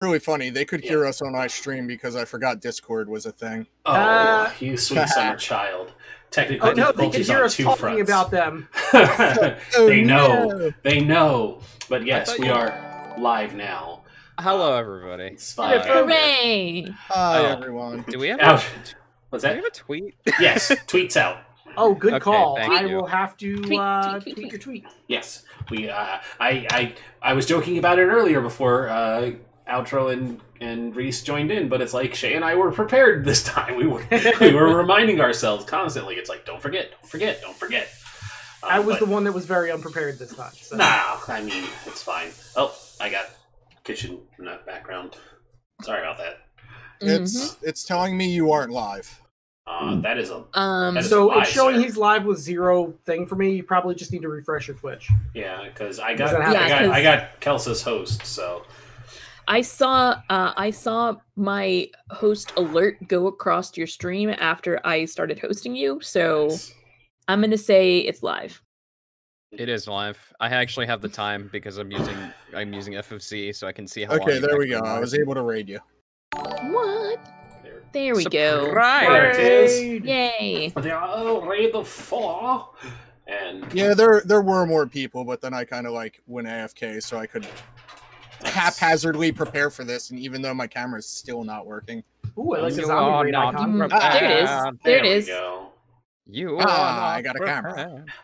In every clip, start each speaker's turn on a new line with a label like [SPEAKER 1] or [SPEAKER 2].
[SPEAKER 1] really funny. They could hear us on my stream because I forgot Discord was a thing.
[SPEAKER 2] Oh, you sweet summer child. Technical difficulties on two fronts.
[SPEAKER 3] About them.
[SPEAKER 2] They know. They know. But yes, we are live now.
[SPEAKER 4] Hello, everybody.
[SPEAKER 2] It's fine.
[SPEAKER 5] Hooray!
[SPEAKER 1] Hi, everyone.
[SPEAKER 4] Do we have
[SPEAKER 2] What's that?
[SPEAKER 4] Do we have a tweet?
[SPEAKER 2] Yes, tweets out.
[SPEAKER 3] Oh, good call.
[SPEAKER 4] Thank
[SPEAKER 3] I
[SPEAKER 4] you.
[SPEAKER 3] will have to tweet your tweet.
[SPEAKER 2] Yes, we. I was joking about it earlier before Outro and Rhys joined in, but it's like Shae and I were prepared this time. We were reminding ourselves constantly. It's like, don't forget, don't forget, don't forget.
[SPEAKER 3] I was the one that was very unprepared this time. So.
[SPEAKER 2] Nah, I mean, it's fine. Oh, I got kitchen nut background. Sorry about that.
[SPEAKER 1] It's telling me you aren't live.
[SPEAKER 2] That is a
[SPEAKER 3] so
[SPEAKER 2] lie,
[SPEAKER 3] it's showing
[SPEAKER 2] sir.
[SPEAKER 3] he's live with 0 thing for me. You probably just need to refresh your Twitch.
[SPEAKER 2] Yeah, because I got Kelsa's host, so
[SPEAKER 5] I saw my host alert go across your stream after I started hosting you, so
[SPEAKER 2] Nice.
[SPEAKER 5] I'm gonna say it's live.
[SPEAKER 4] It is live. I actually have the time because I'm using FFC, so I can see how. long
[SPEAKER 1] Okay,
[SPEAKER 4] you
[SPEAKER 1] there we go.
[SPEAKER 4] actually
[SPEAKER 1] I
[SPEAKER 4] live.
[SPEAKER 1] was able to raid you.
[SPEAKER 5] What? There we go.
[SPEAKER 4] Surprise!
[SPEAKER 2] There it is.
[SPEAKER 5] Yay!
[SPEAKER 2] They are raid the 4, and
[SPEAKER 1] Yeah, there were more people, but then I kind of like went AFK, so I could haphazardly prepare for this. And even though my camera is still not working,
[SPEAKER 3] Ooh, I like the
[SPEAKER 4] You
[SPEAKER 3] zombie
[SPEAKER 4] are
[SPEAKER 3] raid
[SPEAKER 4] not
[SPEAKER 3] icon.
[SPEAKER 5] There it is. There it
[SPEAKER 2] we
[SPEAKER 5] is.
[SPEAKER 2] go.
[SPEAKER 4] You
[SPEAKER 1] I got a camera.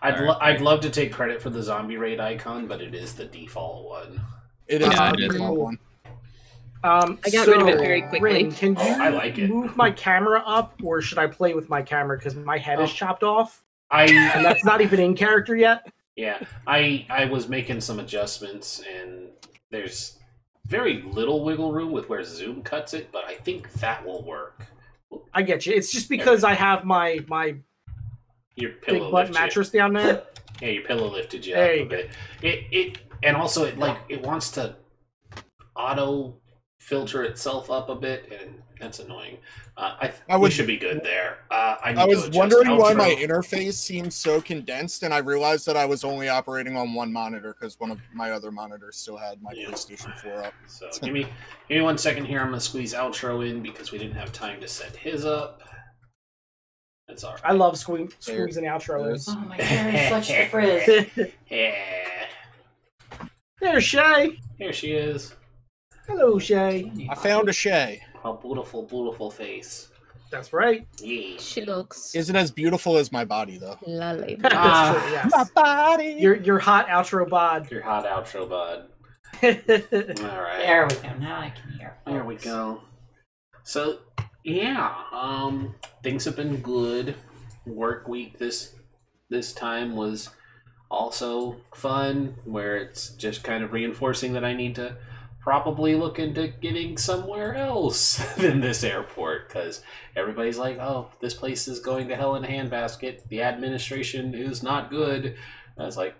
[SPEAKER 4] camera.
[SPEAKER 2] I'd love to take credit for the zombie raid icon, but it is the default one.
[SPEAKER 1] it is
[SPEAKER 4] Yeah,
[SPEAKER 1] the
[SPEAKER 4] it is.
[SPEAKER 1] default one.
[SPEAKER 5] I got rid of it very quickly.
[SPEAKER 3] Rain, can you
[SPEAKER 2] I like it.
[SPEAKER 3] move my camera up, or should I play with my camera because my head is chopped off, and
[SPEAKER 2] I
[SPEAKER 3] that's not even in character yet?
[SPEAKER 2] I was making some adjustments, and there's very little wiggle room with where Zoom cuts it, but I think that will work.
[SPEAKER 3] I get you. It's just because I have my
[SPEAKER 2] Your pillow
[SPEAKER 3] big butt
[SPEAKER 2] lifted you.
[SPEAKER 3] mattress down there.
[SPEAKER 2] Yeah, your pillow lifted you
[SPEAKER 3] There
[SPEAKER 2] up
[SPEAKER 3] you
[SPEAKER 2] a bit. It and also it wants to auto filter itself up a bit, and that's annoying. We should be good there.
[SPEAKER 1] I was wondering why my interface seemed so condensed, and I realized that I was only operating on one monitor because one of my other monitors still had my PlayStation 4 up.
[SPEAKER 2] So give me 1 second here. I'm gonna squeeze Outro in because we didn't have time to set his up. That's all right.
[SPEAKER 3] I love squeezing outros.
[SPEAKER 6] Oh my god, such a frizz.
[SPEAKER 2] Yeah.
[SPEAKER 3] There's Shae.
[SPEAKER 2] Here she is.
[SPEAKER 3] Hello, Shae.
[SPEAKER 1] I found a Shae.
[SPEAKER 2] A beautiful, beautiful face.
[SPEAKER 3] That's right.
[SPEAKER 2] Yeah.
[SPEAKER 5] She looks
[SPEAKER 1] Isn't as beautiful as my body though.
[SPEAKER 5] lovely.
[SPEAKER 3] That's true. Yes.
[SPEAKER 1] My body.
[SPEAKER 3] Your hot outro bod.
[SPEAKER 2] Your hot outro, bud. All right.
[SPEAKER 6] There we go. Now I can hear.
[SPEAKER 2] There we go. So, yeah, things have been good. Work week this time was also fun, where it's just kind of reinforcing that I need to probably look into getting somewhere else than this airport, because everybody's like, oh, this place is going to hell in a handbasket. The administration is not good. And I was like,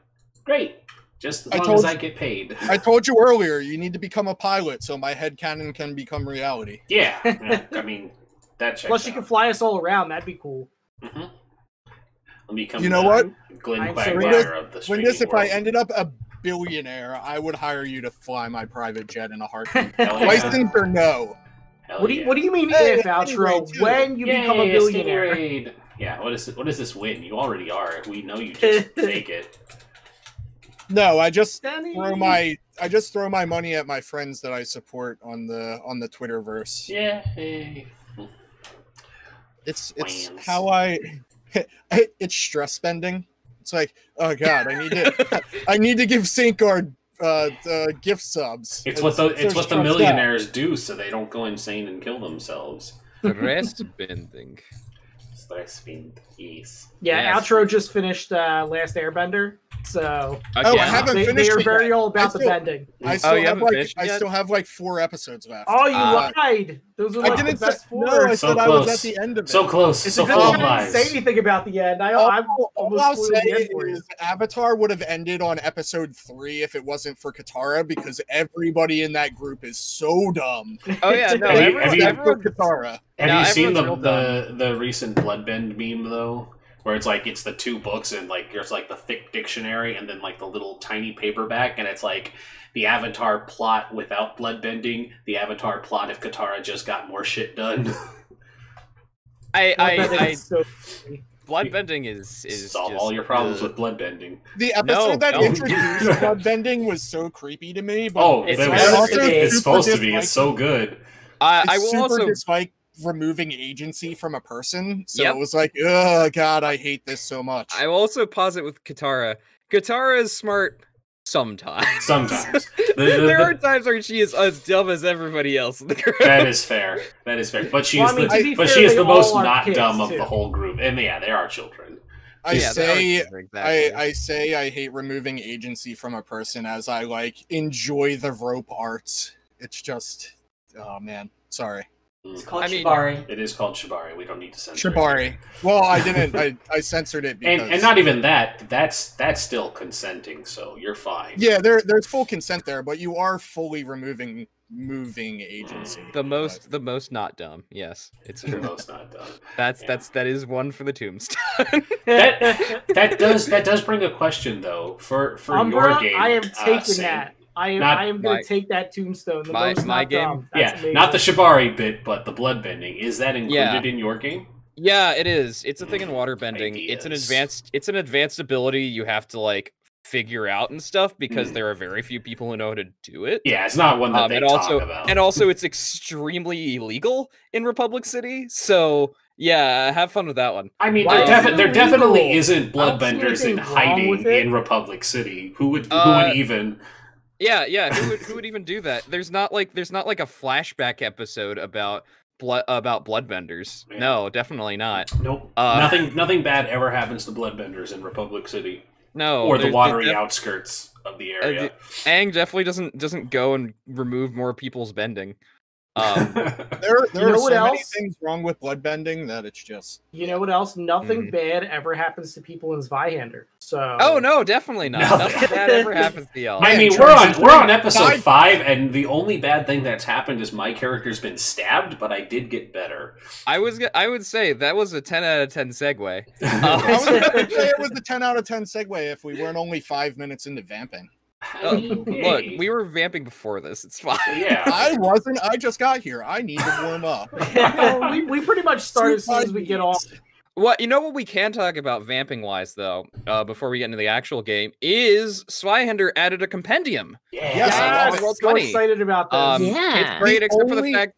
[SPEAKER 2] great. Just as long as I get paid.
[SPEAKER 1] I told you earlier, you need to become a pilot so my headcanon can become reality.
[SPEAKER 2] Yeah, I mean, that checks
[SPEAKER 3] Plus, you can fly us all around. That'd be cool.
[SPEAKER 2] Mm-hmm. Let me come.
[SPEAKER 1] You know what?
[SPEAKER 2] Glenn
[SPEAKER 3] I'm so
[SPEAKER 2] Quagmire of the
[SPEAKER 1] When
[SPEAKER 2] streaming
[SPEAKER 1] if I
[SPEAKER 2] world.
[SPEAKER 1] ended up a billionaire, I would hire you to fly my private jet in a heartbeat.
[SPEAKER 2] Hell yeah.
[SPEAKER 1] License or no?
[SPEAKER 2] Hell
[SPEAKER 3] What do
[SPEAKER 2] yeah.
[SPEAKER 3] you mean
[SPEAKER 1] Hey,
[SPEAKER 3] if outro?
[SPEAKER 1] anyway, too.
[SPEAKER 3] When you become a
[SPEAKER 2] Yay,
[SPEAKER 3] billionaire?
[SPEAKER 2] Skinny Raid. Yeah, what is this win? You already are. We know you just fake it.
[SPEAKER 1] No, I just
[SPEAKER 3] Danny.
[SPEAKER 1] throw my money at my friends that I support on the Twitterverse.
[SPEAKER 2] Yay.
[SPEAKER 1] It's
[SPEAKER 2] Plans.
[SPEAKER 1] how it's stress spending. It's like, oh god, I need to give Saintguard gift subs.
[SPEAKER 2] It's what the
[SPEAKER 1] stressed out.
[SPEAKER 2] millionaires do, so they don't go insane and kill themselves.
[SPEAKER 4] Rest bending.
[SPEAKER 2] Stress fiend, yes.
[SPEAKER 3] Yeah,
[SPEAKER 4] Yes.
[SPEAKER 3] outro just finished Last Airbender, so
[SPEAKER 1] Oh, I haven't
[SPEAKER 3] they
[SPEAKER 1] finished
[SPEAKER 3] are
[SPEAKER 1] it
[SPEAKER 3] very
[SPEAKER 1] yet.
[SPEAKER 3] all about
[SPEAKER 1] I
[SPEAKER 3] the
[SPEAKER 1] still-
[SPEAKER 3] bending.
[SPEAKER 1] I still
[SPEAKER 4] you
[SPEAKER 1] have
[SPEAKER 4] haven't finished
[SPEAKER 1] I
[SPEAKER 4] yet?
[SPEAKER 1] still have like 4 episodes left.
[SPEAKER 3] Oh, you
[SPEAKER 4] Uh,
[SPEAKER 3] lied! Those are
[SPEAKER 1] I
[SPEAKER 3] like the
[SPEAKER 1] didn't say
[SPEAKER 3] best
[SPEAKER 1] no. I
[SPEAKER 3] fours.
[SPEAKER 2] So
[SPEAKER 1] said I was
[SPEAKER 2] close.
[SPEAKER 1] at the end of it.
[SPEAKER 2] So close.
[SPEAKER 3] It's
[SPEAKER 2] So
[SPEAKER 3] a
[SPEAKER 2] full
[SPEAKER 3] good
[SPEAKER 2] of
[SPEAKER 3] thing I
[SPEAKER 2] lies.
[SPEAKER 3] didn't say anything about the end. I'm
[SPEAKER 1] All
[SPEAKER 3] almost
[SPEAKER 1] I'll
[SPEAKER 3] spoiling
[SPEAKER 1] say
[SPEAKER 3] the end for you.
[SPEAKER 1] is Avatar would have ended on episode 3 if it wasn't for Katara, because everybody in that group is so dumb.
[SPEAKER 4] Oh yeah, no,
[SPEAKER 2] Have you-
[SPEAKER 4] everyone,
[SPEAKER 1] Except for Katara.
[SPEAKER 2] Have
[SPEAKER 4] No,
[SPEAKER 2] you seen
[SPEAKER 4] everyone's real
[SPEAKER 2] the recent Bloodbend meme though? where it's like it's the 2 books and like there's like the thick dictionary and then like the little tiny paperback, and it's like the Avatar plot without bloodbending, the Avatar plot if Katara just got more shit done.
[SPEAKER 4] Bloodbending is
[SPEAKER 2] solve
[SPEAKER 4] just,
[SPEAKER 2] all your problems with bloodbending.
[SPEAKER 1] The episode that introduced bloodbending was so creepy to me. But
[SPEAKER 2] it's supposed to be. It's so good.
[SPEAKER 4] I will also
[SPEAKER 1] dislike removing agency from a person, so it was like, oh god, I hate this so much.
[SPEAKER 4] I will also posit with Katara. Katara is smart sometimes.
[SPEAKER 2] Sometimes.
[SPEAKER 4] There are times where she is as dumb as everybody else in the group.
[SPEAKER 2] That is fair. She is the most not dumb of the whole group. And yeah, they are children.
[SPEAKER 1] I say I hate removing agency from a person as I like enjoy the rope arts. It's just, oh man, sorry.
[SPEAKER 6] It's called Shibari.
[SPEAKER 2] It is called Shibari. We don't need to censor
[SPEAKER 1] Shibari.
[SPEAKER 2] it.
[SPEAKER 1] Well, I didn't. I censored it because...
[SPEAKER 2] And not even that. That's still consenting, so you're fine.
[SPEAKER 1] Yeah, there's full consent there, but you are fully removing moving agency.
[SPEAKER 4] The most not dumb. Yes, it's true.
[SPEAKER 2] The most not dumb.
[SPEAKER 4] That is one for the tombstone.
[SPEAKER 2] that does bring a question though for
[SPEAKER 3] Umbra,
[SPEAKER 2] your game.
[SPEAKER 3] I am taking that. I am going to take that tombstone. The most
[SPEAKER 4] my
[SPEAKER 3] not
[SPEAKER 4] game.
[SPEAKER 3] dumb. That's amazing.
[SPEAKER 2] Not the Shibari bit, but the bloodbending. Is that included in your game?
[SPEAKER 4] Yeah, it is. It's a thing in waterbending. It's an advanced ability you have to like figure out and stuff because there are very few people who know how to do it.
[SPEAKER 2] Yeah, it's not one that they talk about.
[SPEAKER 4] And also, it's extremely illegal in Republic City. So yeah, have fun with that one.
[SPEAKER 2] I mean, there definitely isn't bloodbenders in hiding in Republic City. Who would even?
[SPEAKER 4] Yeah. Who would even do that? There's not like a flashback episode about bloodbenders. Yeah. No, definitely not.
[SPEAKER 2] Nope. Nothing bad ever happens to bloodbenders in Republic City.
[SPEAKER 4] No,
[SPEAKER 2] or the watery outskirts of the area.
[SPEAKER 4] Aang definitely doesn't go and remove more people's bending.
[SPEAKER 1] There are so many things wrong with bloodbending that it's just...
[SPEAKER 3] You know what else? Nothing bad ever happens to people in Zweihander. So...
[SPEAKER 4] Oh no, definitely not. Nothing bad ever happens to y'all.
[SPEAKER 2] I mean, we're on episode 5, and the only bad thing that's happened is my character's been stabbed, but I did get better.
[SPEAKER 4] I would say that was a 10 out of 10 segue.
[SPEAKER 1] I was going to say it was a 10 out of 10 segue if we weren't only 5 minutes into vamping.
[SPEAKER 4] Look, we were vamping before this. It's fine.
[SPEAKER 2] Yeah,
[SPEAKER 1] I wasn't. I just got here. I need to warm up.
[SPEAKER 3] we pretty much start as soon as we get off.
[SPEAKER 4] What we can talk about vamping wise though, before we get into the actual game, is Zweihander added a compendium.
[SPEAKER 3] Yes, I'm so excited about this.
[SPEAKER 4] It's great, except for the fact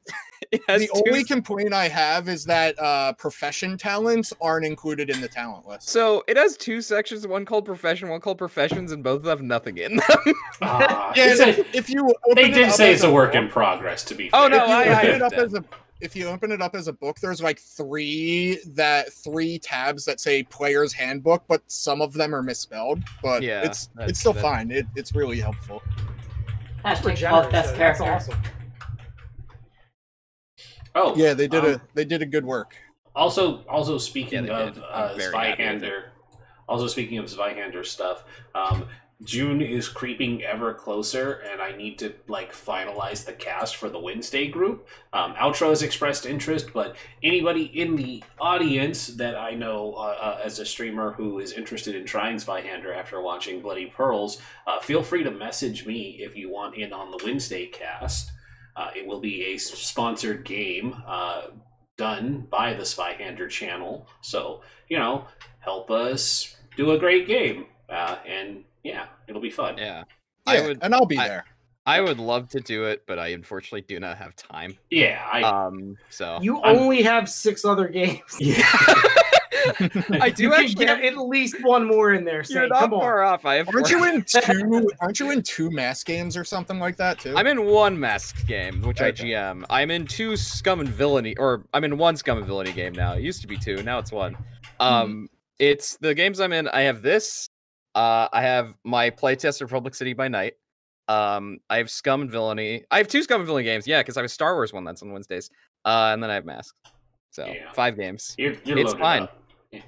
[SPEAKER 1] the only complaint I have is that profession talents aren't included in the talent list.
[SPEAKER 4] So it has 2 sections, one called profession, one called professions, and both have nothing in them.
[SPEAKER 2] They did say it's a work in progress. To be fair.
[SPEAKER 4] Oh no,
[SPEAKER 1] if you open it up as a book, there's like 3 tabs that say Player's Handbook, but some of them are misspelled. But
[SPEAKER 4] yeah,
[SPEAKER 1] it's still fine. It's really helpful.
[SPEAKER 6] Hashtag best character.
[SPEAKER 3] That's awesome.
[SPEAKER 1] Oh yeah, they did a good work.
[SPEAKER 2] Also speaking of Zweihander, stuff, June is creeping ever closer, and I need to finalize the cast for the Wednesday group. Outro has expressed interest, but anybody in the audience that I know as a streamer who is interested in trying Zweihander after watching Bloody Pearls, feel free to message me if you want in on the Wednesday cast. It will be a sponsored game done by the Zweihander channel. So, help us do a great game. And yeah, it'll be fun.
[SPEAKER 4] Yeah.
[SPEAKER 1] I'll be there.
[SPEAKER 4] I would love to do it, but I unfortunately do not have time.
[SPEAKER 2] Yeah,
[SPEAKER 3] so you only have 6 other games.
[SPEAKER 2] Yeah.
[SPEAKER 4] I do actually
[SPEAKER 3] get at least one more in there.
[SPEAKER 4] You're not far off. I have.
[SPEAKER 1] Aren't you in 2 mask games or something like that too?
[SPEAKER 4] I'm in 1 mask game, which I GM. I'm in 2 Scum and Villainy, or I'm in 1 Scum and Villainy game now. It used to be 2, now it's 1. It's the games I'm in. I have this. I have my playtest of Republic City by Night. I have Scum and Villainy. I have 2 Scum and Villainy games. Yeah, because I have a Star Wars one that's on Wednesdays. And then I have Masks. So 5 games.
[SPEAKER 2] It's
[SPEAKER 4] fine.
[SPEAKER 2] Up.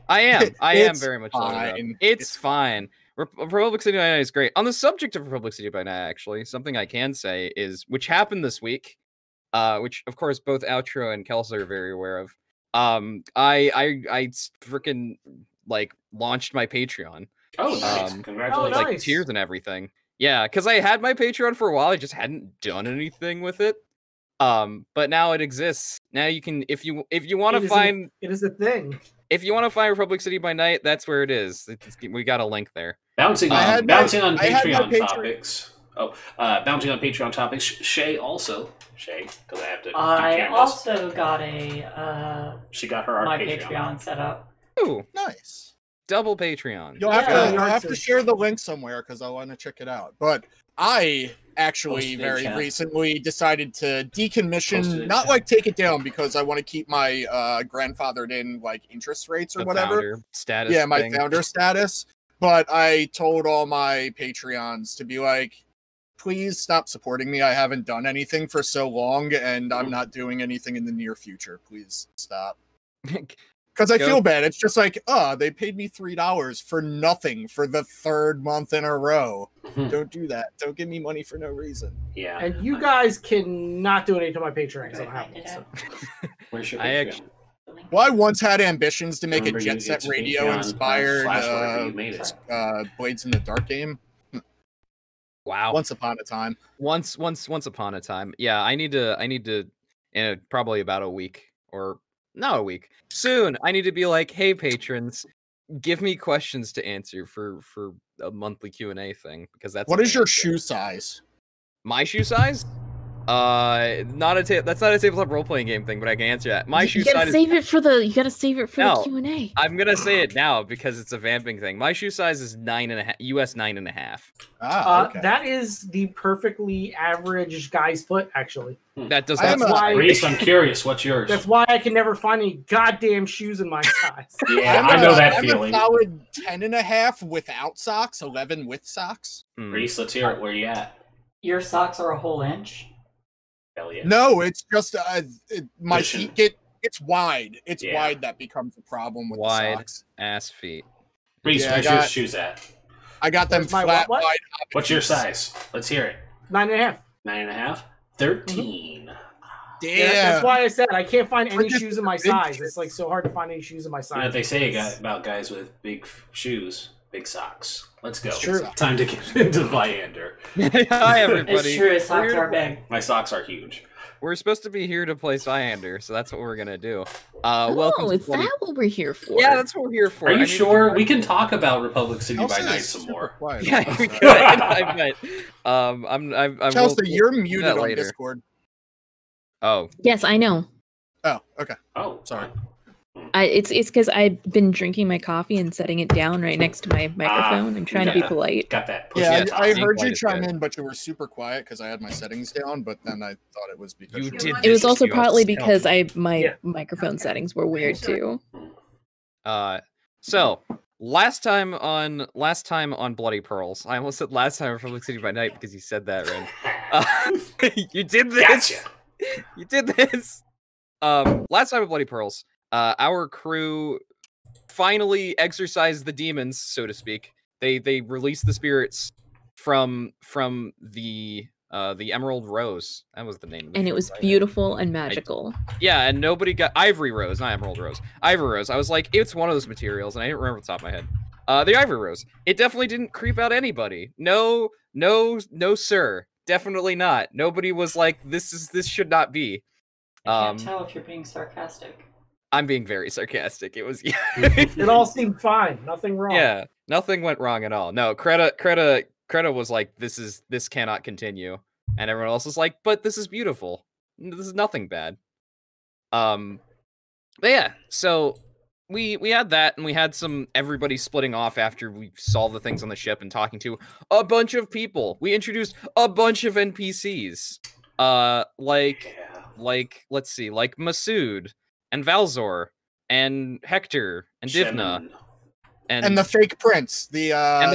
[SPEAKER 4] I am very much fine. It's fine. Republic City by Night is great. On the subject of Republic City by Night, actually, something I can say is, which happened this week, which of course both Outro and Kelsa are very aware of. I freaking like launched my Patreon.
[SPEAKER 2] Oh, nice! Congratulations!
[SPEAKER 4] Like tiers and everything. Yeah, because I had my Patreon for a while. I just hadn't done anything with it. But now it exists. Now you can, if you want to find,
[SPEAKER 3] it is a thing.
[SPEAKER 4] If you want to find Republic City by Night, that's where it is. We got a link there.
[SPEAKER 2] Bouncing on Patreon topics. Bouncing on Patreon topics. Shae also. Shae, because I have to.
[SPEAKER 6] I also got a.
[SPEAKER 2] She got her
[SPEAKER 6] my
[SPEAKER 2] Patreon
[SPEAKER 6] set up.
[SPEAKER 4] Ooh,
[SPEAKER 1] nice.
[SPEAKER 4] Double Patreon.
[SPEAKER 1] You'll have to share the link somewhere because I want to check it out. But I actually very recently decided to decommission, not like take it down because I want to keep my grandfathered in like interest rates or whatever.
[SPEAKER 4] Status.
[SPEAKER 1] Yeah, my founder status. But I told all my Patreons to be like, please stop supporting me. I haven't done anything for so long, and I'm not doing anything in the near future. Please stop. Because I feel bad. It's just like, they paid me $3 for nothing for the 3rd month in a row. Don't do that. Don't give me money for no reason.
[SPEAKER 2] Yeah.
[SPEAKER 3] And you guys cannot donate to my Patreon.
[SPEAKER 2] Where's your Patreon?
[SPEAKER 1] Well, I once had ambitions to make a Jet Set Radio inspired Blades in the Dark game.
[SPEAKER 4] Wow.
[SPEAKER 1] Once upon a time.
[SPEAKER 4] Once upon a time. Yeah, I need to in probably about a week or not a week. Soon, I need to be like, hey, patrons, give me questions to answer for a monthly Q&A thing because that's.
[SPEAKER 1] What is your shoe size?
[SPEAKER 4] My shoe size? That's not a tabletop role playing game thing, but I can answer that. My shoe size.
[SPEAKER 5] You gotta save it for the Q&A.
[SPEAKER 4] I'm gonna say it now because it's a vamping thing. My shoe size is 9.5, US 9.5.
[SPEAKER 1] Okay.
[SPEAKER 3] That is the perfectly average guy's foot, actually.
[SPEAKER 4] That does
[SPEAKER 3] not.
[SPEAKER 2] Rhys, I'm curious. What's yours?
[SPEAKER 3] That's why I can never find any goddamn shoes in my size.
[SPEAKER 2] Yeah, I know that feeling.
[SPEAKER 1] I'm a solid 10.5 without socks, 11 with socks.
[SPEAKER 2] Rhys, let's hear it. Where you at?
[SPEAKER 6] Your socks are a whole inch.
[SPEAKER 2] Hell yeah.
[SPEAKER 1] No, it's just my feet it's wide. It's wide that becomes a problem with
[SPEAKER 4] wide
[SPEAKER 1] the socks.
[SPEAKER 4] Ass feet.
[SPEAKER 2] Rhys, where's your shoes at?
[SPEAKER 1] I got them flat wide.
[SPEAKER 2] What's your size? Let's hear it.
[SPEAKER 3] 9.5.
[SPEAKER 2] 9.5? 13.
[SPEAKER 1] Damn.
[SPEAKER 3] Yeah, that's why I said I can't find any shoes in my size. It's like so hard to find any shoes in my size.
[SPEAKER 2] You know what they say about guys with big shoes, big socks. Let's go.
[SPEAKER 3] It's true.
[SPEAKER 2] Time to get into Zweihander.
[SPEAKER 4] Hi, everybody.
[SPEAKER 6] It's true. His socks are big.
[SPEAKER 2] My socks are huge.
[SPEAKER 4] We're supposed to be here to play Zweihander, so that's what we're gonna do.
[SPEAKER 5] Welcome. Is that what we're here for?
[SPEAKER 4] Yeah, that's what we're here for.
[SPEAKER 2] Are you sure? We can talk about Republic City by Night some more.
[SPEAKER 4] Yeah, we could. I bet. I'm
[SPEAKER 1] Kelsa, you're muted on Discord.
[SPEAKER 4] Oh.
[SPEAKER 5] Yes, I know.
[SPEAKER 1] Oh, okay.
[SPEAKER 2] Oh,
[SPEAKER 1] sorry.
[SPEAKER 5] It's because I've been drinking my coffee and setting it down right next to my microphone. I'm trying to be polite.
[SPEAKER 2] Got that.
[SPEAKER 1] Yeah, I heard you chime in, but you were super quiet because I had my settings down. But then I thought it was because
[SPEAKER 4] you did.
[SPEAKER 5] It was also partly because my microphone settings were weird too.
[SPEAKER 4] So last time on Bloody Pearls, I almost said last time on Republic City by Night because you said that, Ren. You did this.
[SPEAKER 2] Gotcha.
[SPEAKER 4] You did this. Last time on Bloody Pearls. Our crew finally exorcised the demons, so to speak. They released the spirits from the Emerald Rose. That was the name of it.
[SPEAKER 5] And it was beautiful and magical.
[SPEAKER 4] Yeah, and nobody got Ivory Rose, not Emerald Rose. Ivory Rose. I was like, it's one of those materials, and I didn't remember off the top of my head. The Ivory Rose. It definitely didn't creep out anybody. No, sir. Definitely not. Nobody was like, this should not be.
[SPEAKER 6] I can't tell if you're being sarcastic.
[SPEAKER 4] I'm being very sarcastic. It was
[SPEAKER 3] It all seemed fine. Nothing wrong.
[SPEAKER 4] Yeah, nothing went wrong at all. No, Creta was like, this cannot continue. And everyone else was like, but this is beautiful. This is nothing bad. But yeah, so we had that, and we had everybody splitting off after we solved the things on the ship and talking to a bunch of people. We introduced a bunch of NPCs. Let's see, like Masood and Valzor and Hector and Divna
[SPEAKER 1] and the fake prince, the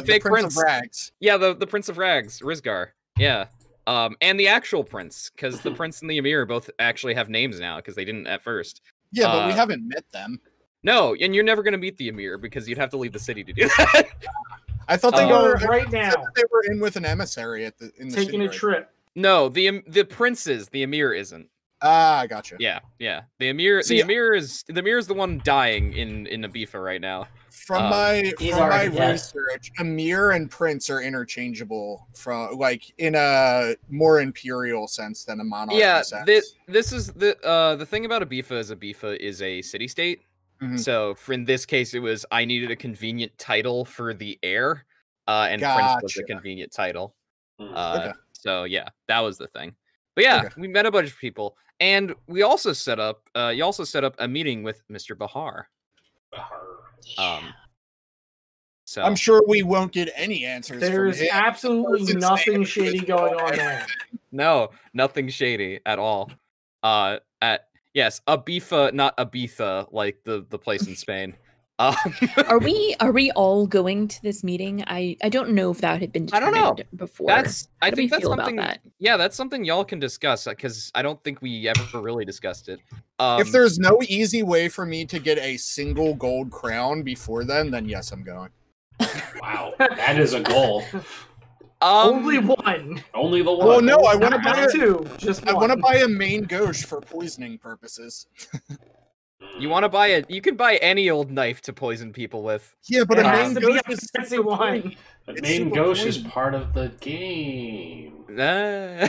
[SPEAKER 1] fake prince of Rags.
[SPEAKER 4] Yeah, the Prince of Rags, Rizgar. Yeah. And the actual prince, because the prince and the Emir both actually have names now, because they didn't at first.
[SPEAKER 1] Yeah, but we haven't met them.
[SPEAKER 4] No, and you're never going to meet the Emir because you'd have to leave the city to do that.
[SPEAKER 1] I thought they were
[SPEAKER 3] right now.
[SPEAKER 1] They were in with an emissary in the
[SPEAKER 3] taking
[SPEAKER 1] city,
[SPEAKER 3] a trip.
[SPEAKER 4] No, the princes, the Emir isn't.
[SPEAKER 1] Ah, gotcha.
[SPEAKER 4] Yeah, yeah. The Emir,
[SPEAKER 1] See,
[SPEAKER 4] the Emir is the one dying in Abifa right now.
[SPEAKER 1] From my
[SPEAKER 6] He's
[SPEAKER 1] from my
[SPEAKER 6] already dead.
[SPEAKER 1] research, Emir and Prince are interchangeable from like in a more imperial sense than a monarchy sense.
[SPEAKER 4] This is the thing about Abifa is a city state.
[SPEAKER 1] Mhm.
[SPEAKER 4] So in this case, it was I needed a convenient title for the heir, and Prince was a
[SPEAKER 1] Gotcha.
[SPEAKER 4] convenient title.
[SPEAKER 1] Okay.
[SPEAKER 4] So yeah, that was the thing. But yeah,
[SPEAKER 1] Okay.
[SPEAKER 4] we met a bunch of people, and we also set up. You also set up a meeting with Mr. Bahar. So
[SPEAKER 1] I'm sure we won't get any answers.
[SPEAKER 3] There's
[SPEAKER 1] from him.
[SPEAKER 3] absolutely
[SPEAKER 1] It's
[SPEAKER 3] nothing
[SPEAKER 1] insane.
[SPEAKER 3] shady going on there.
[SPEAKER 4] no, nothing shady at all. Yes, Abifa, not Ibiza, like the place in Spain.
[SPEAKER 5] Are we all going to this meeting? I don't know if that had been
[SPEAKER 4] I don't know.
[SPEAKER 5] determined before.
[SPEAKER 4] I
[SPEAKER 5] How do we
[SPEAKER 4] think that's
[SPEAKER 5] feel about
[SPEAKER 4] something.
[SPEAKER 5] that?
[SPEAKER 4] Yeah, that's something y'all can discuss because I don't think we ever really discussed it.
[SPEAKER 1] If there's no easy way for me to get a single gold crown before then yes, I'm going.
[SPEAKER 2] Wow, that is a goal.
[SPEAKER 3] Only one.
[SPEAKER 2] Only the one.
[SPEAKER 1] Well, no, I want to
[SPEAKER 3] Not
[SPEAKER 1] buy
[SPEAKER 3] two. Just
[SPEAKER 1] I
[SPEAKER 3] one.
[SPEAKER 1] want to buy a main gauche for poisoning purposes.
[SPEAKER 4] You want to buy it? You can buy any old knife to poison people with.
[SPEAKER 1] Yeah, but
[SPEAKER 3] It
[SPEAKER 1] a
[SPEAKER 3] has
[SPEAKER 1] main
[SPEAKER 3] to be
[SPEAKER 1] gauche
[SPEAKER 3] a
[SPEAKER 1] is
[SPEAKER 3] fancy
[SPEAKER 1] super
[SPEAKER 3] one.
[SPEAKER 1] poison.
[SPEAKER 2] The
[SPEAKER 1] It's
[SPEAKER 2] main
[SPEAKER 1] super
[SPEAKER 2] ghost is
[SPEAKER 1] poison.
[SPEAKER 2] part of the game.
[SPEAKER 1] Main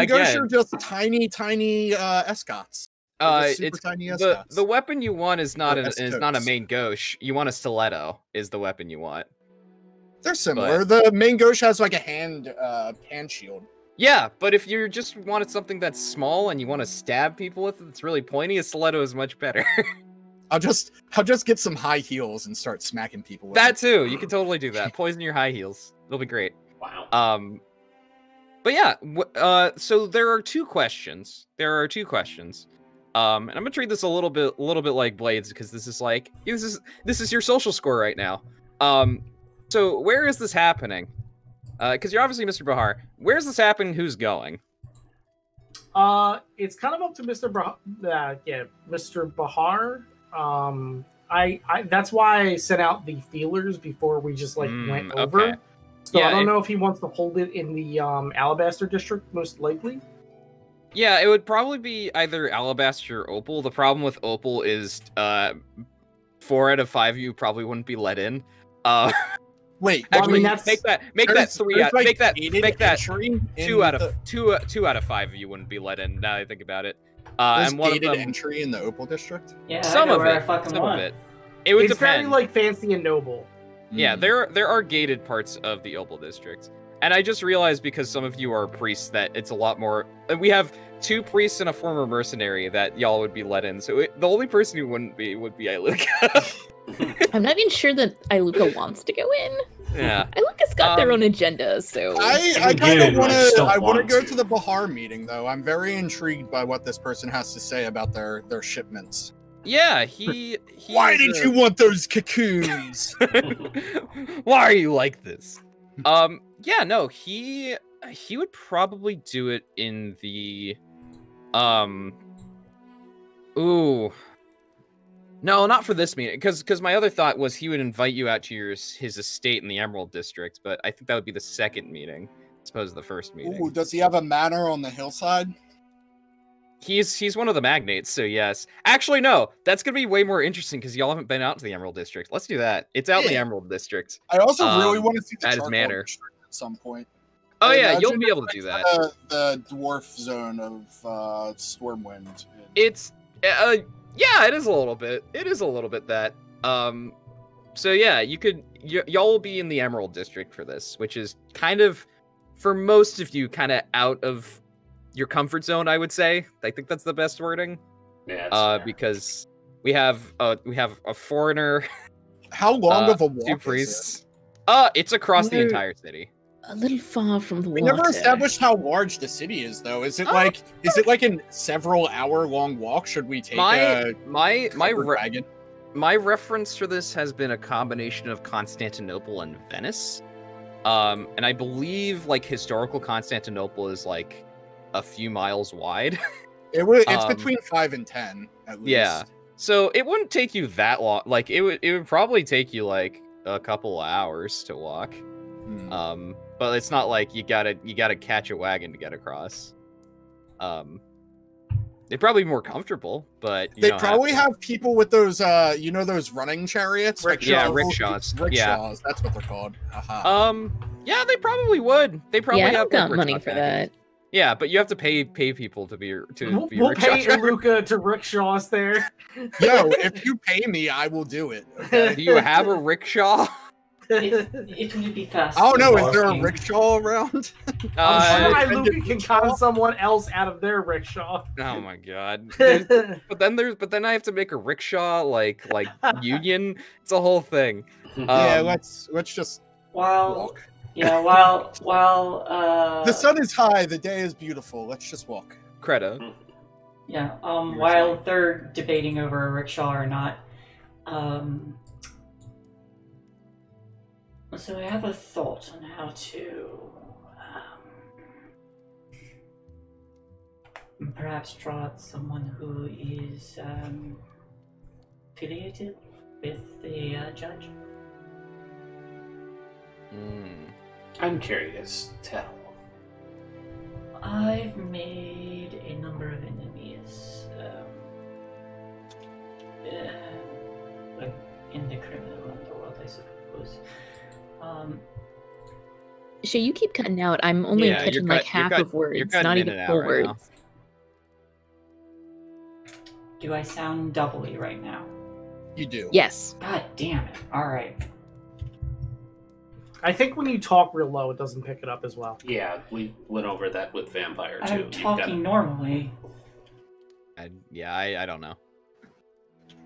[SPEAKER 1] gauche are just tiny escots. Just super
[SPEAKER 4] It's
[SPEAKER 1] tiny
[SPEAKER 4] the
[SPEAKER 1] escots.
[SPEAKER 4] weapon you want is not
[SPEAKER 1] Or
[SPEAKER 4] a
[SPEAKER 1] escots.
[SPEAKER 4] main gauche. You want a stiletto is the weapon you want.
[SPEAKER 1] They're similar. The main gauche has like a hand shield.
[SPEAKER 4] Yeah, but if you just wanted something that's small and you want to stab people with it, that's really pointy, a stiletto is much better.
[SPEAKER 1] I'll just get some high heels and start smacking people with
[SPEAKER 4] That too, you can totally do that. Poison your high heels. It'll be great.
[SPEAKER 2] Wow.
[SPEAKER 4] But yeah, so there are two questions. And I'm gonna treat this a little bit like Blades because this is your social score right now. So where is this happening? Because you're obviously Mr. Bahar. Where's this happening? Who's going?
[SPEAKER 3] It's kind of up to Mr. Mr. Bahar. I that's why I sent out the feelers before we just went over.
[SPEAKER 4] Okay.
[SPEAKER 3] So
[SPEAKER 4] Yeah,
[SPEAKER 3] I don't know if he wants to hold it in the Alabaster district, most likely.
[SPEAKER 4] Yeah, it would probably be either Alabaster or Opal. The problem with Opal is 4 out of 5 of you probably wouldn't be let in.
[SPEAKER 1] Wait,
[SPEAKER 3] Well, I
[SPEAKER 4] Actually,
[SPEAKER 3] mean, that's-
[SPEAKER 4] make that
[SPEAKER 1] there's
[SPEAKER 4] 3 out.
[SPEAKER 1] like
[SPEAKER 4] Make that
[SPEAKER 1] gated entry
[SPEAKER 4] 2 out
[SPEAKER 1] in
[SPEAKER 4] of
[SPEAKER 1] the-
[SPEAKER 4] 2 out of 5 of you wouldn't be let in. Now that I think about it,
[SPEAKER 1] There's
[SPEAKER 4] and one of
[SPEAKER 1] gated
[SPEAKER 4] them,
[SPEAKER 1] entry in the Opal district.
[SPEAKER 6] Yeah,
[SPEAKER 4] some
[SPEAKER 6] I go
[SPEAKER 4] of
[SPEAKER 6] where I
[SPEAKER 4] it,
[SPEAKER 6] fucking
[SPEAKER 4] some
[SPEAKER 6] want.
[SPEAKER 4] of it. It would
[SPEAKER 3] It's very
[SPEAKER 4] depend.
[SPEAKER 3] fancy and noble.
[SPEAKER 4] Yeah,
[SPEAKER 1] Mm.
[SPEAKER 4] there are gated parts of the Opal district, and I just realized because some of you are priests that it's a lot more. We have 2 priests and a former mercenary that y'all would be let in. So the only person who wouldn't be would be Iluka.
[SPEAKER 5] I'm not even sure that Iluka wants to go in.
[SPEAKER 4] Yeah.
[SPEAKER 5] Iluka's got their own agenda, so
[SPEAKER 1] I
[SPEAKER 2] get
[SPEAKER 1] kind
[SPEAKER 2] it,
[SPEAKER 1] of want
[SPEAKER 2] but I just
[SPEAKER 1] to.
[SPEAKER 2] don't
[SPEAKER 1] I want to
[SPEAKER 2] want
[SPEAKER 1] go
[SPEAKER 2] to.
[SPEAKER 1] to the Bahar meeting though. I'm very intrigued by what this person has to say about their shipments.
[SPEAKER 4] Yeah, he
[SPEAKER 1] Why did you want those cocoons?
[SPEAKER 4] Why are you like this? Yeah, no, he would probably do it in the ooh. No, not for this meeting, because my other thought was he would invite you out to his estate in the Emerald District, but I think that would be the second meeting, as opposed to the first meeting.
[SPEAKER 1] Ooh, does he have a manor on the hillside?
[SPEAKER 4] He's one of the magnates, so yes. Actually, no, that's gonna be way more interesting because y'all haven't been out to the Emerald District. Let's do that. It's out in the
[SPEAKER 1] Yeah.
[SPEAKER 4] Emerald District.
[SPEAKER 1] I also really want to see the
[SPEAKER 4] at his
[SPEAKER 1] charcoal
[SPEAKER 4] manor.
[SPEAKER 1] district at some point.
[SPEAKER 4] Oh
[SPEAKER 1] I
[SPEAKER 4] yeah, you'll
[SPEAKER 1] imagine
[SPEAKER 4] be able to do that.
[SPEAKER 1] The dwarf zone of Stormwind.
[SPEAKER 4] It's yeah, it is a little bit. It is a little bit that. So yeah, y'all will be in the Emerald District for this, which is kind of, for most of you, kind of out of your comfort zone, I would say. I think that's the best wording.
[SPEAKER 2] Yeah, that's fair.
[SPEAKER 4] Because we have a foreigner,
[SPEAKER 1] How long of a walk
[SPEAKER 4] 2
[SPEAKER 1] is it?
[SPEAKER 4] priests. It's across the
[SPEAKER 5] We're-
[SPEAKER 4] entire city.
[SPEAKER 5] a little far from the
[SPEAKER 1] We
[SPEAKER 5] water.
[SPEAKER 1] never established how large the city is, though. Is it like a several hour long walk? Should we take a
[SPEAKER 4] My
[SPEAKER 1] covered wagon?
[SPEAKER 4] My reference for this has been a combination of Constantinople and Venice. And I believe like historical Constantinople is like a few miles wide.
[SPEAKER 1] It's between 5 and 10 at least.
[SPEAKER 4] Yeah. So it wouldn't take you that long. Like it would probably take you like a couple of hours to walk.
[SPEAKER 1] Hmm.
[SPEAKER 4] But it's not like you gotta catch a wagon to get across. They'd probably be more comfortable, but
[SPEAKER 1] they probably have people with those, those running chariots.
[SPEAKER 4] Yeah, rickshaws.
[SPEAKER 1] Rickshaws. That's what they're called. Aha.
[SPEAKER 4] Yeah, they probably would. They probably
[SPEAKER 5] Yeah, I
[SPEAKER 4] have
[SPEAKER 5] don't got money for that.
[SPEAKER 4] Yeah, but you have to pay people to be
[SPEAKER 3] We'll pay Iruka to rickshaws there.
[SPEAKER 1] Yo, if you pay me, I will do it. Okay?
[SPEAKER 4] Do you have a rickshaw?
[SPEAKER 6] It would be fast.
[SPEAKER 1] Oh no, is there a rickshaw around?
[SPEAKER 3] I'm sure Iruka can con someone else out of their rickshaw.
[SPEAKER 4] Oh my god. But then I have to make a rickshaw like union. It's a whole thing.
[SPEAKER 1] Yeah, let's just walk.
[SPEAKER 6] Yeah, while
[SPEAKER 1] the sun is high, the day is beautiful. Let's just walk.
[SPEAKER 4] Credo.
[SPEAKER 6] Yeah, while they're debating over a rickshaw or not, so I have a thought on how to perhaps draw out someone who is affiliated with the judge.
[SPEAKER 2] I'm curious. Tell.
[SPEAKER 6] I've made a number of enemies in the criminal underworld, I suppose.
[SPEAKER 5] Shae, you keep cutting out. I'm only catching like half of words, not even full words.
[SPEAKER 4] Now.
[SPEAKER 6] Do I sound doubly right now?
[SPEAKER 1] You do.
[SPEAKER 5] Yes.
[SPEAKER 6] God damn it. Alright.
[SPEAKER 3] I think when you talk real low, it doesn't pick it up as well.
[SPEAKER 2] Yeah, we went over that with Vampire too.
[SPEAKER 6] I'm talking normally.
[SPEAKER 4] I don't know.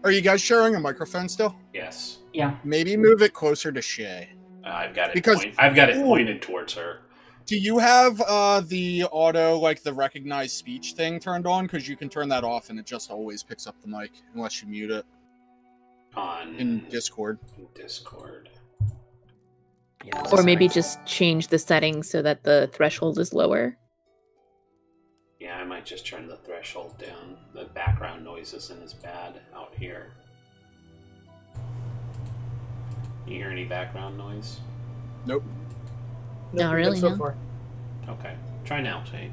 [SPEAKER 1] Are you guys sharing a microphone still?
[SPEAKER 2] Yes.
[SPEAKER 6] Yeah.
[SPEAKER 1] Maybe move it closer to Shae.
[SPEAKER 2] I've got it pointed towards her.
[SPEAKER 1] Do you have the auto, like the recognized speech thing turned on? Because you can turn that off and it just always picks up the mic unless you mute it. In Discord.
[SPEAKER 4] Yeah,
[SPEAKER 5] or maybe just change the settings so that the threshold is lower.
[SPEAKER 2] Yeah, I might just turn the threshold down. The background noise isn't as bad out here. You hear any background noise?
[SPEAKER 1] Nope.
[SPEAKER 5] Not really,
[SPEAKER 3] so
[SPEAKER 5] no.
[SPEAKER 3] far.
[SPEAKER 2] Okay. Try now, Shae.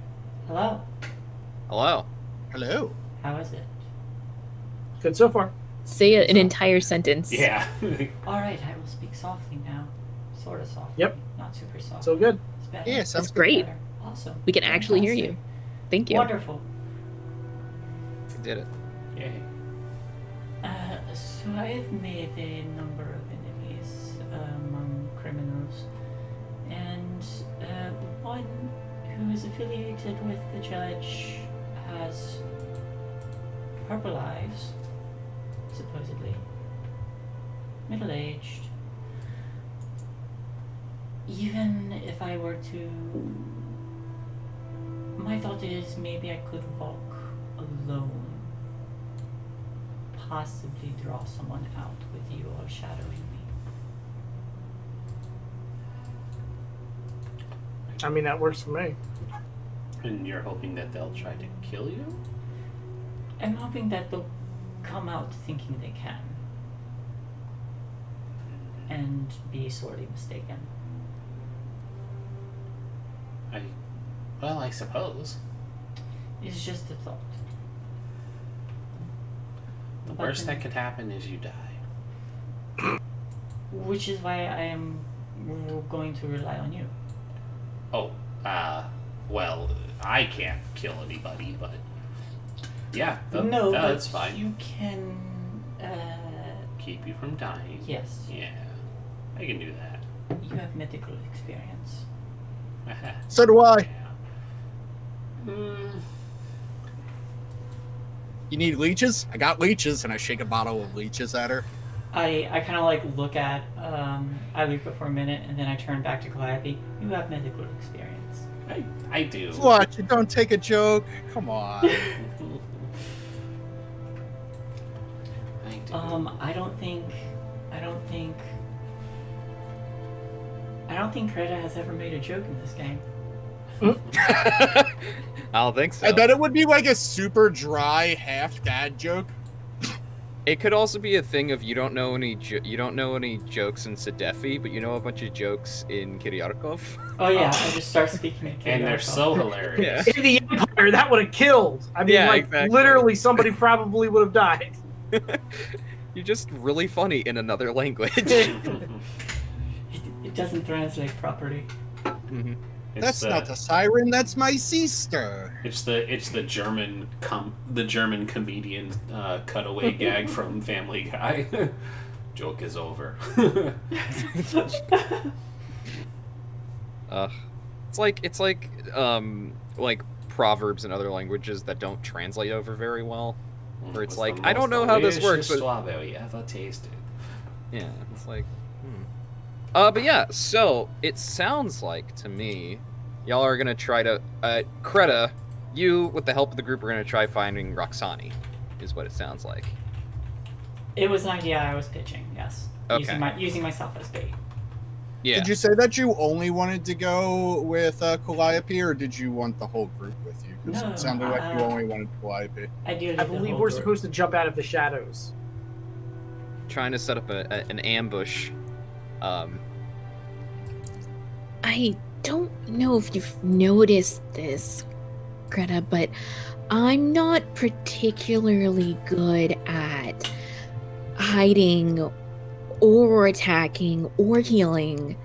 [SPEAKER 6] Hello.
[SPEAKER 4] Hello.
[SPEAKER 1] Hello.
[SPEAKER 6] How is it?
[SPEAKER 3] Good so far.
[SPEAKER 5] Say an entire sentence.
[SPEAKER 2] Yeah.
[SPEAKER 6] Alright, I will speak softly now. Sort of softly.
[SPEAKER 3] Yep.
[SPEAKER 6] Not super soft.
[SPEAKER 3] So good.
[SPEAKER 6] It's better.
[SPEAKER 1] Yeah,
[SPEAKER 5] That's
[SPEAKER 1] sounds
[SPEAKER 5] great.
[SPEAKER 6] Better. Awesome.
[SPEAKER 5] We can actually hear you. Thank you.
[SPEAKER 6] Wonderful.
[SPEAKER 4] We did it.
[SPEAKER 2] Yay.
[SPEAKER 6] So I've made a number of enemies among criminals, and one who is affiliated with the judge has purple eyes, supposedly, middle-aged. Even if I were to... My thought is maybe I could walk alone. Possibly draw someone out with you or shadowing me.
[SPEAKER 3] I mean, that works for me.
[SPEAKER 2] And you're hoping that they'll try to kill you?
[SPEAKER 6] I'm hoping that they'll come out thinking they can. And be sorely mistaken.
[SPEAKER 2] I suppose.
[SPEAKER 6] It's just a thought.
[SPEAKER 2] The worst that could happen is you die.
[SPEAKER 6] Which is why I am going to rely on you.
[SPEAKER 2] Oh, well, I can't kill anybody, but yeah, that's fine.
[SPEAKER 6] You can
[SPEAKER 2] Keep you from dying.
[SPEAKER 6] Yes.
[SPEAKER 2] Yeah, I can do that.
[SPEAKER 6] You have medical experience.
[SPEAKER 1] So do I. You need leeches? I got leeches, and I shake a bottle of leeches at her.
[SPEAKER 6] I kind of like look at Iluka for a minute, and then I turn back to Calliope. You have medical experience.
[SPEAKER 2] I do.
[SPEAKER 1] What? You don't take a joke? Come on.
[SPEAKER 2] I do.
[SPEAKER 6] I don't think Kreda has ever made a joke in this game.
[SPEAKER 4] I don't think so.
[SPEAKER 1] I bet it would be like a super dry half dad joke.
[SPEAKER 4] It could also be a thing of you don't know any jokes in Sadefi, but you know a bunch of jokes in Kiryakov.
[SPEAKER 6] Oh yeah, I just start speaking in
[SPEAKER 2] And they're so hilarious.
[SPEAKER 3] In the Empire, that would have killed. I mean,
[SPEAKER 4] Yeah,
[SPEAKER 3] like,
[SPEAKER 4] exactly.
[SPEAKER 3] literally somebody probably would have died.
[SPEAKER 4] You're just really funny in another language.
[SPEAKER 6] It doesn't translate properly.
[SPEAKER 4] Mm-hmm.
[SPEAKER 1] That's not the siren. That's my sister.
[SPEAKER 2] It's the German comedian cutaway gag from Family Guy. Joke is over.
[SPEAKER 4] It's like proverbs in other languages that don't translate over very well. Where it's like, I don't know how this works, but
[SPEAKER 2] strawberry ever tasted.
[SPEAKER 4] Yeah, it's like, but yeah, so it sounds like to me, y'all are gonna try to, Kreta, you, with the help of the group, are gonna try finding Roxani, is what it sounds like.
[SPEAKER 6] It was an idea I was pitching, yes.
[SPEAKER 4] Okay.
[SPEAKER 6] Using myself as bait.
[SPEAKER 4] Yeah.
[SPEAKER 1] Did you say that you only wanted to go with Calliope, or did you want the whole group with you? Because
[SPEAKER 6] No,
[SPEAKER 1] it sounded like you only wanted Calliope.
[SPEAKER 3] I believe we're supposed to jump out of the shadows.
[SPEAKER 4] Trying to set up an ambush.
[SPEAKER 5] I don't know if you've noticed this, Greta, but I'm not particularly good at hiding or attacking or healing.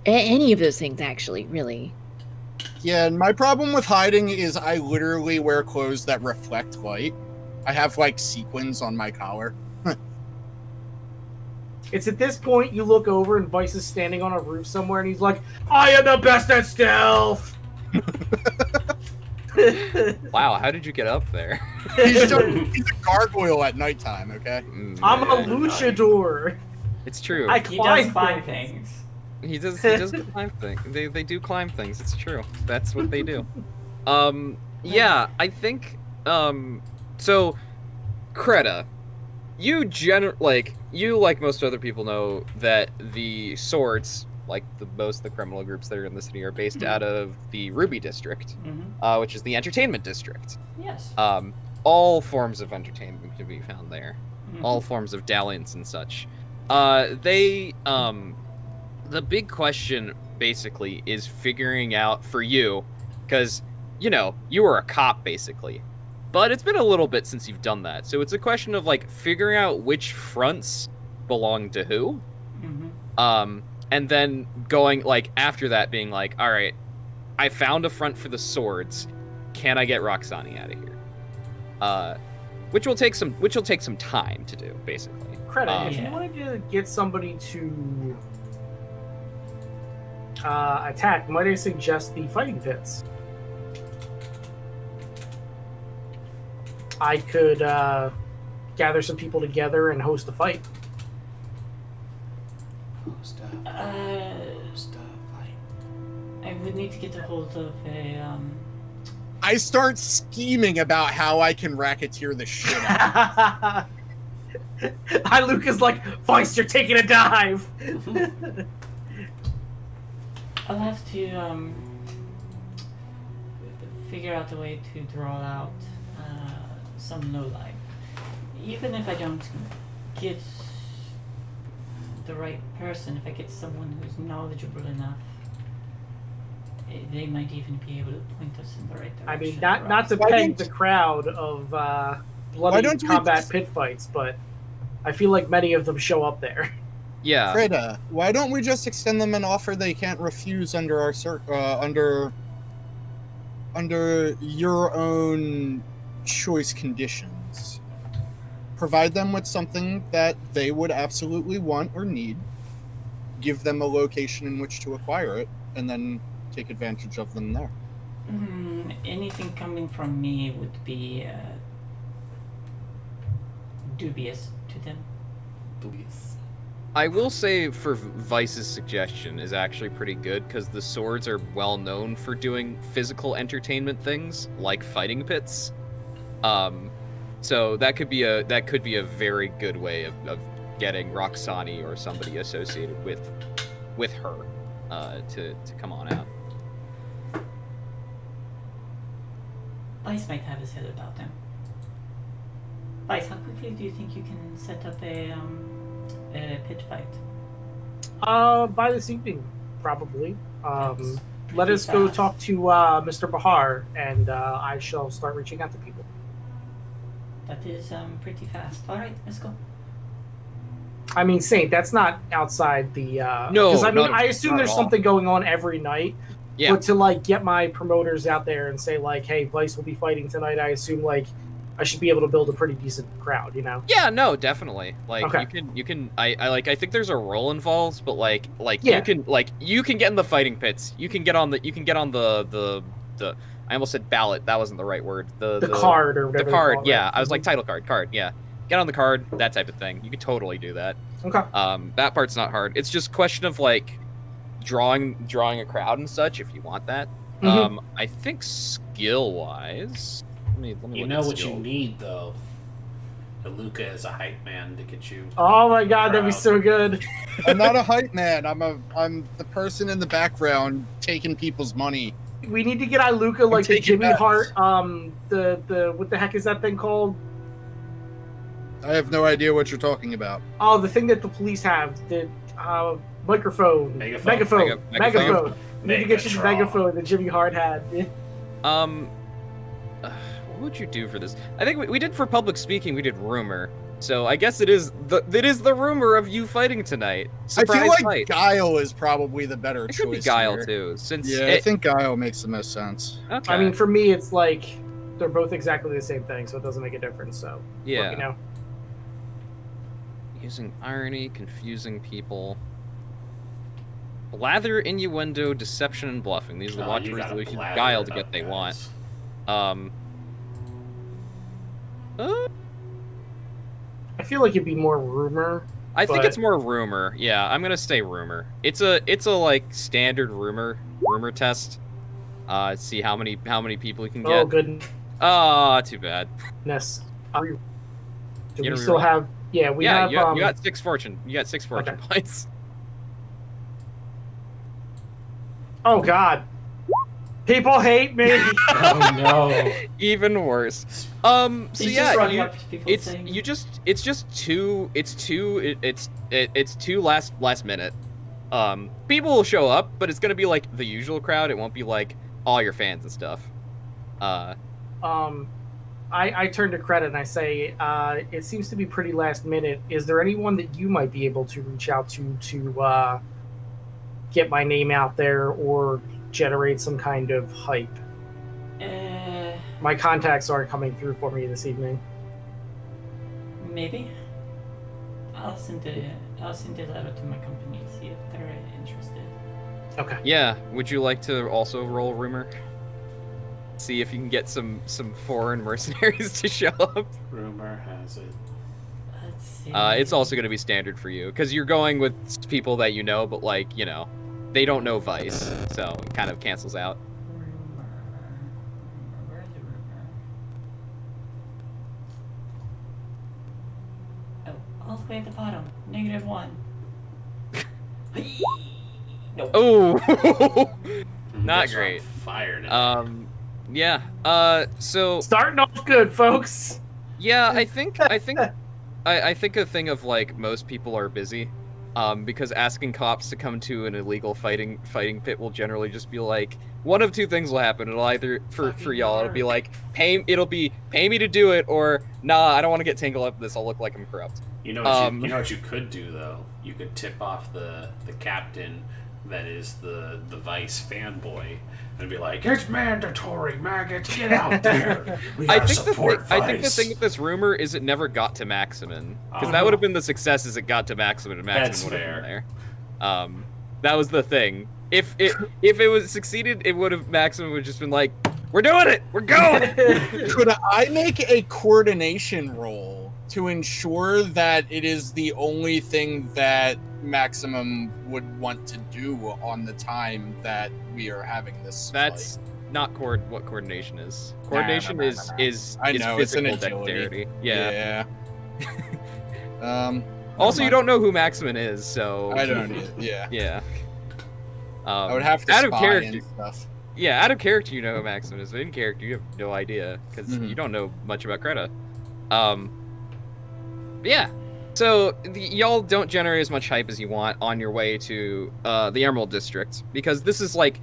[SPEAKER 5] Any of those things, actually, really.
[SPEAKER 1] Yeah, and my problem with hiding is I literally wear clothes that reflect light. I have, like, sequins on my collar.
[SPEAKER 3] It's at this point you look over and Vice is standing on a roof somewhere and he's like, I am the best at stealth!
[SPEAKER 4] Wow, how did you get up there?
[SPEAKER 1] He's a gargoyle at nighttime, okay?
[SPEAKER 3] I'm a luchador!
[SPEAKER 4] It's true.
[SPEAKER 6] He does climb things.
[SPEAKER 4] He does climb things. They do climb things, it's true. That's what they do. Yeah, I think, so, Kreta, you like most other people know that the swords, like most of the criminal groups that are in the city, are based out of the Ruby District, which is the entertainment district.
[SPEAKER 6] Yes.
[SPEAKER 4] All forms of entertainment can be found there. All forms of dalliance and such. The big question basically is figuring out for you, because you were a cop basically. But it's been a little bit since you've done that. So it's a question of, like, figuring out which fronts belong to who. And then going, like, after that being like, all right, I found a front for the swords. Can I get Roxani out of here? Which will take some time to do, basically.
[SPEAKER 3] Kreta, if you wanted to get somebody to attack, might I suggest the fighting pits? I could gather some people together and host a fight.
[SPEAKER 2] Host a fight.
[SPEAKER 6] I would need to get a hold of a,
[SPEAKER 1] I start scheming about how I can racketeer the shit out.
[SPEAKER 3] Hi, Luca's like, Feist, you're taking a dive!
[SPEAKER 6] I'll have to, figure out a way to draw out some lowlife. Even if I don't get the right person, if I get someone who's knowledgeable enough, they might even be able to point us in the right direction.
[SPEAKER 3] I mean, not to peg the crowd of bloody combat pit fights, but I feel like many of them show up there.
[SPEAKER 4] Yeah.
[SPEAKER 1] Kreta, why don't we just extend them an offer they can't refuse under our under your own choice conditions? Provide them with something that they would absolutely want or need, give them a location in which to acquire it, and then take advantage of them there.
[SPEAKER 6] Anything coming from me would be dubious to them.
[SPEAKER 2] Dubious.
[SPEAKER 4] I will say for Vice's suggestion is actually pretty good, because the swords are well known for doing physical entertainment things like fighting pits. So that could be a very good way of getting Roxani or somebody associated with her to come on out.
[SPEAKER 6] Vice might have his head about them. Vice, how quickly do you think you can set up a pit fight?
[SPEAKER 3] By this evening, probably.
[SPEAKER 6] That's
[SPEAKER 3] Let us go
[SPEAKER 6] fast.
[SPEAKER 3] talk to Mr. Bahar, and I shall start reaching out to people.
[SPEAKER 6] That is pretty fast. All right, let's go.
[SPEAKER 3] I mean, Saint, that's not outside the.
[SPEAKER 4] No,
[SPEAKER 3] because I mean,
[SPEAKER 4] not-
[SPEAKER 3] I assume
[SPEAKER 4] not
[SPEAKER 3] there's
[SPEAKER 4] at all.
[SPEAKER 3] something going on every night.
[SPEAKER 4] Yeah.
[SPEAKER 3] But to like get my promoters out there and say like, "Hey, Vice will be fighting tonight," I assume like I should be able to build a pretty decent crowd. You know?
[SPEAKER 4] Yeah, no, definitely. Like
[SPEAKER 3] Okay.
[SPEAKER 4] you can. I think there's a role involved, but like
[SPEAKER 3] Yeah.
[SPEAKER 4] you can get in the fighting pits. You can get on the. I almost said ballot. That wasn't the right word. The
[SPEAKER 3] card or
[SPEAKER 4] The
[SPEAKER 3] whatever. they
[SPEAKER 4] card.
[SPEAKER 3] call it,
[SPEAKER 4] Yeah,
[SPEAKER 3] right?
[SPEAKER 4] I was like title card. Yeah, get on the card. That type of thing. You could totally do that.
[SPEAKER 3] Okay.
[SPEAKER 4] That part's not hard. It's just a question of like drawing a crowd and such if you want that.
[SPEAKER 3] Mhm.
[SPEAKER 4] I think skill wise, let me
[SPEAKER 2] You
[SPEAKER 4] look
[SPEAKER 2] know
[SPEAKER 4] at
[SPEAKER 2] what
[SPEAKER 4] skill.
[SPEAKER 2] you need though. Luca is a hype man to get you.
[SPEAKER 3] Oh my god, that'd be
[SPEAKER 2] Crowd.
[SPEAKER 3] so good.
[SPEAKER 1] I'm not a hype man. I'm the person in the background taking people's money.
[SPEAKER 3] We need to get Iluka like the
[SPEAKER 1] taking
[SPEAKER 3] Jimmy
[SPEAKER 1] bets.
[SPEAKER 3] Hart. The what the heck is that thing called?
[SPEAKER 1] I have no idea what you're talking about.
[SPEAKER 3] Oh, the thing that the police have. The microphone.
[SPEAKER 2] Megaphone.
[SPEAKER 3] Megaphone.
[SPEAKER 4] Megaphone.
[SPEAKER 3] We need to get you the
[SPEAKER 2] Megatron.
[SPEAKER 3] megaphone that Jimmy Hart had.
[SPEAKER 4] What would you do for this? I think we did for public speaking. We did rumor. So I guess it is the rumor of you fighting tonight. Surprise
[SPEAKER 1] I feel like
[SPEAKER 4] fight.
[SPEAKER 1] Guile is probably the better
[SPEAKER 4] It
[SPEAKER 1] choice.
[SPEAKER 4] could be Guile
[SPEAKER 1] here.
[SPEAKER 4] too, since
[SPEAKER 1] Yeah, I think Guile makes the most sense.
[SPEAKER 4] Okay.
[SPEAKER 3] I mean, for me, it's like they're both exactly the same thing, so it doesn't make a difference. So
[SPEAKER 4] yeah,
[SPEAKER 3] you know.
[SPEAKER 4] using irony, confusing people. Blather, innuendo, deception, and bluffing. These are the
[SPEAKER 2] Oh, you
[SPEAKER 4] watchwords
[SPEAKER 2] gotta
[SPEAKER 4] that we use
[SPEAKER 2] blather
[SPEAKER 4] Guile to
[SPEAKER 2] about
[SPEAKER 4] get they
[SPEAKER 2] guys.
[SPEAKER 4] want.
[SPEAKER 3] I feel like it'd be more rumor.
[SPEAKER 4] I think
[SPEAKER 3] But-
[SPEAKER 4] it's more rumor. Yeah, I'm gonna say rumor. It's a like standard rumor test. See how many people you can
[SPEAKER 3] Oh
[SPEAKER 4] get.
[SPEAKER 3] goodness.
[SPEAKER 4] Too bad.
[SPEAKER 3] Do
[SPEAKER 4] You
[SPEAKER 3] we
[SPEAKER 4] gonna
[SPEAKER 3] still
[SPEAKER 4] reroll?
[SPEAKER 3] have? Yeah, we
[SPEAKER 4] Yeah,
[SPEAKER 3] have.
[SPEAKER 4] you got 6 fortune. You got 6 fortune
[SPEAKER 3] Okay.
[SPEAKER 4] points.
[SPEAKER 3] Oh God. People hate me.
[SPEAKER 2] Oh no!
[SPEAKER 4] Even worse. So
[SPEAKER 6] He's
[SPEAKER 4] yeah,
[SPEAKER 6] just running up to people
[SPEAKER 4] it's
[SPEAKER 6] saying,
[SPEAKER 4] too last minute. People will show up, but it's gonna be like the usual crowd. It won't be like all your fans and stuff.
[SPEAKER 3] I turn to Credit and I say, it seems to be pretty last minute. Is there anyone that you might be able to reach out to get my name out there or generate some kind of hype? My contacts aren't coming through for me this evening.
[SPEAKER 6] maybe. I'll send it out to my company, see if they're interested.
[SPEAKER 3] Okay.
[SPEAKER 4] Yeah. Would you like to also roll rumor? See if you can get some foreign mercenaries to show up.
[SPEAKER 2] Rumor has it.
[SPEAKER 6] Let's see.
[SPEAKER 4] It's also going to be standard for you because you're going with people that you know, but like they don't know Vice, so it kind of cancels out.
[SPEAKER 6] Rumor. Where's the rumor? Oh, all the way at the bottom. -1. Nope.
[SPEAKER 4] Oh, not
[SPEAKER 2] Guess we're on
[SPEAKER 4] great.
[SPEAKER 2] Fire today.
[SPEAKER 4] Yeah. So
[SPEAKER 3] Starting off good, folks.
[SPEAKER 4] yeah, I think a thing of like most people are busy, because asking cops to come to an illegal fighting pit will generally just be like one of two things will happen. It'll either for y'all it'll be like pay me to do it, or nah, I don't want to get tangled up in this. I'll look like I'm corrupt.
[SPEAKER 2] You know what you could do though? You could tip off the captain that is the Vice fanboy and be like, "It's mandatory, maggots, get out there. We
[SPEAKER 4] I
[SPEAKER 2] gotta
[SPEAKER 4] think
[SPEAKER 2] support
[SPEAKER 4] I think the
[SPEAKER 2] Vice."
[SPEAKER 4] thing with this rumor is it never got to Maximin, because
[SPEAKER 2] Oh.
[SPEAKER 4] that would have been the success as it got to Maximin, and
[SPEAKER 2] That's
[SPEAKER 4] Maximin would have been
[SPEAKER 2] fair.
[SPEAKER 4] there. That was the thing. If it was succeeded, it would have Maximin would have just been like, "We're doing it, we're going."
[SPEAKER 1] Could I make a coordination roll to ensure that it is the only thing that Maximum would want to do on the time that we are having this
[SPEAKER 4] That's not what coordination is. Coordination
[SPEAKER 1] no.
[SPEAKER 4] is
[SPEAKER 1] I know, it's an
[SPEAKER 4] physical
[SPEAKER 1] agility.
[SPEAKER 4] dexterity. Yeah. Also, you
[SPEAKER 1] mind.
[SPEAKER 4] don't know who Maximin is, so
[SPEAKER 1] I don't. Yeah.
[SPEAKER 4] Yeah.
[SPEAKER 1] I would have to
[SPEAKER 4] out of
[SPEAKER 1] spy
[SPEAKER 4] character.
[SPEAKER 1] and stuff.
[SPEAKER 4] Yeah, out of character, you know who Maximin is. But in character, you have no idea because
[SPEAKER 1] Mhm.
[SPEAKER 4] you don't know much about Creta. Yeah. So y'all don't generate as much hype as you want on your way to the Emerald District, because this is like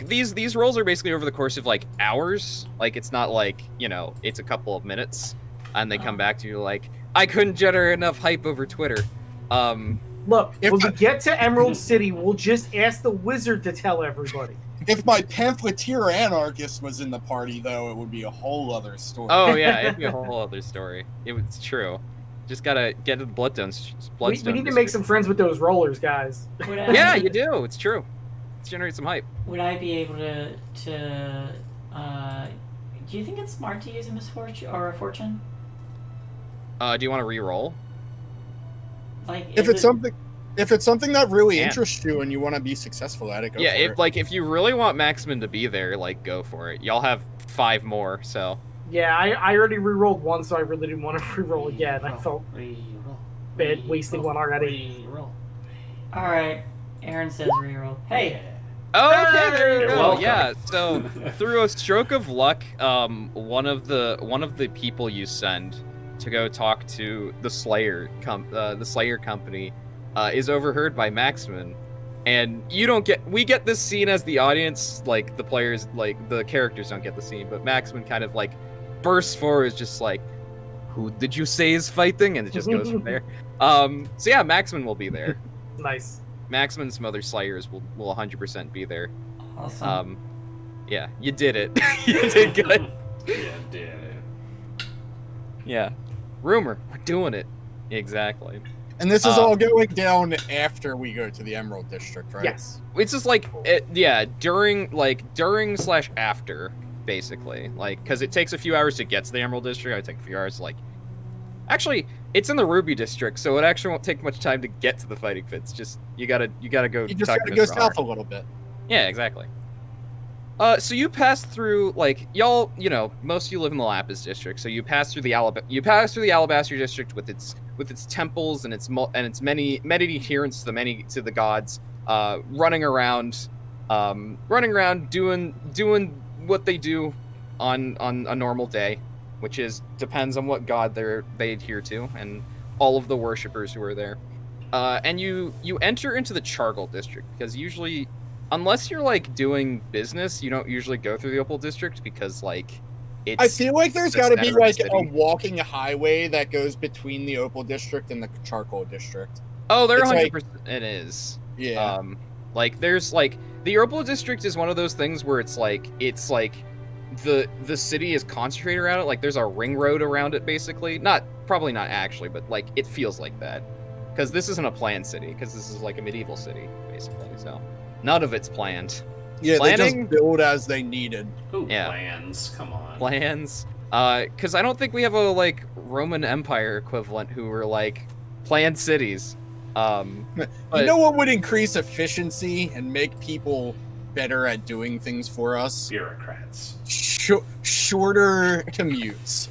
[SPEAKER 4] these rolls are basically over the course of like hours. Like it's not like, you know, it's a couple of minutes and they come back to you like, I couldn't generate enough hype over Twitter.
[SPEAKER 3] Look, when we get to Emerald City, we'll just ask the wizard to tell everybody.
[SPEAKER 1] If my pamphleteer anarchist was in the party, though, it would be a whole other story.
[SPEAKER 4] Oh yeah, it'd be a whole other story. It's true. Just gotta get to the Bloodstones.
[SPEAKER 3] We need to make some friends with those rollers, guys.
[SPEAKER 4] Yeah, you do. It's true. Let's generate some hype.
[SPEAKER 6] Would I be able to do you think it's smart to use a misfortune or a fortune?
[SPEAKER 4] Do you want to re-roll?
[SPEAKER 6] Like,
[SPEAKER 1] if it's something that really interests you and you want to be successful at it, go for it.
[SPEAKER 4] Like if you really want Maximin to be there, like go for it. Y'all have 5 more, so.
[SPEAKER 3] Yeah, I already re-rolled one, so I really didn't want to re-roll again. I felt bad wasting one already.
[SPEAKER 6] All right, Aaron says re-roll. Hey.
[SPEAKER 4] Oh, okay, there you go. Yeah, so through a stroke of luck, one of the people you send to go talk to the Slayer company is overheard by Maximin, and we get this scene as the audience, like the players, like the characters don't get the scene, but Maximin kind of like bursts forward, just like, who did you say is fighting? And it just goes from there. So yeah, Maximin will be there.
[SPEAKER 3] Nice. Maximin
[SPEAKER 4] and some other Slayers will 100% be there.
[SPEAKER 6] Awesome.
[SPEAKER 4] Yeah, you did it. You did good.
[SPEAKER 2] Yeah, did it.
[SPEAKER 4] Yeah. Rumor, we're doing it. Exactly.
[SPEAKER 1] And this is all going down after we go to the Emerald District, right?
[SPEAKER 3] Yes.
[SPEAKER 4] It's just like, during/after, basically. Like, because it takes a few hours to get to the Emerald District. It would take a few hours, like... Actually, it's in the Ruby District, so it actually won't take much time to get to the fighting pits. Just, you gotta go...
[SPEAKER 1] You just gotta go south a little bit.
[SPEAKER 4] Yeah, exactly. So you pass through, like, y'all, you know, most of you live in the Lapis District, so you pass through the Alabaster District with its temples and its many adherents to the gods, running around doing what they do on a normal day, which is depends on what god they adhere to and all of the worshippers who are there. And you enter into the Chargal District, because usually, unless you're like doing business, you don't usually go through the Opal District, because like
[SPEAKER 1] I feel like there's got to be like a walking highway that goes between the Opal District and the Charcoal District.
[SPEAKER 4] Oh, there 100%. It is.
[SPEAKER 1] Yeah.
[SPEAKER 4] Like there's like the Opal District is one of those things where it's like the city is concentrated around it. Like there's a ring road around it, basically. Probably not actually, but like it feels like that, because this isn't a planned city, because this is like a medieval city, basically. So none of it's planned.
[SPEAKER 1] Yeah,
[SPEAKER 4] Planning,
[SPEAKER 1] they just build as they needed.
[SPEAKER 2] Ooh, yeah. Plans, come on.
[SPEAKER 4] Plans. Because I don't think we have a, like, Roman Empire equivalent who were, like, planned cities.
[SPEAKER 1] You know what would increase efficiency and make people better at doing things for us?
[SPEAKER 2] Bureaucrats.
[SPEAKER 1] Shorter commutes.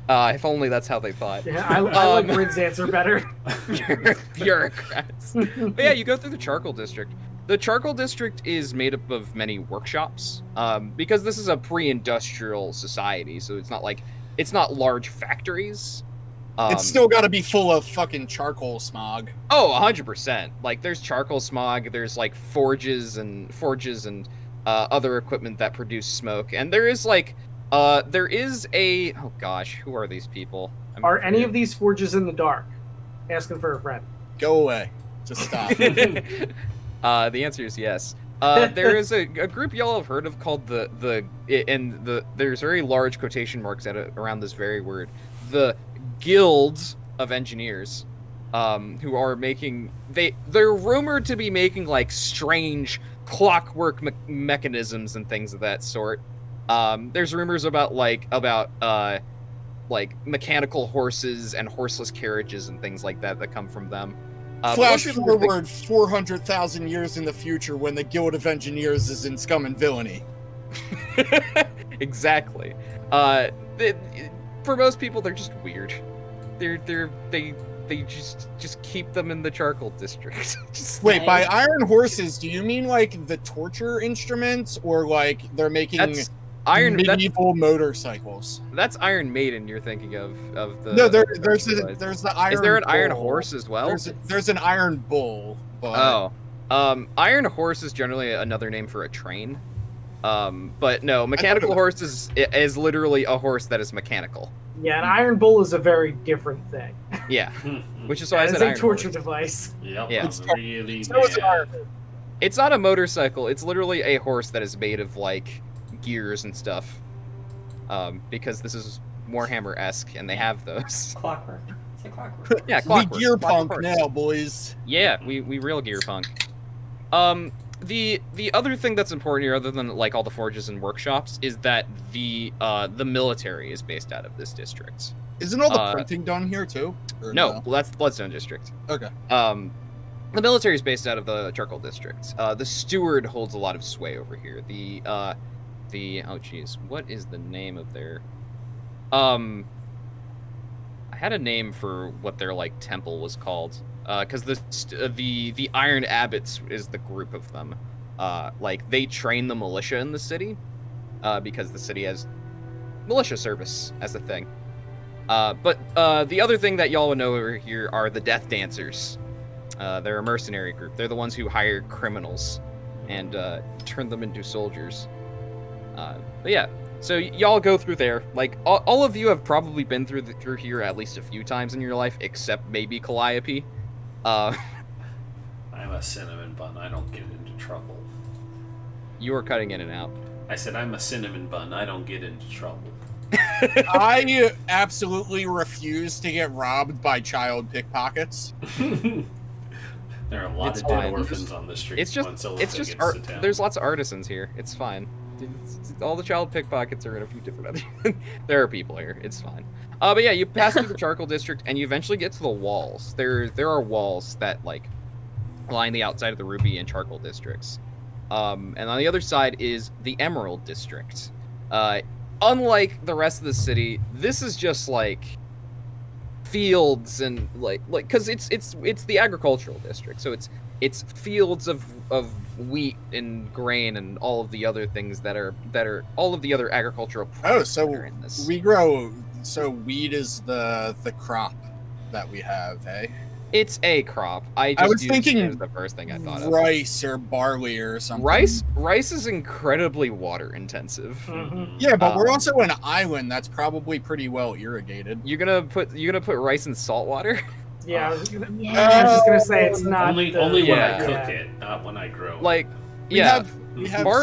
[SPEAKER 4] If only that's how they thought.
[SPEAKER 3] Yeah, I like Rid's answer better.
[SPEAKER 4] Bureaucrats. But yeah, you go through the Charcoal District. The Charcoal District is made up of many workshops, because this is a pre-industrial society, so it's not large factories.
[SPEAKER 1] It's still got to be full of fucking charcoal smog.
[SPEAKER 4] Oh, 100%. Like, there's charcoal smog, there's, like, forges and other equipment that produce smoke, and there is, like, there is a... Oh, gosh, who are these people?
[SPEAKER 3] Are any of these forges in the dark? Asking for a friend.
[SPEAKER 1] Go away. Just stop.
[SPEAKER 4] The answer is yes. There is a group y'all have heard of called there's very large quotation marks around this very word, the Guild of Engineers, who are making they're rumored to be making like strange clockwork mechanisms and things of that sort. There's rumors about mechanical horses and horseless carriages and things like that come from them.
[SPEAKER 1] Flash forward 400,000 years in the future when the Guild of Engineers is in Scum and Villainy.
[SPEAKER 4] Exactly. For most people, they're just weird. They just keep them in the Charcoal District.
[SPEAKER 1] Wait, by iron horses, do you mean like the torture instruments, or like they're making medieval motorcycles.
[SPEAKER 4] That's Iron Maiden you're thinking of the.
[SPEAKER 1] No, there's the Iron.
[SPEAKER 4] Is there an
[SPEAKER 1] Bull.
[SPEAKER 4] Iron Horse as well?
[SPEAKER 1] There's an Iron Bull. But...
[SPEAKER 4] Oh, Iron Horse is generally another name for a train. But no, mechanical horse is literally a horse that is mechanical.
[SPEAKER 3] Yeah, an Iron Bull is a very different thing.
[SPEAKER 4] Yeah, which is why I said
[SPEAKER 3] it's a
[SPEAKER 4] Iron
[SPEAKER 3] torture
[SPEAKER 4] Horse.
[SPEAKER 3] device.
[SPEAKER 2] Yep,
[SPEAKER 4] Yeah.
[SPEAKER 2] it's really
[SPEAKER 3] So is an
[SPEAKER 2] bad.
[SPEAKER 3] Iron Bull.
[SPEAKER 4] It's not a motorcycle. It's literally a horse that is made of like gears and stuff. Because this is Warhammer-esque, and they have those.
[SPEAKER 6] Clockwork. It's a clockwork.
[SPEAKER 4] Yeah,
[SPEAKER 1] We
[SPEAKER 4] clockwork.
[SPEAKER 1] gear
[SPEAKER 4] Clockwork
[SPEAKER 1] punk
[SPEAKER 4] horse.
[SPEAKER 1] now, boys.
[SPEAKER 4] Yeah, we real gear punk. The other thing that's important here, other than like all the forges and workshops, is that the military is based out of this district.
[SPEAKER 1] Isn't all the printing done here too? Or
[SPEAKER 4] No, that's Bloodstone district.
[SPEAKER 1] Okay.
[SPEAKER 4] The military is based out of the Charcoal district. The steward holds a lot of sway over here. The oh jeez, what is the name of their I had a name for what their like temple was called. Because the Iron Abbots is the group of them. Like they train the militia in the city, because the city has militia service as a thing. But the other thing that y'all would know over here are the Death Dancers. They're a mercenary group. They're the ones who hire criminals and turn them into soldiers. But yeah, so y'all go through there. Like all of you have probably been through here at least a few times in your life, except maybe Calliope.
[SPEAKER 2] I'm a cinnamon bun. I don't get into trouble.
[SPEAKER 4] You are cutting in and out.
[SPEAKER 2] I said I'm a cinnamon bun. I don't get into trouble.
[SPEAKER 1] I absolutely refuse to get robbed by child pickpockets.
[SPEAKER 2] There are a lot
[SPEAKER 4] It's
[SPEAKER 2] of dead
[SPEAKER 4] fine.
[SPEAKER 2] orphans on the street.
[SPEAKER 4] It's just there's lots of artisans here. It's fine. All the child pickpockets are in a few different other. There are people here. It's fine. But yeah, you pass through the Charcoal district and you eventually get to the walls. There are walls that like line the outside of the Ruby and Charcoal districts. And on the other side is the Emerald district. Unlike the rest of the city, this is just like fields and like because it's the agricultural district, so it's fields of wheat and grain and all of the other things that are all of the other agricultural products that are in this.
[SPEAKER 1] we grow. So wheat is the crop that we have, hey?
[SPEAKER 4] It's a crop. I
[SPEAKER 1] was
[SPEAKER 4] used
[SPEAKER 1] thinking
[SPEAKER 4] it as the first thing I thought of.
[SPEAKER 1] rice or barley or something.
[SPEAKER 4] Rice is incredibly water intensive.
[SPEAKER 3] Mhm.
[SPEAKER 1] Yeah, but we're also an island that's probably pretty well irrigated.
[SPEAKER 4] You're gonna put rice in salt water?
[SPEAKER 3] Yeah, I was just gonna say it's not
[SPEAKER 2] only when I
[SPEAKER 4] Yeah.
[SPEAKER 2] cook it, not when I grow.
[SPEAKER 4] Like,
[SPEAKER 1] We
[SPEAKER 4] yeah.
[SPEAKER 1] have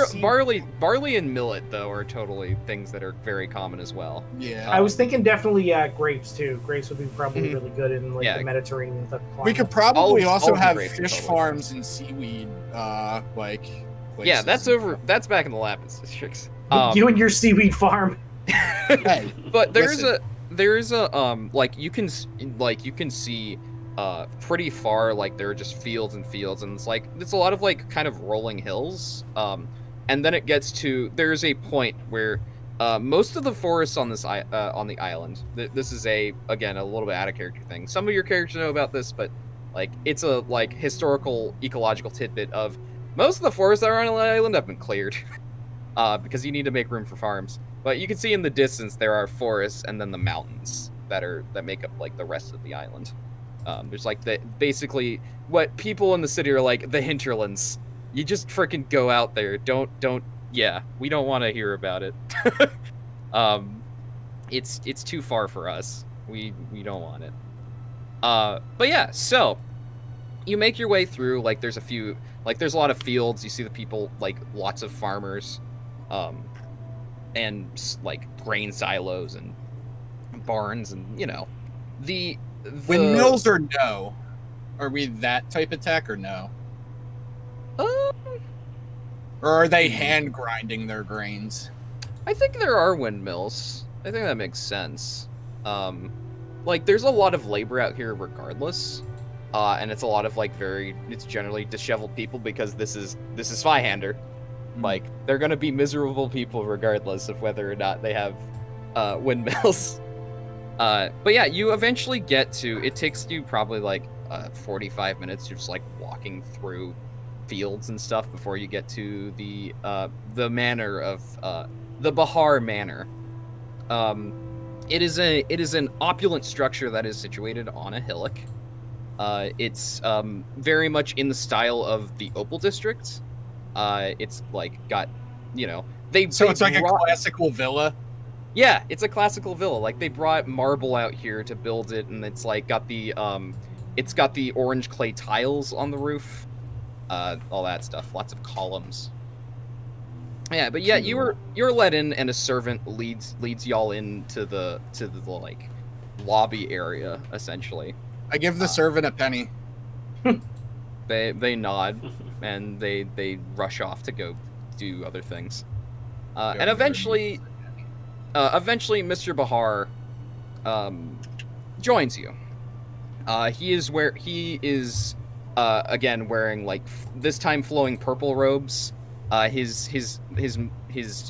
[SPEAKER 1] seed-
[SPEAKER 4] Barley and millet though are totally things that are very common as well.
[SPEAKER 1] Yeah.
[SPEAKER 3] I was thinking definitely grapes too. Grapes would be probably
[SPEAKER 4] Mhm.
[SPEAKER 3] really good in like
[SPEAKER 4] Yeah.
[SPEAKER 3] the Mediterranean type of
[SPEAKER 1] We could
[SPEAKER 3] climate.
[SPEAKER 1] probably
[SPEAKER 4] All
[SPEAKER 1] also
[SPEAKER 4] of the
[SPEAKER 1] have
[SPEAKER 4] grapes are
[SPEAKER 1] fish
[SPEAKER 4] totally
[SPEAKER 1] farms and seaweed, like.
[SPEAKER 4] Yeah,
[SPEAKER 1] places.
[SPEAKER 4] that's back in the Lapis districts.
[SPEAKER 3] You and your seaweed farm.
[SPEAKER 1] Hey,
[SPEAKER 4] But
[SPEAKER 1] listen.
[SPEAKER 4] there's a like you can see pretty far, like there are just fields and fields, and it's a lot of like kind of rolling hills, and then it gets to there's a point where most of the forests on this on the island, this is again a little bit out of character thing. Some of your characters know about this, but like it's a like historical ecological tidbit of most of the forests that are on the island have been cleared because you need to make room for farms. But you can see in the distance there are forests and then the mountains that make up like the rest of the island. There's like basically what people in the city are like the hinterlands. You just freaking go out there. Yeah, we don't want to hear about it. It's too far for us. We don't want it. But yeah, so you make your way through. Like there's a lot of fields. You see the people, like lots of farmers, and like grain silos and barns, and the
[SPEAKER 1] windmills or no? Are we that type of tech or no? Or are they hand grinding their grains?
[SPEAKER 4] I think there are windmills. I think that makes sense. Like there's a lot of labor out here regardless. And it's a lot of like it's generally disheveled people because this is Zweihander. Like they're gonna be miserable people regardless of whether or not they have windmills. But yeah, you eventually get to. It takes you probably like 45 minutes just like walking through fields and stuff before you get to the manor of the Bahar Manor. It is an opulent structure that is situated on a hillock. It's very much in the style of the Opal District. It's like got, you know, it's like a
[SPEAKER 1] classical villa.
[SPEAKER 4] Yeah, it's a classical villa. Like they brought marble out here to build it, and it's like got the orange clay tiles on the roof, all that stuff. Lots of columns. Yeah, but yeah, you're let in, and a servant leads y'all into the like lobby area essentially.
[SPEAKER 1] I give the servant a penny.
[SPEAKER 4] They nod, and they rush off to go do other things, and eventually Mr. Bahar joins you. He is again wearing like this time flowing purple robes. His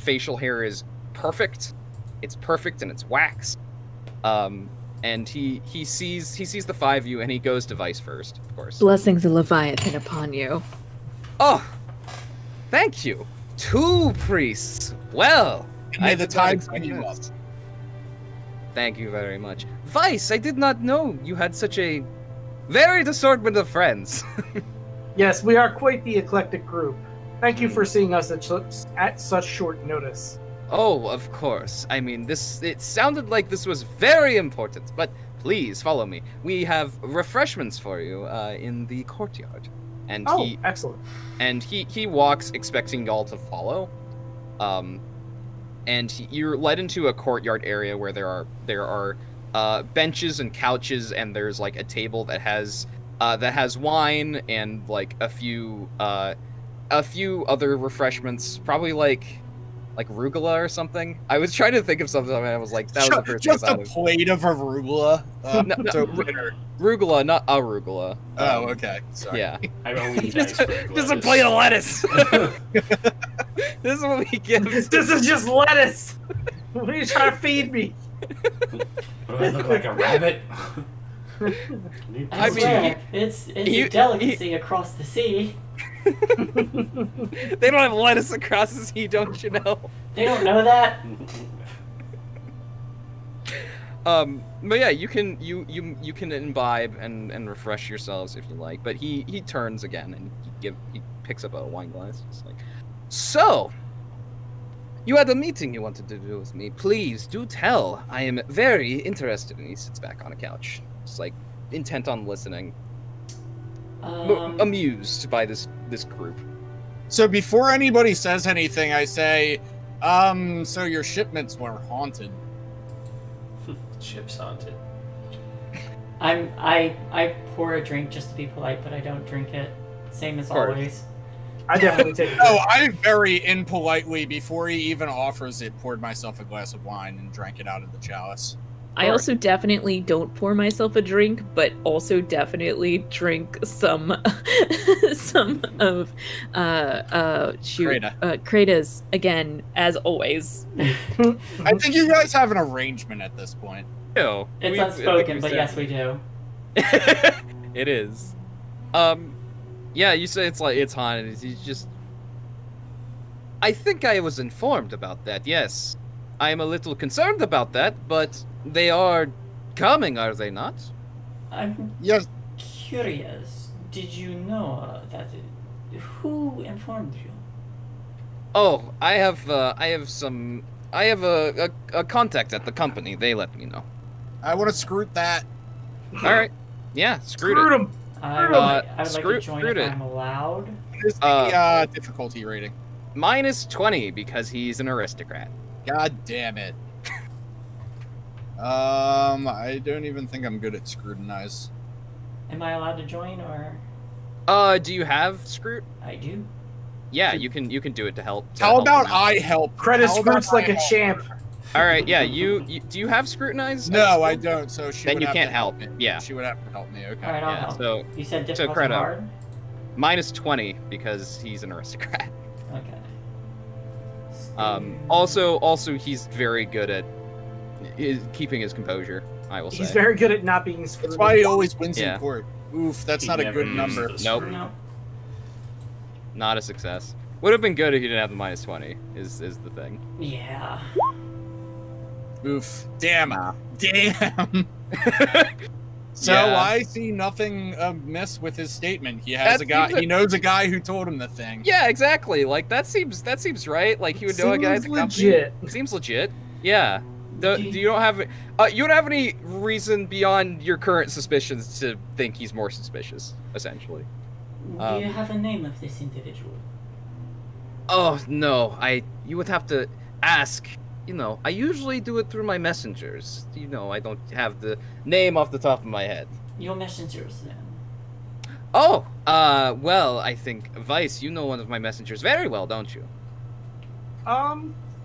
[SPEAKER 4] facial hair is perfect. It's perfect and it's waxed. And he sees the five of you, and he goes to Vice first, of course.
[SPEAKER 5] Blessings of Leviathan upon you.
[SPEAKER 4] Oh, thank you. 2 priests. Well,
[SPEAKER 1] May the tides bring you up.
[SPEAKER 4] Thank you very much. Vice, I did not know you had such a varied assortment of friends.
[SPEAKER 3] Yes, we are quite the eclectic group. Thank you for seeing us at such short notice.
[SPEAKER 4] Oh, of course. I mean, it sounded like this was very important, but please follow me. We have refreshments for you in the courtyard. And
[SPEAKER 3] excellent.
[SPEAKER 4] And he walks expecting y'all to follow. And you're led into a courtyard area where there are benches and couches, and there's like a table that has wine and like a few other refreshments, probably like arugula or something. I was trying to think of something, and I was like, that was the first
[SPEAKER 1] just
[SPEAKER 4] thing I
[SPEAKER 1] a
[SPEAKER 4] thought of.
[SPEAKER 1] plate of arugula.
[SPEAKER 4] Arugula, not arugula.
[SPEAKER 1] Oh, okay. Sorry.
[SPEAKER 4] Yeah.
[SPEAKER 2] I only eat ice cream.
[SPEAKER 4] Just a plate of lettuce. This is what we give.
[SPEAKER 3] This is just lettuce. What are you trying to feed me?
[SPEAKER 2] What do I look like, a rabbit?
[SPEAKER 6] I swear, it's a delicacy across the sea.
[SPEAKER 4] They don't have lettuce across the sea, don't you know?
[SPEAKER 6] They don't know that.
[SPEAKER 4] But yeah, you can imbibe and refresh yourselves if you like. But he turns again, and he picks up a wine glass. It's like, so you had a meeting you wanted to do with me. Please do tell. I am very interested. And he sits back on a couch, just like intent on listening, amused by this group.
[SPEAKER 1] So before anybody says anything, I say, so your shipments were haunted.
[SPEAKER 2] Ship's haunted.
[SPEAKER 6] I pour a drink just to be polite, but I don't drink it. Same as always.
[SPEAKER 3] I definitely take it.
[SPEAKER 1] No, I very impolitely, before he even offers it, poured myself a glass of wine and drank it out of the chalice.
[SPEAKER 5] I also definitely don't pour myself a drink, but also definitely drink some of Krata's again, as always.
[SPEAKER 1] I think you guys have an arrangement at this point.
[SPEAKER 4] No,
[SPEAKER 6] It's unspoken, but yes, we do.
[SPEAKER 4] It is. Yeah, you say it's haunted. He's just. I think I was informed about that. Yes, I am a little concerned about that, but they are coming, are they not?
[SPEAKER 6] I'm curious. Did you know that? Who informed you?
[SPEAKER 4] Oh, I have a contact at the company. They let me know.
[SPEAKER 1] I want to scroot that.
[SPEAKER 4] All right. Yeah, screwed
[SPEAKER 3] him.
[SPEAKER 6] I would like to join
[SPEAKER 4] screwed
[SPEAKER 6] if
[SPEAKER 4] it.
[SPEAKER 6] I'm allowed.
[SPEAKER 1] What is the difficulty rating?
[SPEAKER 4] -20 because he's an aristocrat.
[SPEAKER 1] God damn it. I don't even think I'm good at scrutinize.
[SPEAKER 6] Am I allowed to join, or?
[SPEAKER 4] Do you have scroot?
[SPEAKER 6] I do.
[SPEAKER 4] Yeah, you can do it to help.
[SPEAKER 1] How about I help?
[SPEAKER 3] Credit
[SPEAKER 1] How about
[SPEAKER 3] Scroots like
[SPEAKER 1] I
[SPEAKER 3] a
[SPEAKER 1] help?
[SPEAKER 3] champ.
[SPEAKER 4] All right, yeah. You do you have scrutinize?
[SPEAKER 1] No, I don't. So she
[SPEAKER 4] Then
[SPEAKER 1] would
[SPEAKER 4] you
[SPEAKER 1] have
[SPEAKER 4] can't
[SPEAKER 1] to
[SPEAKER 4] help.
[SPEAKER 1] me.
[SPEAKER 4] Yeah.
[SPEAKER 1] She would have to help me. Okay.
[SPEAKER 6] All right, I'll
[SPEAKER 4] Yeah,
[SPEAKER 6] help.
[SPEAKER 4] so
[SPEAKER 6] You said
[SPEAKER 4] so
[SPEAKER 6] difficult
[SPEAKER 4] Creta.
[SPEAKER 6] hard?
[SPEAKER 4] -20 because he's an aristocrat.
[SPEAKER 6] Okay.
[SPEAKER 4] Also, he's very good at keeping his composure. I will say.
[SPEAKER 3] He's very good at not being screwed.
[SPEAKER 1] That's why he always wins
[SPEAKER 4] Yeah.
[SPEAKER 1] in court. Oof, that's
[SPEAKER 2] He
[SPEAKER 1] not a
[SPEAKER 2] never
[SPEAKER 1] good
[SPEAKER 2] uses
[SPEAKER 1] number.
[SPEAKER 2] the
[SPEAKER 4] Nope.
[SPEAKER 2] screw.
[SPEAKER 6] No.
[SPEAKER 4] Not a success. Would have been good if you didn't have the -20. Is the thing.
[SPEAKER 6] Yeah.
[SPEAKER 1] Oof. Damn.
[SPEAKER 4] Nah.
[SPEAKER 1] Damn. So
[SPEAKER 4] Yeah.
[SPEAKER 1] I see nothing amiss with his statement. He has
[SPEAKER 4] That
[SPEAKER 1] a guy.
[SPEAKER 4] seems
[SPEAKER 1] He knows a guy who told him the thing.
[SPEAKER 4] Yeah, exactly. Like that seems right. Like he would know a guy at the company.
[SPEAKER 3] legit.
[SPEAKER 4] Seems legit. Yeah. Do you don't have any reason beyond your current suspicions to think he's more suspicious, essentially.
[SPEAKER 6] Do you have a name of this individual?
[SPEAKER 4] Oh no, you would have to ask. You know, I usually do it through my messengers. You know, I don't have the name off the top of my head.
[SPEAKER 6] Your messengers, then.
[SPEAKER 4] Oh, well, I think Vice, you know one of my messengers very well, don't you?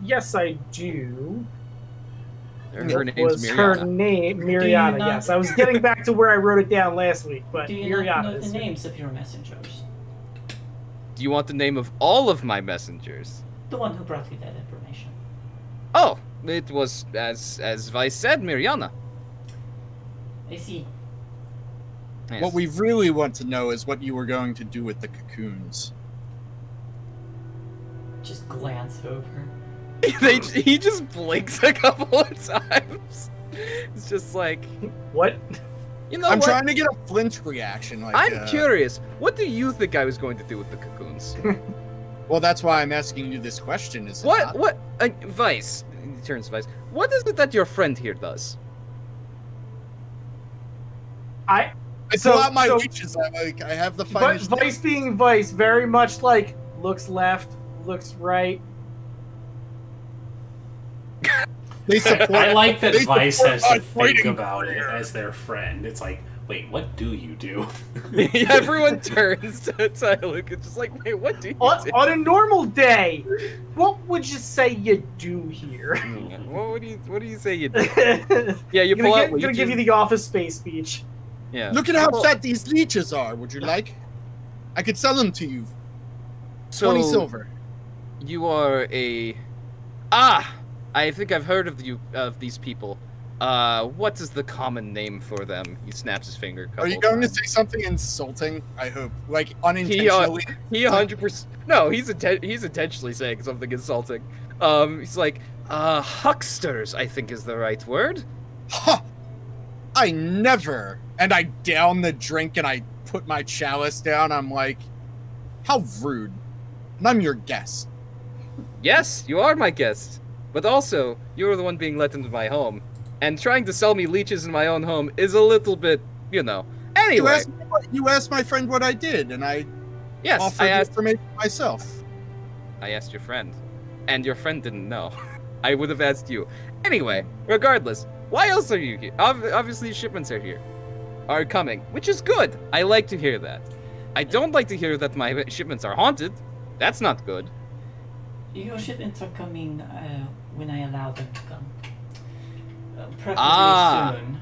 [SPEAKER 3] Yes, I do.
[SPEAKER 4] Her
[SPEAKER 3] What
[SPEAKER 4] name's
[SPEAKER 3] was her
[SPEAKER 4] Miriana.
[SPEAKER 3] name?
[SPEAKER 6] you
[SPEAKER 3] Miriana,
[SPEAKER 6] not-
[SPEAKER 3] yes. I was getting back to where I wrote it down last week, but
[SPEAKER 6] Do you not
[SPEAKER 3] Miriana
[SPEAKER 6] know
[SPEAKER 3] is
[SPEAKER 6] the names of your messengers?
[SPEAKER 4] Do you want the name of all of my messengers?
[SPEAKER 6] The one who brought you that information.
[SPEAKER 4] Oh, it was, as Vice said, Miriana.
[SPEAKER 6] I see.
[SPEAKER 4] Yes.
[SPEAKER 1] What we really want to know is what you were going to do with the cocoons.
[SPEAKER 6] Just glance over.
[SPEAKER 4] He just blinks a couple of times. It's just like,
[SPEAKER 3] What?
[SPEAKER 4] you know
[SPEAKER 1] I'm
[SPEAKER 4] what?
[SPEAKER 1] trying to get a flinch reaction. Like,
[SPEAKER 4] I'm curious. What do you think I was going to do with the cocoons?
[SPEAKER 1] Well, that's why I'm asking you this question. Is it not?
[SPEAKER 4] What? Vice. He turns to Vice. What is it that your friend here does?
[SPEAKER 1] I
[SPEAKER 3] So-
[SPEAKER 1] pull out my
[SPEAKER 3] so-
[SPEAKER 1] leeches. I have the
[SPEAKER 3] But
[SPEAKER 1] finest.
[SPEAKER 3] Vice being Vice, very much like looks left, looks right.
[SPEAKER 1] They support.
[SPEAKER 2] I like that
[SPEAKER 1] they
[SPEAKER 2] Vice
[SPEAKER 1] support
[SPEAKER 2] has to
[SPEAKER 1] my
[SPEAKER 2] think
[SPEAKER 1] fighting
[SPEAKER 2] about it
[SPEAKER 1] career.
[SPEAKER 2] as their friend. It's like, wait, what do you do?
[SPEAKER 4] Everyone turns to look. It's just like, wait, what do you do?
[SPEAKER 3] On a normal day, what would you say you do here?
[SPEAKER 4] What do you say you do? Yeah, you pull out.
[SPEAKER 3] I'm gonna give you the Office Space speech.
[SPEAKER 4] Yeah.
[SPEAKER 1] Look at how
[SPEAKER 4] Well,
[SPEAKER 1] fat these leeches are. Would you like? I could sell them to you.
[SPEAKER 4] So
[SPEAKER 1] 20 silver.
[SPEAKER 4] you are a. I think I've heard of these people. What is the common name for them? He snaps his finger. A couple
[SPEAKER 1] Are you
[SPEAKER 4] of
[SPEAKER 1] going to
[SPEAKER 4] times.
[SPEAKER 1] say something insulting? I hope, like unintentionally.
[SPEAKER 4] He 100%. No, he's intentionally saying something insulting. He's like, hucksters, I think is the right word.
[SPEAKER 1] Ha! I never. And I down the drink and I put my chalice down. I'm like, how rude. And I'm your guest.
[SPEAKER 4] Yes, you are my guest, but also you're the one being let into my home, and trying to sell me leeches in my own home is a little bit, you know. Anyway,
[SPEAKER 1] You asked my friend what I did, and I
[SPEAKER 4] yes,
[SPEAKER 1] offered
[SPEAKER 4] I
[SPEAKER 1] the
[SPEAKER 4] asked.
[SPEAKER 1] information myself.
[SPEAKER 4] I asked your friend, and your friend didn't know. I would have asked you. Anyway, regardless, why else are you here? Obviously, shipments are coming, which is good. I like to hear that. I don't like to hear that my shipments are haunted. That's not good.
[SPEAKER 6] Your shipments are coming when I allow them to come. Preferably soon.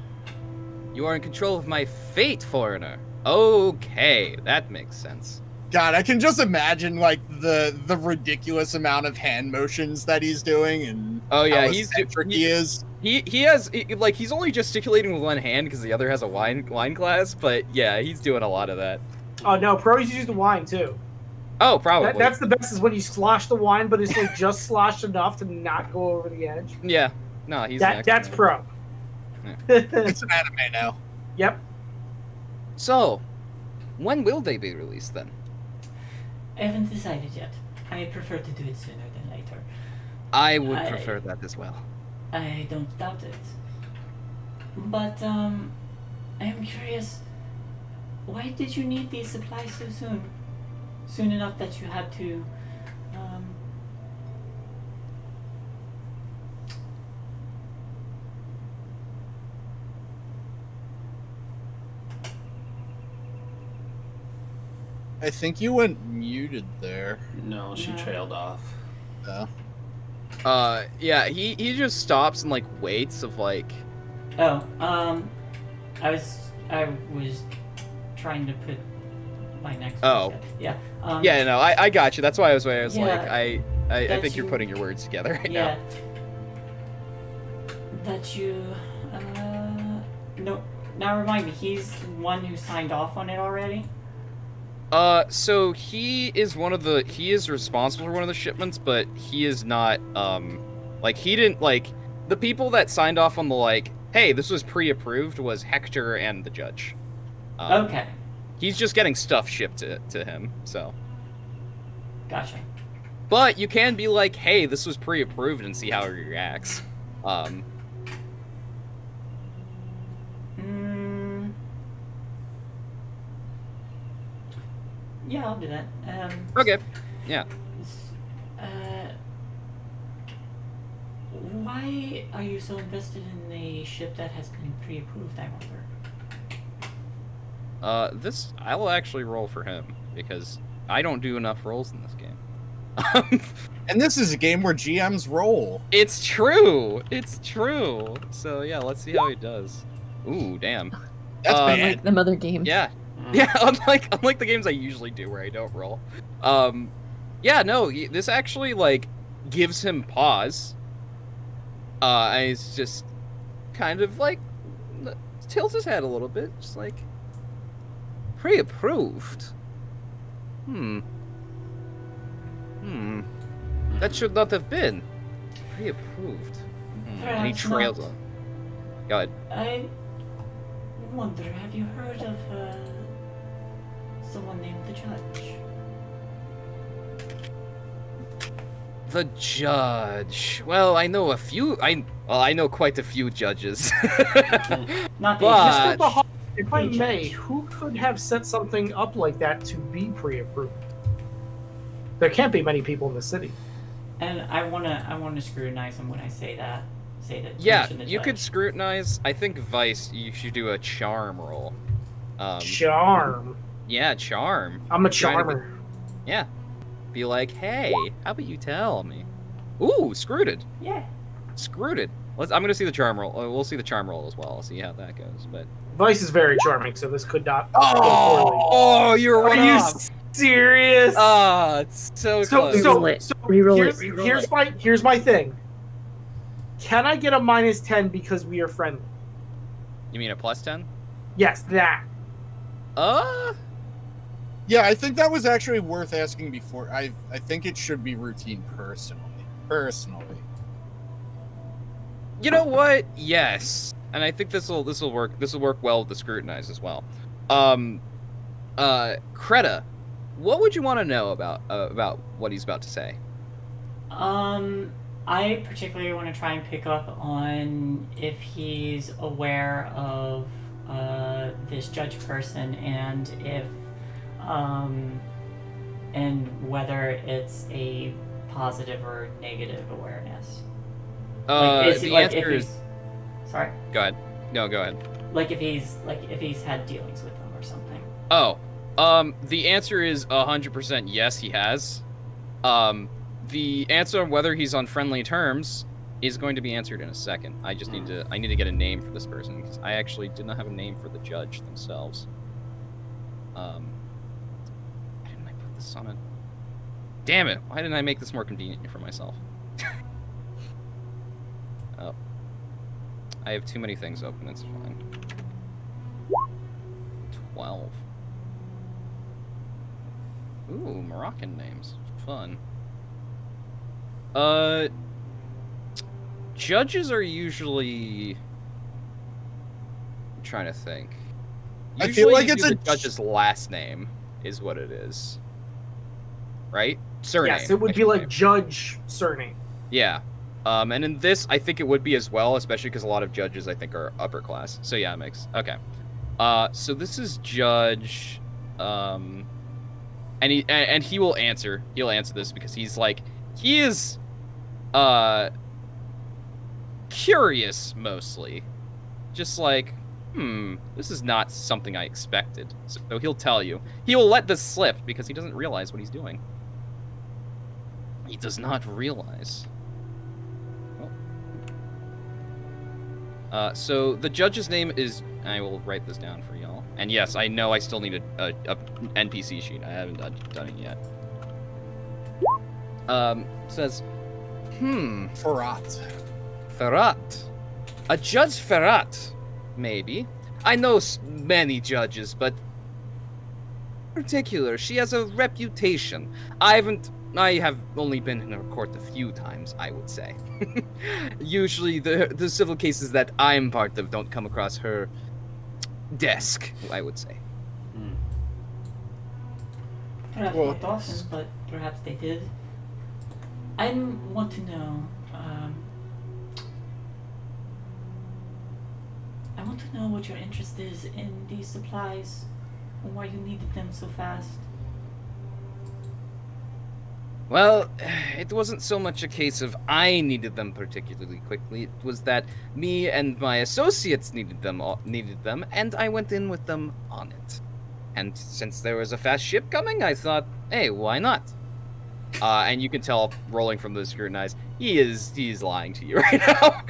[SPEAKER 4] You are in control of my fate, foreigner. Okay, that makes sense.
[SPEAKER 1] God, I can just imagine like the ridiculous amount of hand motions that he's doing, and
[SPEAKER 4] Oh yeah,
[SPEAKER 1] how
[SPEAKER 4] he's
[SPEAKER 1] eccentric he is.
[SPEAKER 4] he's only gesticulating with one hand because the other has a wine glass. But yeah, he's doing a lot of that.
[SPEAKER 3] Oh no, pros use the wine too.
[SPEAKER 4] Oh, probably.
[SPEAKER 3] That's the best is when you slosh the wine, but it's like just sloshed enough to not go over the edge.
[SPEAKER 4] Yeah. No, he's an
[SPEAKER 3] That's
[SPEAKER 4] expert.
[SPEAKER 3] pro.
[SPEAKER 1] It's an anime now.
[SPEAKER 3] Yep.
[SPEAKER 4] So, when will they be released then?
[SPEAKER 6] I haven't decided yet. I prefer to do it sooner than later.
[SPEAKER 4] I would
[SPEAKER 6] I-
[SPEAKER 4] prefer that as well.
[SPEAKER 6] I don't doubt it. But, I am curious. Why did you need these supplies so soon? Soon enough that you had to,
[SPEAKER 1] I think you went muted there.
[SPEAKER 2] No, she
[SPEAKER 6] No.
[SPEAKER 2] trailed off.
[SPEAKER 4] Yeah, he just stops and like waits of like.
[SPEAKER 6] I was trying to put my next
[SPEAKER 4] Oh.
[SPEAKER 6] one. Yeah.
[SPEAKER 4] Yeah, no, I got you. That's why I was
[SPEAKER 6] Yeah,
[SPEAKER 4] like, I
[SPEAKER 6] that
[SPEAKER 4] think you're
[SPEAKER 6] you-
[SPEAKER 4] putting your words together right
[SPEAKER 6] Yeah.
[SPEAKER 4] now.
[SPEAKER 6] That you, no, now remind me, he's the one who signed off on it already?
[SPEAKER 4] So he is he is responsible for one of the shipments, but he is not, like, he didn't, like, the people that signed off on the, like, hey, this was pre-approved was Hector and the judge.
[SPEAKER 6] Okay.
[SPEAKER 4] He's just getting stuff shipped to him, so.
[SPEAKER 6] Gotcha.
[SPEAKER 4] But you can be like, hey, this was pre-approved and see how he reacts.
[SPEAKER 6] Yeah, I'll do that.
[SPEAKER 4] Okay. Yeah.
[SPEAKER 6] Why are you so invested in the ship that has been pre-approved, I wonder?
[SPEAKER 4] This, I will actually roll for him, because I don't do enough rolls in this game.
[SPEAKER 1] And this is a game where GMs roll.
[SPEAKER 4] It's true! It's true! So, yeah, let's see how he does. Ooh, damn.
[SPEAKER 1] That's bad.
[SPEAKER 5] Like them other games.
[SPEAKER 4] Yeah. Yeah, unlike the games I usually do where I don't roll. Yeah, no, this actually, like, gives him pause. And he's just kind of, like, tilts his head a little bit, just like, pre-approved. That should not have been pre-approved. And he trails on. Go ahead.
[SPEAKER 6] I wonder, have you heard of someone named the Judge?
[SPEAKER 4] The judge. Well, I know a few. I know quite a few judges.
[SPEAKER 6] Not
[SPEAKER 4] But-
[SPEAKER 6] the
[SPEAKER 3] If I may, who could have set something up like that to be pre-approved? There can't be many people in the city.
[SPEAKER 6] And I wanna scrutinize him when I say that.
[SPEAKER 4] Yeah,
[SPEAKER 6] mention the
[SPEAKER 4] you could
[SPEAKER 6] judge.
[SPEAKER 4] scrutinize. I think Vice, you should do a charm roll.
[SPEAKER 3] Charm.
[SPEAKER 4] Yeah, charm.
[SPEAKER 3] I'm a
[SPEAKER 4] Trying to be-
[SPEAKER 3] charmer.
[SPEAKER 4] Yeah. Be like, hey, how about you tell me? Ooh, screwed.
[SPEAKER 6] Yeah.
[SPEAKER 4] Screwed. I'm gonna see the charm roll. We'll see the charm roll as well. I'll see how that goes. But
[SPEAKER 3] Vice is very charming, so this could not go
[SPEAKER 4] oh,
[SPEAKER 3] poorly.
[SPEAKER 4] you're
[SPEAKER 3] Are
[SPEAKER 4] one
[SPEAKER 3] you
[SPEAKER 4] up.
[SPEAKER 3] serious?
[SPEAKER 4] Ah, it's so close.
[SPEAKER 3] Here's my thing. Can I get a -10 because we are friendly?
[SPEAKER 4] You mean a +10?
[SPEAKER 3] Yes, that.
[SPEAKER 1] Yeah, I think that was actually worth asking before. I think it should be routine personally.
[SPEAKER 4] You know what? Yes, and I think this will work. This will work well with the scrutinize as well. Creta, what would you want to know about what he's about to say?
[SPEAKER 6] I particularly want to try and pick up on if he's aware of this judge person and if and whether it's a positive or negative awareness.
[SPEAKER 4] The answer is.
[SPEAKER 6] Sorry.
[SPEAKER 4] Go ahead. No, go ahead.
[SPEAKER 6] Like if he's had dealings with them or something.
[SPEAKER 4] Oh, the answer is 100% yes, he has. The answer on whether he's on friendly terms is going to be answered in a second. I just need to get a name for this person because I actually did not have a name for the judge themselves. Why didn't I put this on it? Damn it! Why didn't I make this more convenient for myself? Oh, I have too many things open. It's fine. 12. Ooh, Moroccan names. Fun. Judges are usually... I'm trying to think.
[SPEAKER 1] I feel like it's
[SPEAKER 4] the
[SPEAKER 1] a
[SPEAKER 4] judge's last name is what it is. Right? Surname.
[SPEAKER 3] Yes, it would be like Judge surname.
[SPEAKER 4] Yeah. And in this, I think it would be as well, especially because a lot of judges, I think, are upper class. So yeah, it makes... Okay. So this is Judge... And he will answer. He'll answer this because he's like... He is... curious, mostly. Just like... this is not something I expected. So he'll tell you. He will let this slip because he doesn't realize what he's doing. He does not realize. So the judge's name is... I will write this down for y'all. And yes, I know I still need a NPC sheet. I haven't done it yet. Says...
[SPEAKER 1] Ferrat.
[SPEAKER 4] Ferrat. A Judge Ferrat. Maybe. I know many judges, but... particular. She has a reputation. I have only been in her court a few times, I would say. Usually the civil cases that I'm part of don't come across her desk, I would say.
[SPEAKER 6] Perhaps not often, but perhaps they did. I want to know. I want to know what your interest is in these supplies, and why you needed them so fast.
[SPEAKER 4] Well, it wasn't so much a case of I needed them particularly quickly. It was that me and my associates needed them, and I went in with them on it. And since there was a fast ship coming, I thought, hey, why not? And you can tell, rolling from the scrutinize, he's lying to you right now.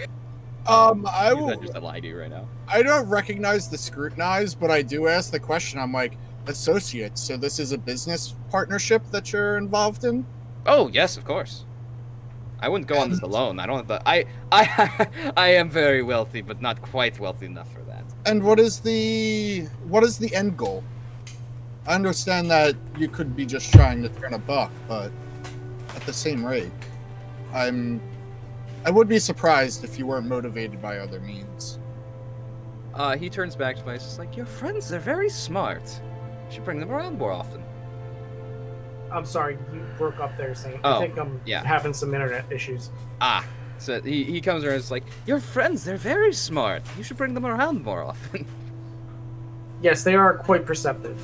[SPEAKER 1] He's
[SPEAKER 4] just lying to you right now.
[SPEAKER 1] I don't recognize the scrutinize, but I do ask the question. I'm like, associates, so this is a business partnership that you're involved in?
[SPEAKER 4] Oh, yes, of course. I wouldn't go on this alone. I don't. I am very wealthy, but not quite wealthy enough for that.
[SPEAKER 1] And what is the end goal? I understand that you could be just trying to turn a buck, but at the same rate, I would be surprised if you weren't motivated by other means.
[SPEAKER 4] He turns back to me. He's just like, your friends, they're very smart. You should bring them around more often.
[SPEAKER 3] I'm sorry, you broke up there, Saint.
[SPEAKER 4] Oh,
[SPEAKER 3] I think I'm having some internet issues.
[SPEAKER 4] So he comes around and is like, your friends, they're very smart. You should bring them around more often.
[SPEAKER 3] Yes, they are quite perceptive.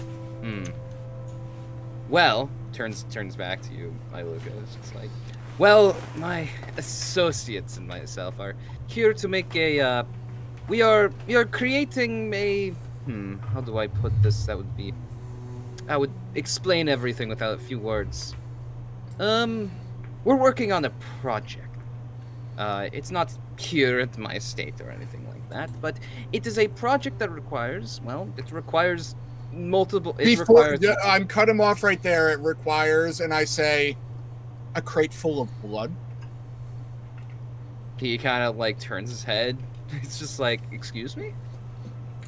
[SPEAKER 4] Well, turns back to you, Iluka. It's just like, well, my associates and myself are here to make a, we are creating a, how do I put this? I would explain everything without a few words. We're working on a project. It's not here at my estate or anything like that, but it is a project that requires, multiple...
[SPEAKER 1] I'm cut him off right there. It requires, and I say, a crate full of blood.
[SPEAKER 4] He kind of, like, turns his head. It's just like, excuse me?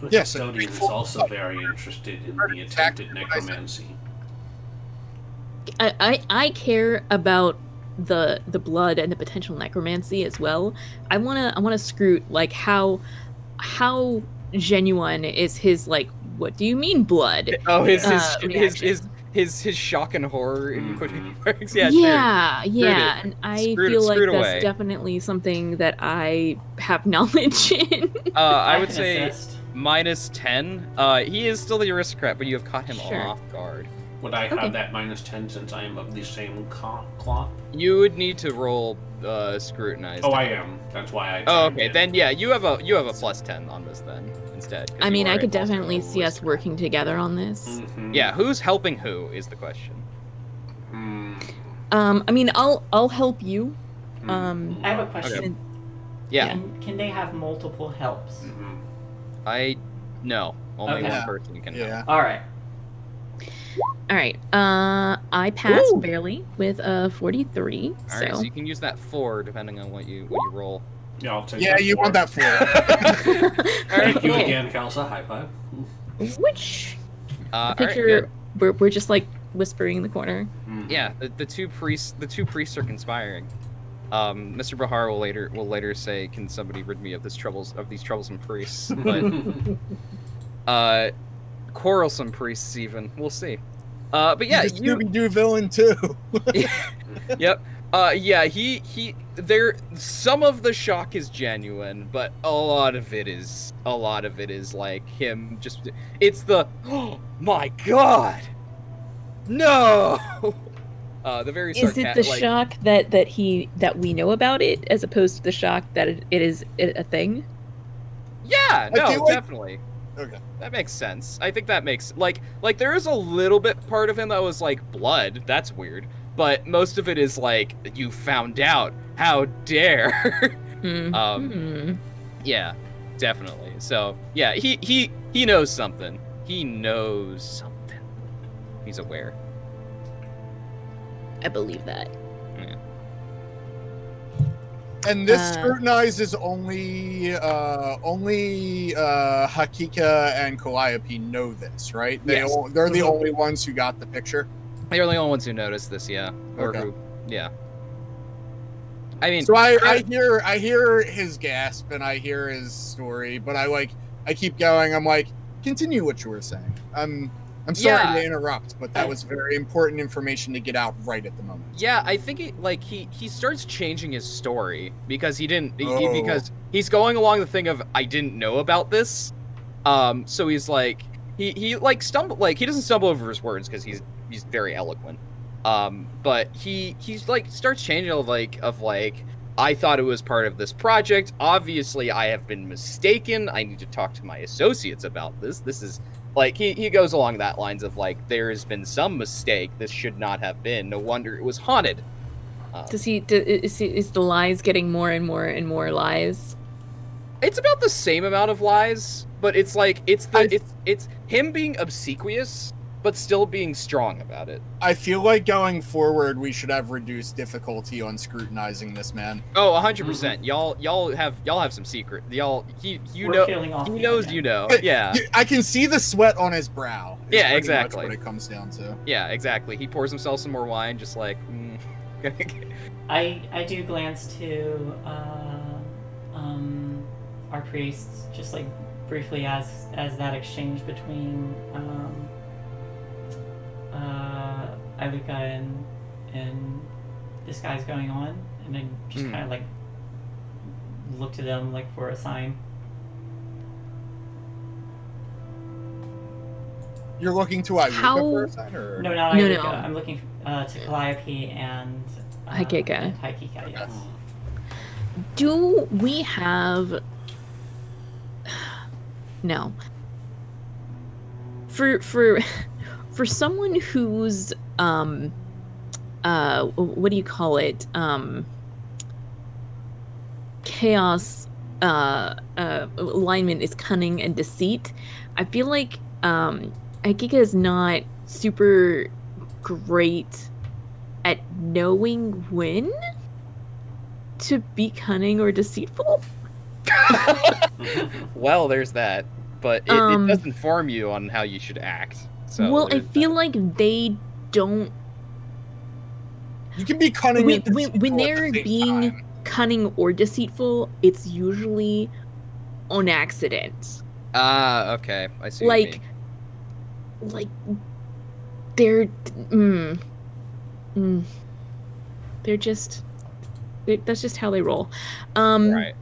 [SPEAKER 2] The
[SPEAKER 1] yes,
[SPEAKER 2] custodian is also very interested in the attempted necromancy.
[SPEAKER 5] I care about the blood and the potential necromancy as well. I wanna scrut like how genuine is his, like, what do you mean blood?
[SPEAKER 4] Oh, his shock and horror in quotation marks. Yeah,
[SPEAKER 5] and I feel like that's definitely something that I have knowledge in.
[SPEAKER 4] I would say -10. He is still the aristocrat, but you have caught him off guard.
[SPEAKER 2] Would I have that -10 since I am of the same cloth?
[SPEAKER 4] You would need to roll scrutinize.
[SPEAKER 2] Oh, I am. That's why I.
[SPEAKER 4] Oh, okay. Then yeah, you have a +10 on this then instead.
[SPEAKER 5] I mean, I could definitely see us working together on this.
[SPEAKER 2] Mm-hmm.
[SPEAKER 4] Yeah, who's helping who is the question.
[SPEAKER 5] I mean, I'll help you.
[SPEAKER 6] I have a question.
[SPEAKER 5] Okay.
[SPEAKER 4] Yeah.
[SPEAKER 6] Can they have multiple helps?
[SPEAKER 4] No. Only one person can help.
[SPEAKER 6] All right.
[SPEAKER 5] I passed barely with a 43.
[SPEAKER 4] All right, so you can use that 4 depending on what you roll.
[SPEAKER 2] Yeah, I'll take.
[SPEAKER 1] Yeah, you want that 4.
[SPEAKER 2] Thank you again, Kelsa. High five.
[SPEAKER 5] Which picture? We're just like whispering in the corner.
[SPEAKER 4] Yeah, the two priests are conspiring. Mr. Bahar will later say, "Can somebody rid me of these troublesome priests?" But quarrelsome priests even. We'll see. But yeah,
[SPEAKER 1] Scooby-Doo villain too.
[SPEAKER 4] Yep. Some of the shock is genuine, but a lot of it is like him just. It's the, oh my god, no. The very
[SPEAKER 5] is it the shock that we know about it, as opposed to the shock that it is a thing?
[SPEAKER 4] Yeah, no, definitely. Okay, that makes sense. I think that makes like there is a little bit part of him that was like blood. That's weird, but most of it is like you found out. How dare? Yeah, definitely. So yeah, he knows something. He knows something. He's aware.
[SPEAKER 5] I believe that.
[SPEAKER 1] And this scrutinized is only Hakika and Calliope know this, right? They're the only ones who got the picture.
[SPEAKER 4] They're the only ones who noticed this, yeah. Or who, yeah. I mean,
[SPEAKER 1] so I hear his gasp and I hear his story, but I keep going. I'm like, continue what you were saying. I'm sorry to interrupt, but that was very important information to get out right at the moment.
[SPEAKER 4] Yeah, I think he starts changing his story because because he's going along the thing of I didn't know about this. So he's like he doesn't stumble over his words because he's very eloquent. But he's like starts changing of I thought it was part of this project. Obviously, I have been mistaken. I need to talk to my associates about this. This is like he goes along that lines of like there has been some mistake. This should not have been. No wonder it was haunted.
[SPEAKER 5] Is the lies getting more and more and more lies?
[SPEAKER 4] It's about the same amount of lies, but it's like it's him being obsequious but still being strong about it.
[SPEAKER 1] I feel like going forward, we should have reduced difficulty on scrutinizing this man.
[SPEAKER 4] Oh, 100%. Y'all have some secret. He knows you know. Yeah.
[SPEAKER 1] I can see the sweat on his brow.
[SPEAKER 4] Yeah, exactly.
[SPEAKER 1] What it comes down to.
[SPEAKER 4] Yeah, exactly. He pours himself some more wine, just like.
[SPEAKER 6] I do glance to our priests, just like briefly as that exchange between Iluka and this guy's going on, and then just kind of like look to them like for a sign.
[SPEAKER 1] You're looking to Iluka for a sign, or
[SPEAKER 6] no, not Iluka. No. I'm looking to Calliope and
[SPEAKER 5] Hakika.
[SPEAKER 6] Hakika, yes.
[SPEAKER 5] Do we have no for someone who's what do you call it, chaos alignment is cunning and deceit? I feel like Hakika is not super great at knowing when to be cunning or deceitful.
[SPEAKER 4] Well, there's that, but it does inform you on how you should act. So
[SPEAKER 5] well, I feel like they don't.
[SPEAKER 1] You can be cunning
[SPEAKER 5] when they're being cunning or deceitful. It's usually on accident.
[SPEAKER 4] Okay, I see.
[SPEAKER 5] Like they're they're just that's just how they roll.
[SPEAKER 4] Right.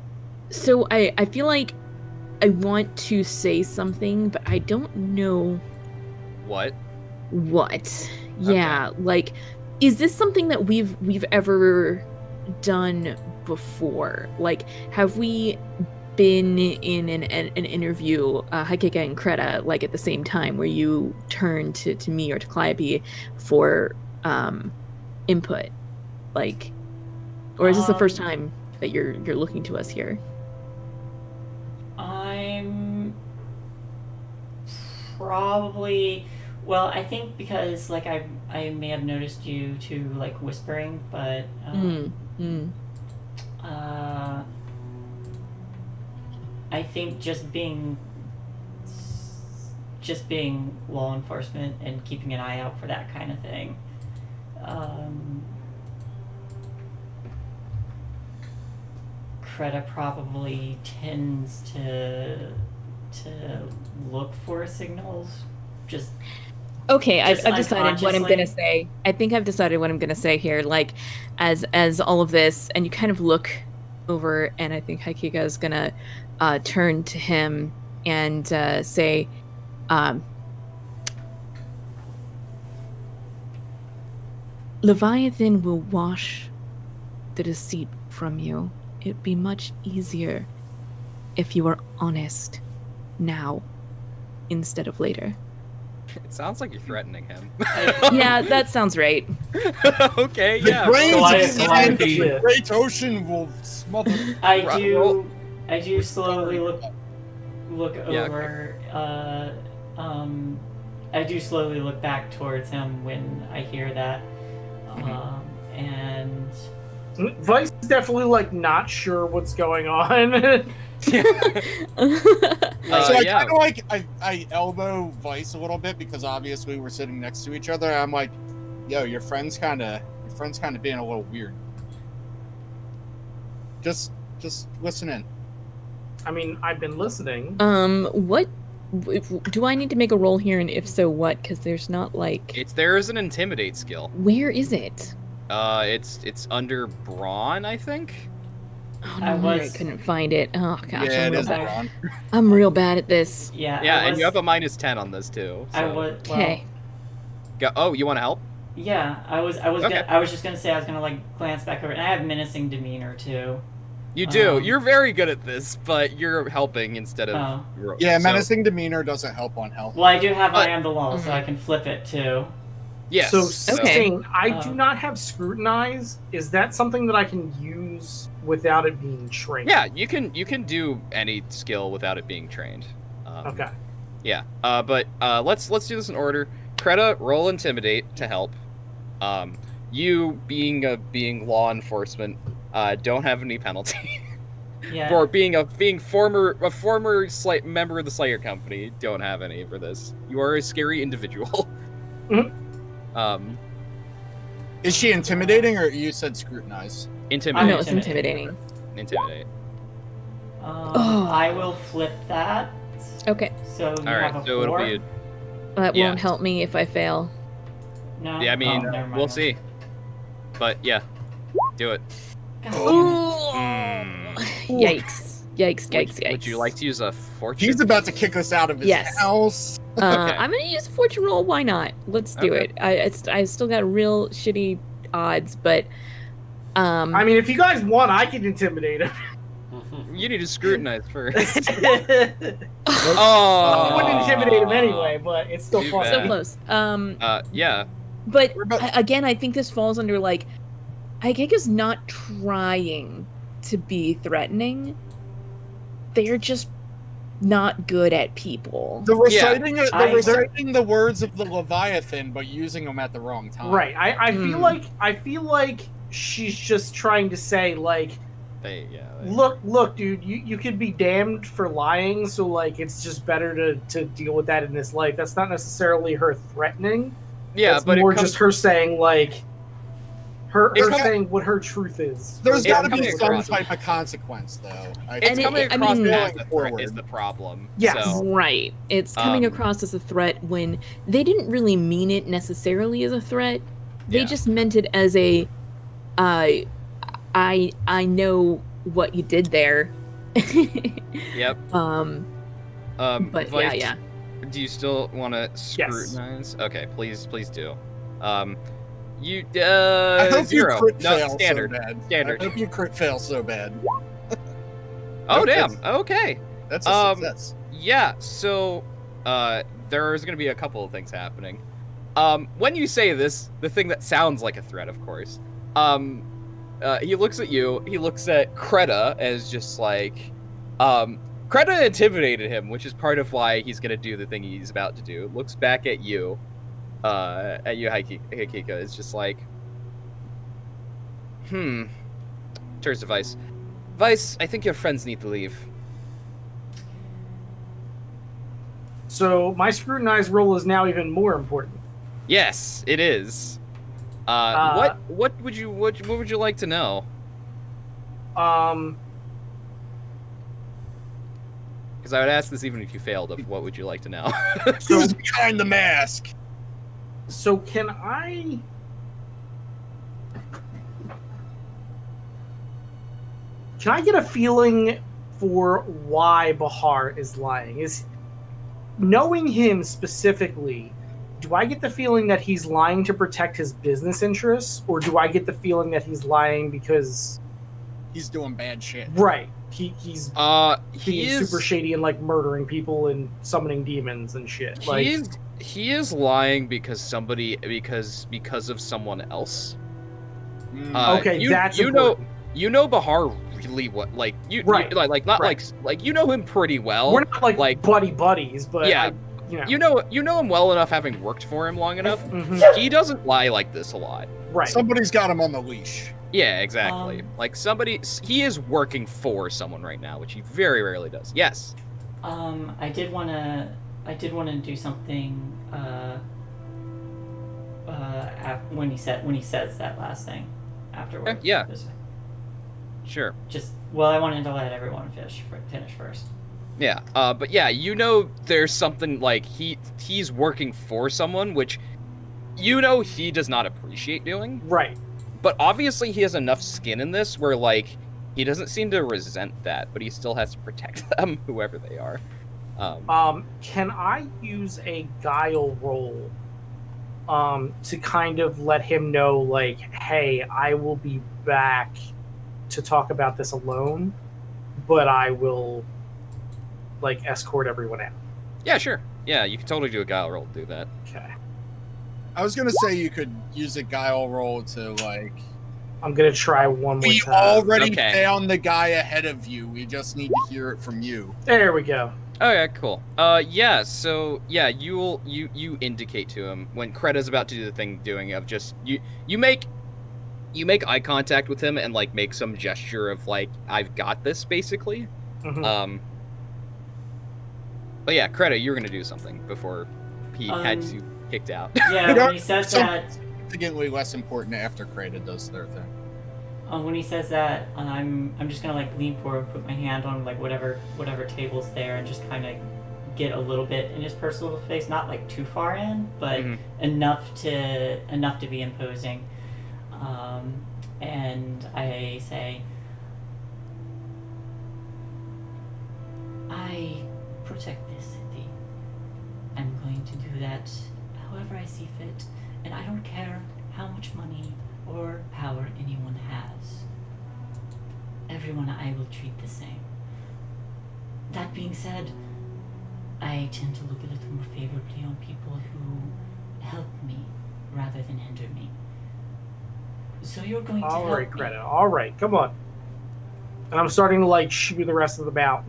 [SPEAKER 5] So I feel like I want to say something, but I don't know
[SPEAKER 4] what.
[SPEAKER 5] Yeah,
[SPEAKER 4] okay.
[SPEAKER 5] Like, is this something that we've ever done before? Like, have we been in an interview, Hakika and Kreta, like at the same time, where you turn to me or to Calliope for input, like, or is this the first time that you're looking to us here?
[SPEAKER 6] I'm probably, well, I think because like I may have noticed you two like whispering, but I think just being law enforcement and keeping an eye out for that kind of thing. Kreta probably tends to look for signals.
[SPEAKER 5] Okay, I've decided what I'm gonna say. I think I've decided what I'm gonna say here. Like, as all of this, and you kind of look over, and I think Hakika is gonna turn to him and say, Leviathan will wash the deceit from you. It'd be much easier if you were honest now instead of later.
[SPEAKER 4] It sounds like you're threatening him.
[SPEAKER 5] Yeah, that sounds right.
[SPEAKER 4] Okay, yeah.
[SPEAKER 1] The great ocean will smother.
[SPEAKER 6] I do slowly look over.
[SPEAKER 4] Okay.
[SPEAKER 6] I do slowly look back towards him when I hear that, and
[SPEAKER 3] Vice is definitely like not sure what's going on.
[SPEAKER 1] So I
[SPEAKER 4] yeah.
[SPEAKER 1] kind of like I elbow Vice a little bit because obviously we're sitting next to each other. I'm like, yo, your friend's kind of being a little weird. Just listen in.
[SPEAKER 3] I mean, I've been listening.
[SPEAKER 5] What do I need to make a roll here, and if so, what? Because there's not like.
[SPEAKER 4] There is an intimidate skill.
[SPEAKER 5] Where is it?
[SPEAKER 4] It's under Brawn, I think.
[SPEAKER 5] Oh, no, I couldn't find it. Oh gosh,
[SPEAKER 1] Yeah, it is Brawn.
[SPEAKER 5] I'm real bad at this.
[SPEAKER 6] Yeah.
[SPEAKER 4] Yeah, and you have a -10 on this too. So.
[SPEAKER 6] I was.
[SPEAKER 5] Okay.
[SPEAKER 4] Oh, you want to help?
[SPEAKER 6] Yeah, I was
[SPEAKER 4] Okay.
[SPEAKER 6] I was just gonna say I was gonna like glance back over, and I have menacing demeanor too.
[SPEAKER 4] You do. You're very good at this, but you're helping instead of.
[SPEAKER 1] Yeah, menacing demeanor doesn't help on health.
[SPEAKER 6] Well, I do have I am the law, so I can flip it too.
[SPEAKER 4] Yes.
[SPEAKER 3] So,
[SPEAKER 5] Okay.
[SPEAKER 3] saying I do not have scrutinize. Is that something that I can use without it being trained?
[SPEAKER 4] Yeah, you can do any skill without it being trained.
[SPEAKER 3] Okay.
[SPEAKER 4] Yeah. But let's do this in order. Creta, roll intimidate to help. You being law enforcement, don't have any penalty.
[SPEAKER 6] Yeah.
[SPEAKER 4] For being a former slight member of the Slayer Company, don't have any for this. You are a scary individual.
[SPEAKER 1] Is she intimidating, or you said scrutinize?
[SPEAKER 4] Intimidate.
[SPEAKER 5] No, it's intimidating.
[SPEAKER 4] Intimidate.
[SPEAKER 6] I will flip that.
[SPEAKER 5] Okay.
[SPEAKER 6] So you
[SPEAKER 4] All right.
[SPEAKER 6] have a
[SPEAKER 4] So
[SPEAKER 6] 4.
[SPEAKER 4] it'll be.
[SPEAKER 5] That
[SPEAKER 4] Yeah.
[SPEAKER 5] won't help me if I fail.
[SPEAKER 6] No.
[SPEAKER 4] Yeah, I mean,
[SPEAKER 6] Oh, never mind.
[SPEAKER 4] we'll see. But yeah, do it.
[SPEAKER 6] God.
[SPEAKER 5] Yikes. Yikes.
[SPEAKER 4] Would you like to use a fortune?
[SPEAKER 1] He's about to kick us out of his
[SPEAKER 5] Yes.
[SPEAKER 1] house.
[SPEAKER 4] Okay.
[SPEAKER 5] I'm gonna use a fortune roll. Why not? Let's do
[SPEAKER 4] Okay.
[SPEAKER 5] it. I still got real shitty odds, but
[SPEAKER 3] I mean, if you guys want, I can intimidate him.
[SPEAKER 4] You need to scrutinize first.
[SPEAKER 3] I
[SPEAKER 4] Oh.
[SPEAKER 3] wouldn't intimidate him anyway, but it's still
[SPEAKER 4] Too
[SPEAKER 3] fun.
[SPEAKER 5] so
[SPEAKER 4] bad.
[SPEAKER 5] close.
[SPEAKER 4] Yeah.
[SPEAKER 5] But
[SPEAKER 1] We're about-
[SPEAKER 5] again, I think this falls under like, Aikika's not trying to be threatening. They're just not good at people.
[SPEAKER 1] The reciting,
[SPEAKER 6] I-
[SPEAKER 1] reciting the words of the Leviathan, but using them at the wrong time.
[SPEAKER 3] Right. I feel like she's just trying to say like, look, dude, you could be damned for lying, so like it's just better to deal with that in this life. That's not necessarily her threatening.
[SPEAKER 4] Yeah,
[SPEAKER 3] it's
[SPEAKER 4] but
[SPEAKER 3] more
[SPEAKER 4] it comes,
[SPEAKER 3] just her saying like her
[SPEAKER 4] It's kinda-
[SPEAKER 3] saying what her truth is.
[SPEAKER 1] There's
[SPEAKER 4] It's
[SPEAKER 1] got to be
[SPEAKER 4] coming
[SPEAKER 1] some
[SPEAKER 4] across.
[SPEAKER 1] type of consequence, though.
[SPEAKER 4] it's
[SPEAKER 5] And
[SPEAKER 4] coming
[SPEAKER 5] I
[SPEAKER 4] across
[SPEAKER 5] mean-
[SPEAKER 4] as a
[SPEAKER 1] Forward.
[SPEAKER 4] threat is the problem.
[SPEAKER 3] Yes.
[SPEAKER 4] So,
[SPEAKER 5] Right. It's coming across as a threat when they didn't really mean it necessarily as a threat. They
[SPEAKER 4] Yeah.
[SPEAKER 5] just meant it as a I know what you did there.
[SPEAKER 4] Yep.
[SPEAKER 5] But
[SPEAKER 4] Vice,
[SPEAKER 5] yeah.
[SPEAKER 4] Do you still want to scrutinize? Okay, please do. You
[SPEAKER 1] I hope
[SPEAKER 4] zero.
[SPEAKER 1] you crit
[SPEAKER 4] No,
[SPEAKER 1] fail
[SPEAKER 4] standard.
[SPEAKER 1] so bad.
[SPEAKER 4] Standard.
[SPEAKER 1] I hope you crit fail so bad.
[SPEAKER 4] Oh
[SPEAKER 1] Okay.
[SPEAKER 4] damn. Okay.
[SPEAKER 1] That's a success.
[SPEAKER 4] Yeah. So, there's gonna be a couple of things happening. When you say this, the thing that sounds like a threat, of course. He looks at you. He looks at Creta as just like, Creta intimidated him, which is part of why he's gonna do the thing he's about to do. Looks back at you, Hakika. It's just like, Turns to Vice. Vice, I think your friends need to leave.
[SPEAKER 3] So my scrutinized roll is now even more important.
[SPEAKER 4] Yes, it is. What would you like to know? Because I would ask this even if you failed. Of what would you like to know?
[SPEAKER 1] Who's behind the mask?
[SPEAKER 3] So can I get a feeling for why Bahar is lying? Is knowing him specifically, do I get the feeling that he's lying to protect his business interests, or do I get the feeling that he's lying because
[SPEAKER 1] He's doing bad shit.
[SPEAKER 3] right, he's being
[SPEAKER 4] is
[SPEAKER 3] super shady and like murdering people and summoning demons and shit? Like,
[SPEAKER 4] he is lying because of someone else.
[SPEAKER 3] okay, that's important.
[SPEAKER 4] You know Bahar really
[SPEAKER 3] Right.
[SPEAKER 4] like not
[SPEAKER 3] Right.
[SPEAKER 4] like you know him pretty well.
[SPEAKER 3] We're not like buddies, but
[SPEAKER 4] Yeah.
[SPEAKER 3] you know.
[SPEAKER 4] You know him well enough, having worked for him long enough. He doesn't lie like this a lot.
[SPEAKER 3] Right.
[SPEAKER 1] Somebody's got him on the leash.
[SPEAKER 4] Yeah, exactly. Like he is working for someone right now, which he very rarely does. Yes.
[SPEAKER 6] I did want to do something. When he says that last thing, afterwards.
[SPEAKER 4] Yeah. Sure.
[SPEAKER 6] I wanted to let everyone finish first.
[SPEAKER 4] Yeah. But yeah, you know, there's something like he's working for someone, which you know he does not appreciate doing.
[SPEAKER 3] Right.
[SPEAKER 4] But obviously he has enough skin in this where, like, he doesn't seem to resent that, but he still has to protect them, whoever they are.
[SPEAKER 3] Can I use a guile roll to kind of let him know, like, hey, I will be back to talk about this alone, but I will, like, escort everyone out?
[SPEAKER 4] Yeah, sure. Yeah, you can totally do a guile roll to do that.
[SPEAKER 3] Okay.
[SPEAKER 1] I was gonna say you could use a guile roll to, like...
[SPEAKER 3] I'm gonna try one more
[SPEAKER 1] We
[SPEAKER 3] time.
[SPEAKER 1] already found the guy ahead of you. We just need to hear it from you.
[SPEAKER 3] There we go.
[SPEAKER 4] Oh yeah, cool. Yeah. So yeah, you indicate to him when Kreda's about to do the thing, of just you make eye contact with him and like make some gesture of like I've got this basically.
[SPEAKER 3] Mm-hmm.
[SPEAKER 4] But yeah, Kreda, you're gonna do something before he had to kicked out.
[SPEAKER 6] Yeah, when he says that,
[SPEAKER 1] significantly less important after Kreda does their thing.
[SPEAKER 6] When he says that, I'm just gonna like lean forward, put my hand on like whatever table's there, and just kind of get a little bit in his personal space, not like too far in, but enough to be imposing. And I say, I protect this city. I'm going to do that however I see fit, and I don't care how much money or power anyone has. Everyone I will treat the same. That being said, I tend to look a little more favorably on people who help me rather than hinder me. So you're going to help me.
[SPEAKER 3] All right, Kreda. All right, come on. And I'm starting to like shoot the rest of them out.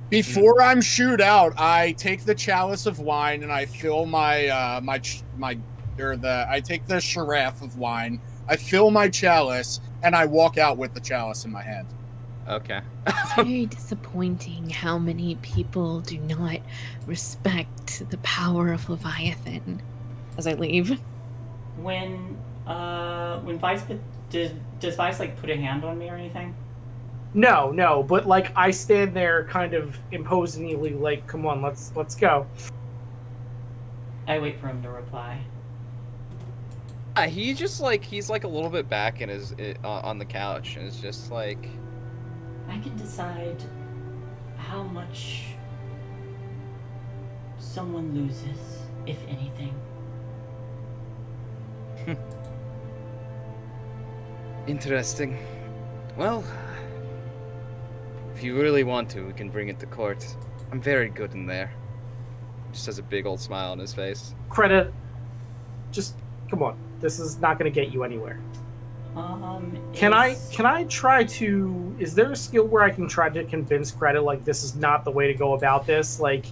[SPEAKER 1] Before I'm shooed out, I take the chalice of wine and I fill I take the carafe of wine, I fill my chalice, and I walk out with the chalice in my hand.
[SPEAKER 4] Okay.
[SPEAKER 5] It's very disappointing how many people do not respect the power of Leviathan. As I leave.
[SPEAKER 6] When Vice does Vice like put a hand on me or anything?
[SPEAKER 3] No, but like I stand there kind of imposingly like, come on, let's go.
[SPEAKER 6] I wait for him to reply.
[SPEAKER 4] He just like he's like a little bit back in his on the couch and it's just like
[SPEAKER 6] I can decide how much someone loses, if anything.
[SPEAKER 4] Interesting. Well, if you really want to, we can bring it to court. I'm very good in there. Just has a big old smile on his face.
[SPEAKER 3] Kreda, just come on. This is not going to get you anywhere. Can I try to? Is there a skill where I can try to convince Kreda like this is not the way to go about this? Like,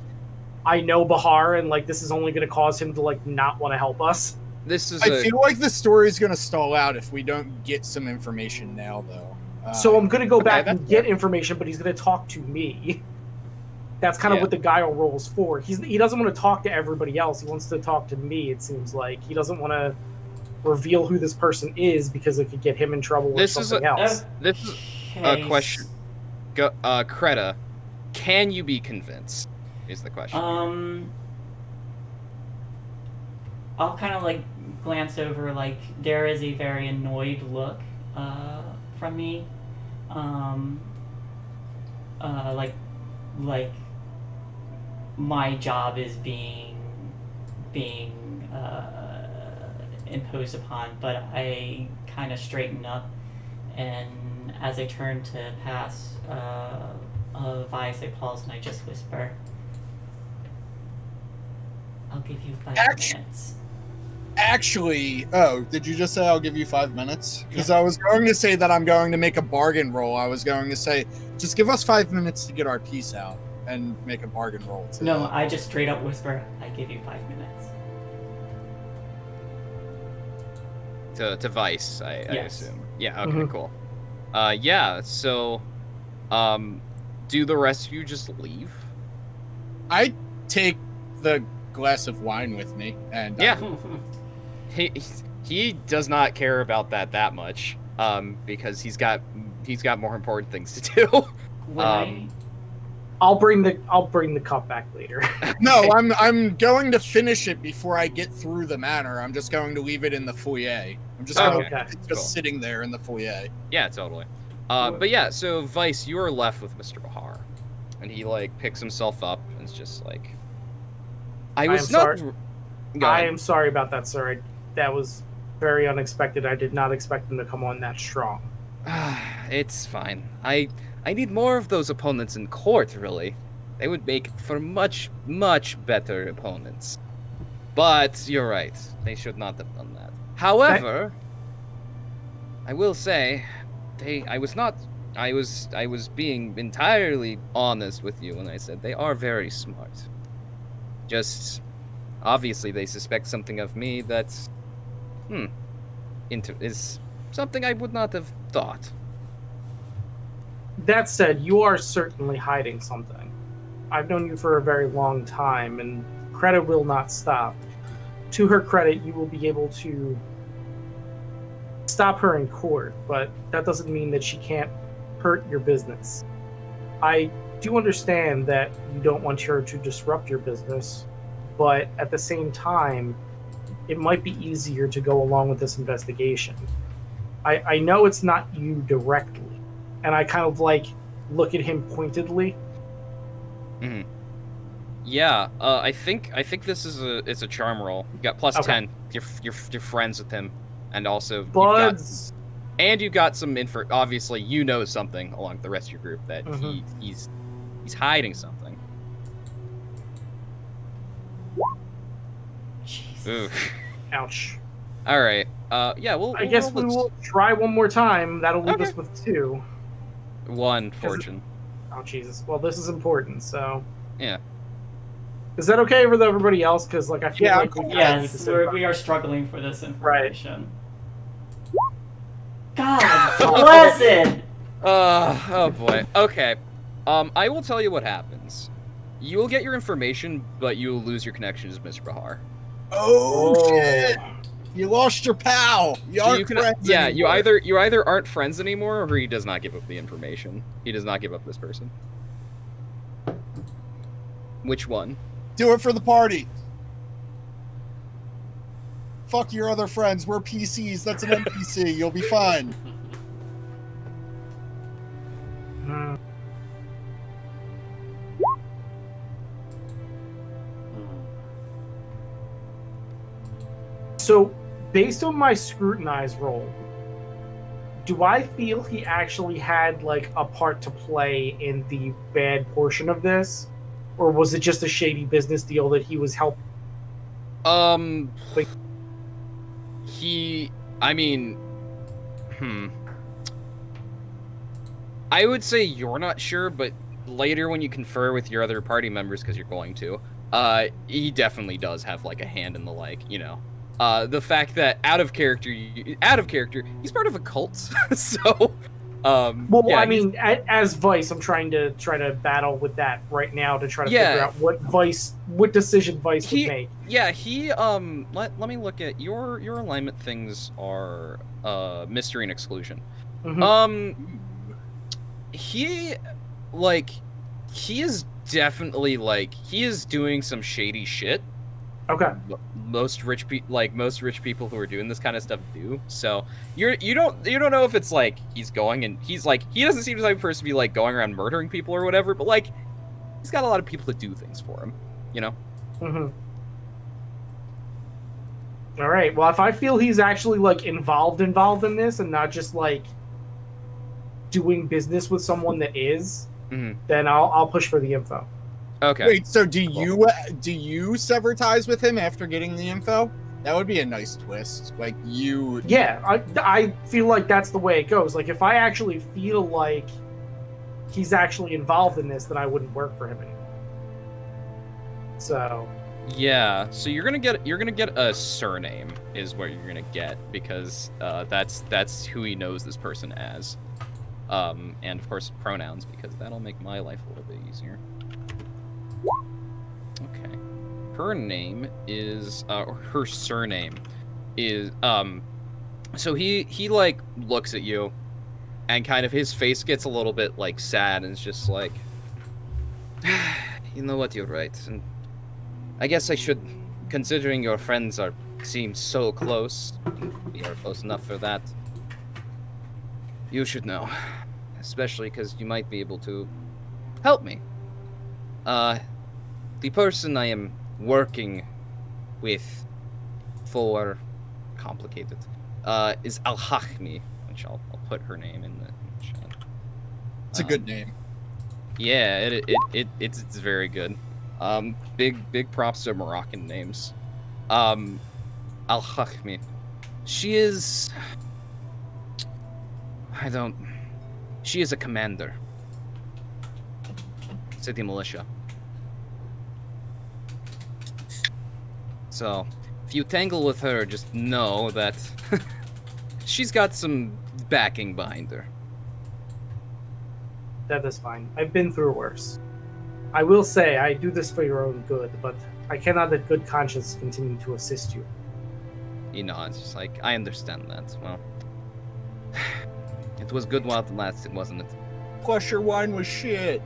[SPEAKER 3] I know Bahar, and like this is only going to cause him to like not want to help us.
[SPEAKER 1] I feel like the story is going to stall out if we don't get some information now, though.
[SPEAKER 3] So I'm going to go back and get information, but he's going to talk to me. That's kind of what the guile roll is for. He doesn't want to talk to everybody else. He wants to talk to me, it seems like. He doesn't want to reveal who this person is because it could get him in trouble with something else.
[SPEAKER 4] This is a question. Kreda, can you be convinced? Is the question.
[SPEAKER 6] I'll kind of like glance over, like there is a very annoyed look from me. Like my job is being imposed upon, but I kind of straighten up, and as I turn to pass Vice, I pause and I just whisper, I'll give you 5 minutes.
[SPEAKER 1] Actually, did you just say I'll give you 5 minutes? Because
[SPEAKER 6] Yeah.
[SPEAKER 1] I was going to say that I'm going to make a bargain roll. I was going to say, just give us 5 minutes to get our piece out, and make a bargain roll.
[SPEAKER 6] No, I just straight up whisper, I give you 5 minutes.
[SPEAKER 4] To Vice, I
[SPEAKER 6] Yes.
[SPEAKER 4] assume. Yeah, okay, cool. Yeah, so, do the rest of you just leave?
[SPEAKER 1] I take the glass of wine with me, and
[SPEAKER 4] Yeah. He does not care about that much, because he's got more important things to do.
[SPEAKER 6] When
[SPEAKER 3] I'll bring the cup back later.
[SPEAKER 1] No, I'm going to finish it before I get through the manor. I'm just going to leave it in the foyer. I'm just
[SPEAKER 3] Okay.
[SPEAKER 1] sitting there in the foyer.
[SPEAKER 4] Yeah, totally. But yeah, so Vice, you are left with Mr. Bahar, and he like picks himself up and is just like, I am
[SPEAKER 3] sorry about that, sir. That was very unexpected. I did not expect them to come on that strong.
[SPEAKER 4] It's fine. I need more of those opponents in court, really. They would make for much, much better opponents. But you're right. They should not have done that. However, I will say, I was being entirely honest with you when I said they are very smart. Just, obviously they suspect something of me that's, is something I would not have thought.
[SPEAKER 3] That said, you are certainly hiding something. I've known you for a very long time, and credit will not stop. To her credit, you will be able to stop her in court, but that doesn't mean that she can't hurt your business. I do understand that you don't want her to disrupt your business, but at the same time, it might be easier to go along with this investigation. I know it's not you directly, and I kind of like look at him pointedly.
[SPEAKER 4] Mm-hmm. Yeah, I think this is a charm roll. You got plus 10. You're friends with him, and also
[SPEAKER 3] Buds.
[SPEAKER 4] you got some info. Obviously, you know something along with the rest of your group that he's hiding something.
[SPEAKER 6] Jesus.
[SPEAKER 4] Oof.
[SPEAKER 3] Ouch.
[SPEAKER 4] All right. Yeah.
[SPEAKER 3] I guess we will try one more time. That'll leave us with 2.
[SPEAKER 4] 1 fortune.
[SPEAKER 3] Oh Jesus. Well, this is important, so.
[SPEAKER 4] Yeah.
[SPEAKER 3] Is that okay with everybody else? Because like I feel like
[SPEAKER 6] we are struggling for this information.
[SPEAKER 3] Right.
[SPEAKER 6] God bless it.
[SPEAKER 4] Oh boy. Okay. I will tell you what happens. You will get your information, but you will lose your connections with Mr. Bahar.
[SPEAKER 1] Oh shit! You lost your pal. You aren't friends anymore.
[SPEAKER 4] you either aren't friends anymore, or he does not give up the information. He does not give up this person. Which one?
[SPEAKER 1] Do it for the party. Fuck your other friends. We're PCs. That's an NPC. You'll be fine.
[SPEAKER 3] So, based on my scrutinize roll, do I feel he actually had like a part to play in the bad portion of this? Or was it just a shady business deal that he was helping?
[SPEAKER 4] I would say you're not sure, but later when you confer with your other party members, because you're going to, he definitely does have like a hand in the the fact that out of character, he's part of a cult, so.
[SPEAKER 3] I mean, as Vice, I'm trying to battle with that right now to try to figure out what decision Vice would make.
[SPEAKER 4] Yeah, he let me look at your alignment things are mystery and exclusion.
[SPEAKER 3] Mm-hmm.
[SPEAKER 4] He is definitely he is doing some shady shit.
[SPEAKER 3] Okay.
[SPEAKER 4] Most rich people who are doing this kind of stuff do. So you don't know if it's he's going and he doesn't seem the type of person to be going around murdering people or whatever, but he's got a lot of people that do things for him, you know?
[SPEAKER 3] Mm-hmm. All right. Well, if I feel he's actually involved in this and not just doing business with someone that is, then I'll push for the info.
[SPEAKER 4] Okay.
[SPEAKER 1] Wait, so do you sever ties with him after getting the info? That would be a nice twist.
[SPEAKER 3] Yeah, I feel like that's the way it goes. If I actually feel like he's actually involved in this, then I wouldn't work for him anymore. So
[SPEAKER 4] yeah, so you're gonna get a surname is what you're gonna get, because that's who he knows this person as, and of course pronouns, because that'll make my life a little bit easier. Okay, her name is or her surname is so he like looks at you, and kind of his face gets a little bit like sad, and it's just like, you know what, you're right, and I guess I should, considering your friends seem so close, we are close enough for that. You should know, especially because you might be able to help me. The person I am working with for complicated is Al-Hakmi, which I'll put her name in the chat.
[SPEAKER 1] It's a good name.
[SPEAKER 4] Yeah, it's very good. Big props to Moroccan names. Al-Hakmi. She is... She is a commander. City militia. So, if you tangle with her, just know that she's got some backing behind her.
[SPEAKER 3] that is fine. I've been through worse. I will say, I do this for your own good, but I cannot in good conscience continue to assist you.
[SPEAKER 4] You know, it's just like, I understand that. Well, it was good while it lasted, wasn't it?
[SPEAKER 1] Plus your wine was shit.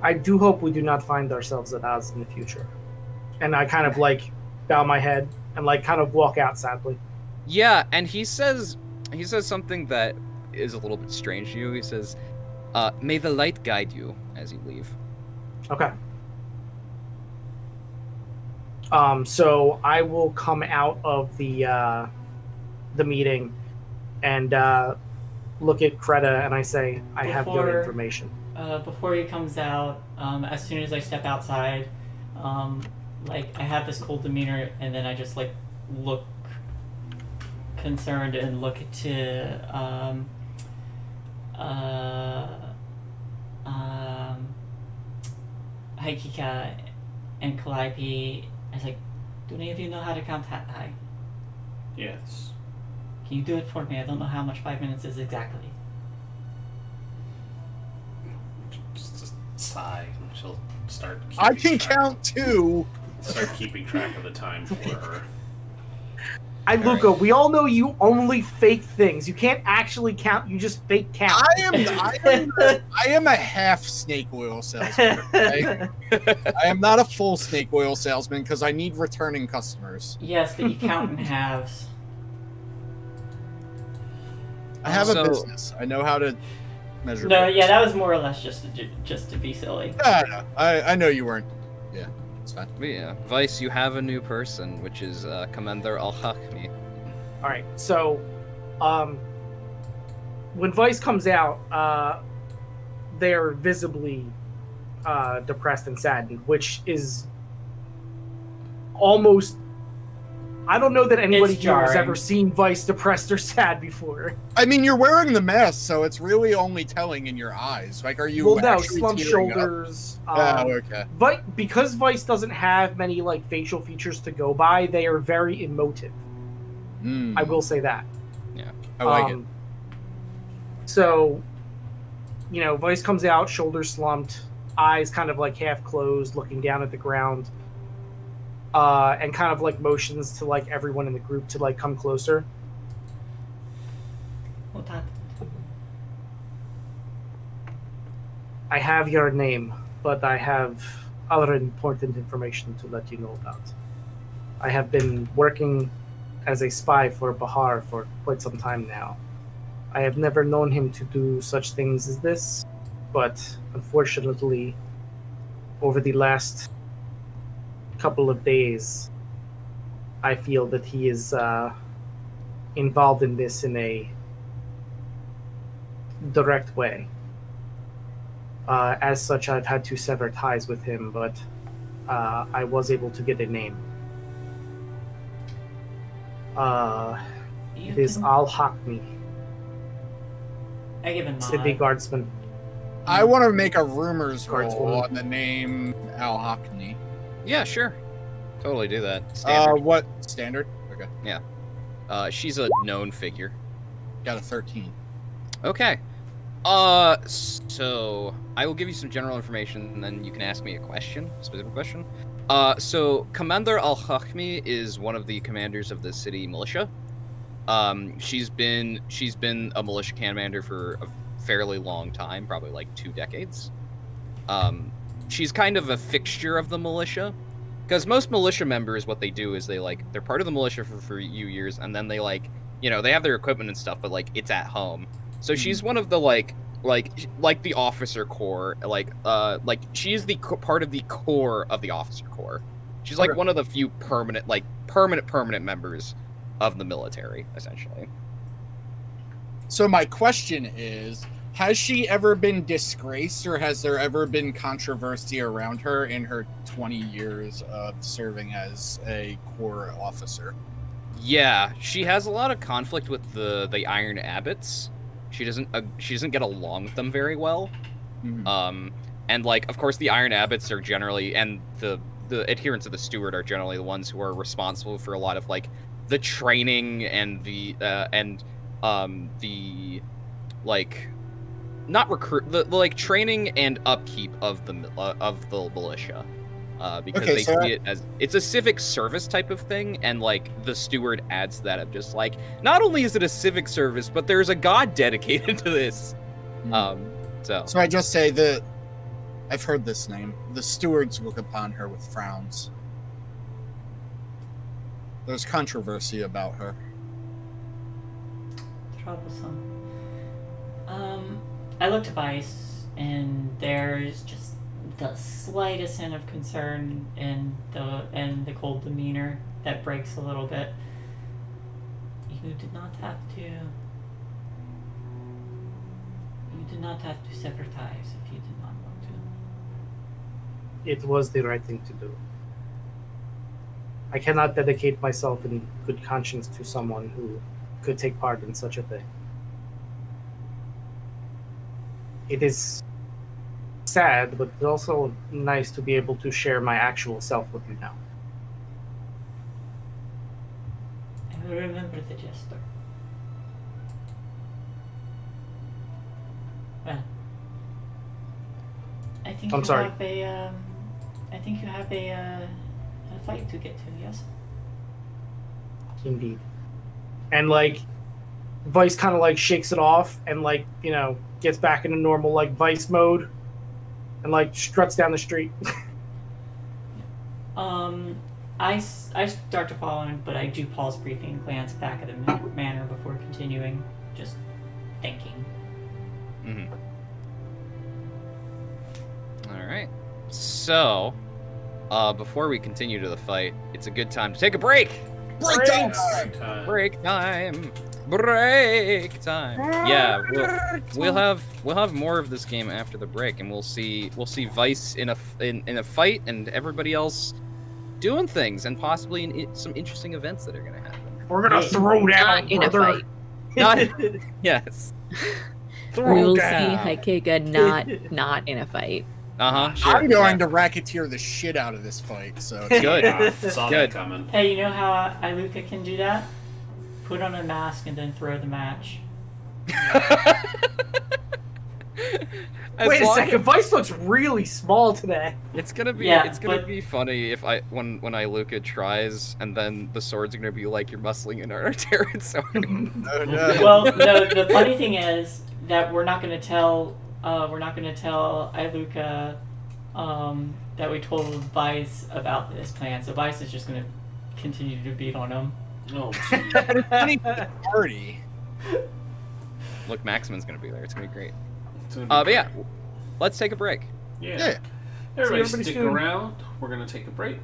[SPEAKER 3] I do hope we do not find ourselves at odds in the future. And I kind of like bow my head and like kind of walk out sadly.
[SPEAKER 4] Yeah, and he says something that is a little bit strange to you. He says, may the light guide you as you leave.
[SPEAKER 3] Okay. So I will come out of the meeting and look at Creta and I say, I have your information.
[SPEAKER 6] Before he comes out, as soon as I step outside, like I have this cool demeanor, and then I just like look concerned and look to Haikika and Calliope. I was like, do any of you know how to count high?
[SPEAKER 2] Yes.
[SPEAKER 6] Can you do it for me? I don't know how much 5 minutes is exactly.
[SPEAKER 2] Just a sigh. She'll start.
[SPEAKER 1] I can count too.
[SPEAKER 2] Start keeping track of the time for her.
[SPEAKER 3] Luca, we all know you only fake things. You can't actually count. You just fake count.
[SPEAKER 1] I am a half snake oil salesman. Okay? I am not a full snake oil salesman because I need returning customers.
[SPEAKER 6] Yes, but you count in halves.
[SPEAKER 1] I have a business. I know how to measure.
[SPEAKER 6] No,
[SPEAKER 1] books.
[SPEAKER 6] yeah, that was more or less just to be silly.
[SPEAKER 1] No. I know you weren't. Yeah, it's fine.
[SPEAKER 4] But yeah, Vice, you have a new person, which is Commander Al-Hakmi.
[SPEAKER 3] All right, so when Vice comes out, they're visibly depressed and saddened, which is almost... I don't know that anybody here has ever seen Vice depressed or sad before. I
[SPEAKER 1] mean, you're wearing the mask, so it's really only telling in your eyes. Like, are you?
[SPEAKER 3] Well, no, slumped shoulders.
[SPEAKER 1] Okay.
[SPEAKER 3] Because Vice doesn't have many like facial features to go by, they are very emotive. I will say that.
[SPEAKER 4] Yeah,
[SPEAKER 1] I like it.
[SPEAKER 3] So, you know, Vice comes out, shoulders slumped, eyes kind of like half closed, looking down at the ground. And kind of like motions to like everyone in the group to like come closer.
[SPEAKER 6] What happened?
[SPEAKER 3] I have your name, but I have other important information to let you know about. I have been working as a spy for Bahar for quite some time now. I have never known him to do such things as this, but unfortunately, over the last couple of days, I feel that he is involved in this in a direct way. As such, I've had to sever ties with him, but I was able to get a name. It is Al-Hakmi.
[SPEAKER 6] I give him
[SPEAKER 3] City
[SPEAKER 6] nod.
[SPEAKER 3] guardsman.
[SPEAKER 1] I want to make a rumors roll
[SPEAKER 3] Guardswoman.
[SPEAKER 1] on the name Al Hockney.
[SPEAKER 4] Yeah, sure. Totally do that. Standard.
[SPEAKER 1] What standard? Okay,
[SPEAKER 4] She's a known figure.
[SPEAKER 1] got a 13.
[SPEAKER 4] Okay. So I will give you some general information, and then you can ask me a question, specific question. So Commander Al-Hakhmi is one of the commanders of the city militia. She's been a militia commander for a fairly long time, probably like 2 decades. She's kind of a fixture of the militia, because most militia members, what they do is they're part of the militia for a few years, and then they they have their equipment and stuff, but it's at home. So she's one of the like the officer corps, she's the part of the core of the officer corps. She's like one of the few permanent members of the military, essentially.
[SPEAKER 1] So my question is, has she ever been disgraced, or has there ever been controversy around her in her 20 years of serving as a corps officer?
[SPEAKER 4] Yeah, she has a lot of conflict with the Iron Abbots. She doesn't get along with them very well.
[SPEAKER 1] Mhm.
[SPEAKER 4] And of course the Iron Abbots are generally, and the adherents of the Steward are generally the ones who are responsible for a lot of the training and the training and upkeep of the militia. Because
[SPEAKER 1] Okay,
[SPEAKER 4] they
[SPEAKER 1] so
[SPEAKER 4] see it as it's a civic service type of thing, and the Steward adds that of just not only is it a civic service, but there's a god dedicated to this. So
[SPEAKER 1] I just say that I've heard this name. The stewards look upon her with frowns. There's controversy about her.
[SPEAKER 6] Troublesome. I look to Vice, and there's just the slightest hint of concern in the cold demeanor that breaks a little bit. You did not have to sever ties if you did not want to.
[SPEAKER 3] It was the right thing to do. I cannot dedicate myself in good conscience to someone who could take part in such a thing. It is sad, but it's also nice to be able to share my actual self with you now.
[SPEAKER 6] I will remember the gesture. Well, I think
[SPEAKER 3] I'm
[SPEAKER 6] you
[SPEAKER 3] sorry.
[SPEAKER 6] have a fight to get to. Yes.
[SPEAKER 3] Indeed. And Vice kind of shakes it off and gets back into normal Vice mode and struts down the street.
[SPEAKER 6] I start to follow him, but I do pause briefly and glance back at the manor before continuing, just thinking.
[SPEAKER 4] All right. So, before we continue to the fight, it's a good time to take a break.
[SPEAKER 1] Break time!
[SPEAKER 4] Break time. Break time. Yeah, we'll have more of this game after the break, and we'll see Vice in a fight, and everybody else doing things, and possibly some interesting events that are gonna happen.
[SPEAKER 3] We're gonna throw down,
[SPEAKER 5] Not in a
[SPEAKER 3] brother.
[SPEAKER 5] fight.
[SPEAKER 4] Not, yes.
[SPEAKER 5] We will see
[SPEAKER 4] down.
[SPEAKER 5] Haikega not in a fight.
[SPEAKER 4] Sure.
[SPEAKER 1] I'm going to racketeer the shit out of this fight, so
[SPEAKER 4] Good.
[SPEAKER 2] Saw
[SPEAKER 4] Good.
[SPEAKER 2] that coming.
[SPEAKER 6] Hey, you know how Iluka can do that? Put on a mask and then throw the match.
[SPEAKER 3] Wait a second, Vice looks really small today.
[SPEAKER 4] It's gonna be be funny if when Iluka tries, and then the sword's gonna be like you're muscling in our territory.
[SPEAKER 1] Oh, no.
[SPEAKER 6] Well, the funny thing is that we're not gonna tell Iluka that we told Vice about this plan. So Vice is just gonna continue to beat on him.
[SPEAKER 2] Oh,
[SPEAKER 1] Funny for the party.
[SPEAKER 4] Look, Maximin's gonna be there. It's gonna be great.
[SPEAKER 2] it's gonna be
[SPEAKER 4] But
[SPEAKER 2] great.
[SPEAKER 4] yeah, let's take a break.
[SPEAKER 2] Yeah.
[SPEAKER 3] See
[SPEAKER 2] Everybody
[SPEAKER 3] everybody
[SPEAKER 2] stick
[SPEAKER 3] soon.
[SPEAKER 2] around. We're gonna take a break.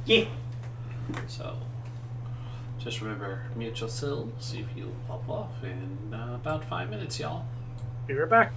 [SPEAKER 6] Yeah.
[SPEAKER 2] So, just remember, mute yourselves, see if you'll pop off in about 5 minutes, y'all.
[SPEAKER 3] Be right back.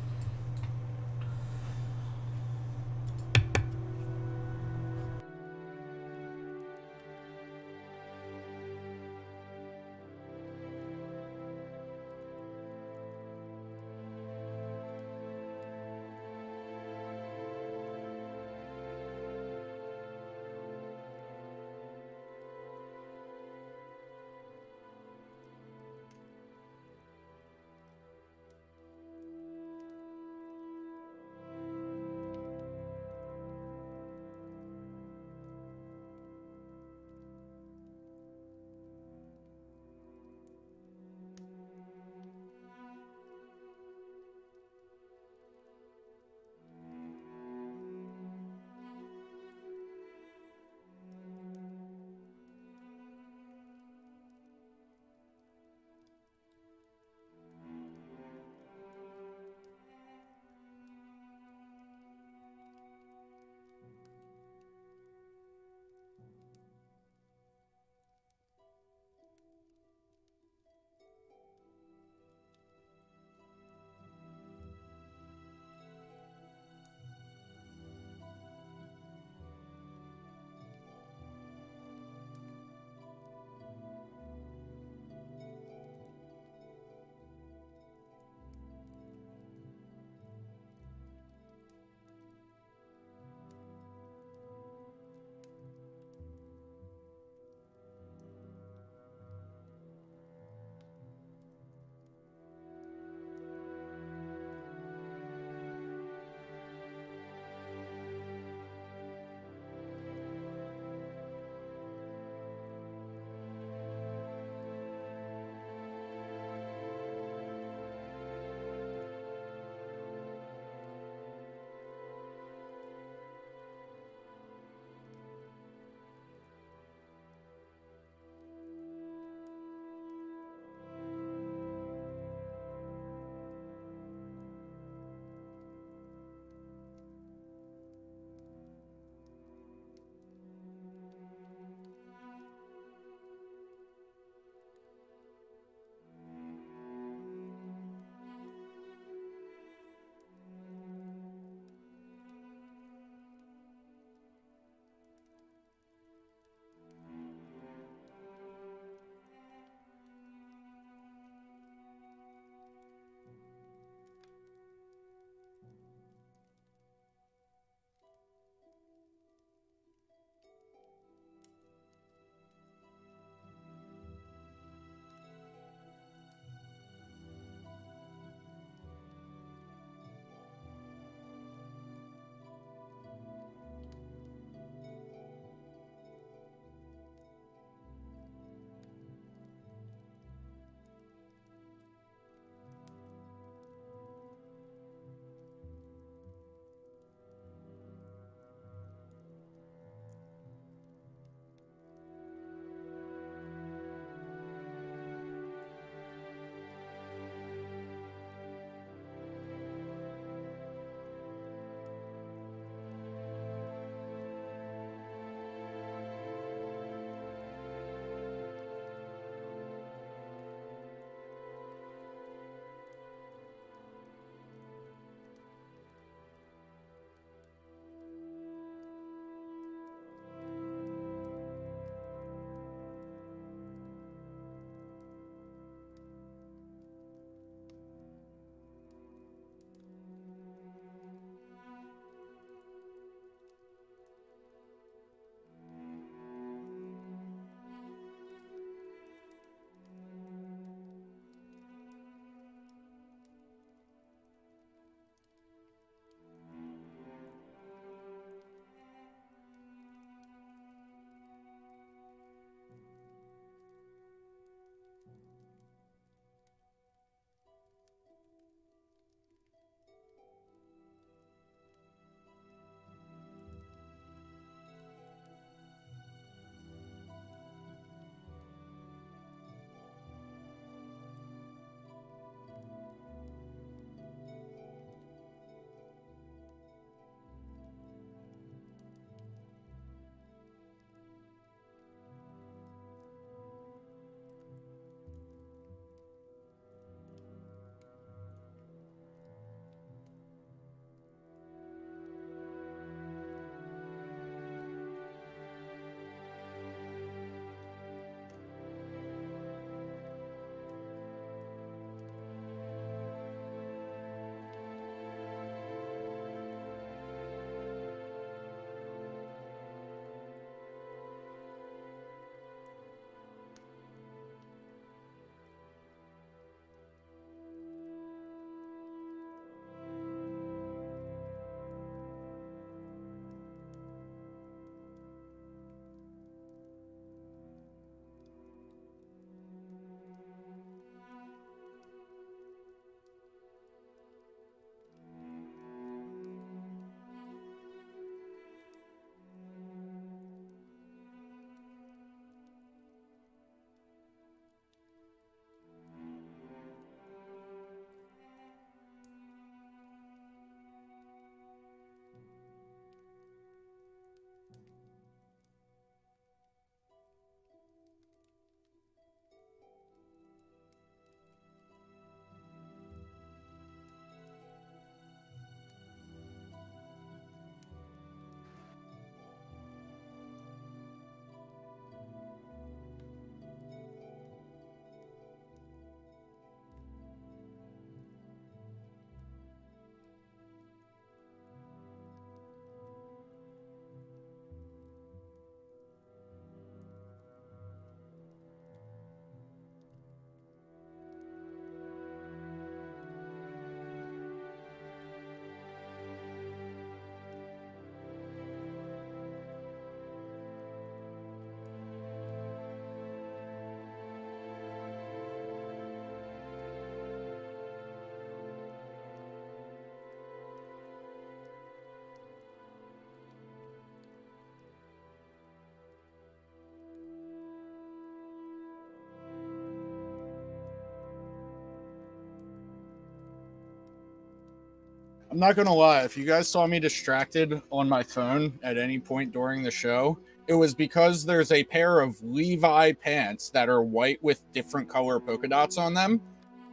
[SPEAKER 1] I'm not gonna lie, if you guys saw me distracted on my phone at any point during the show, it was because there's a pair of Levi pants that are white with different color polka dots on them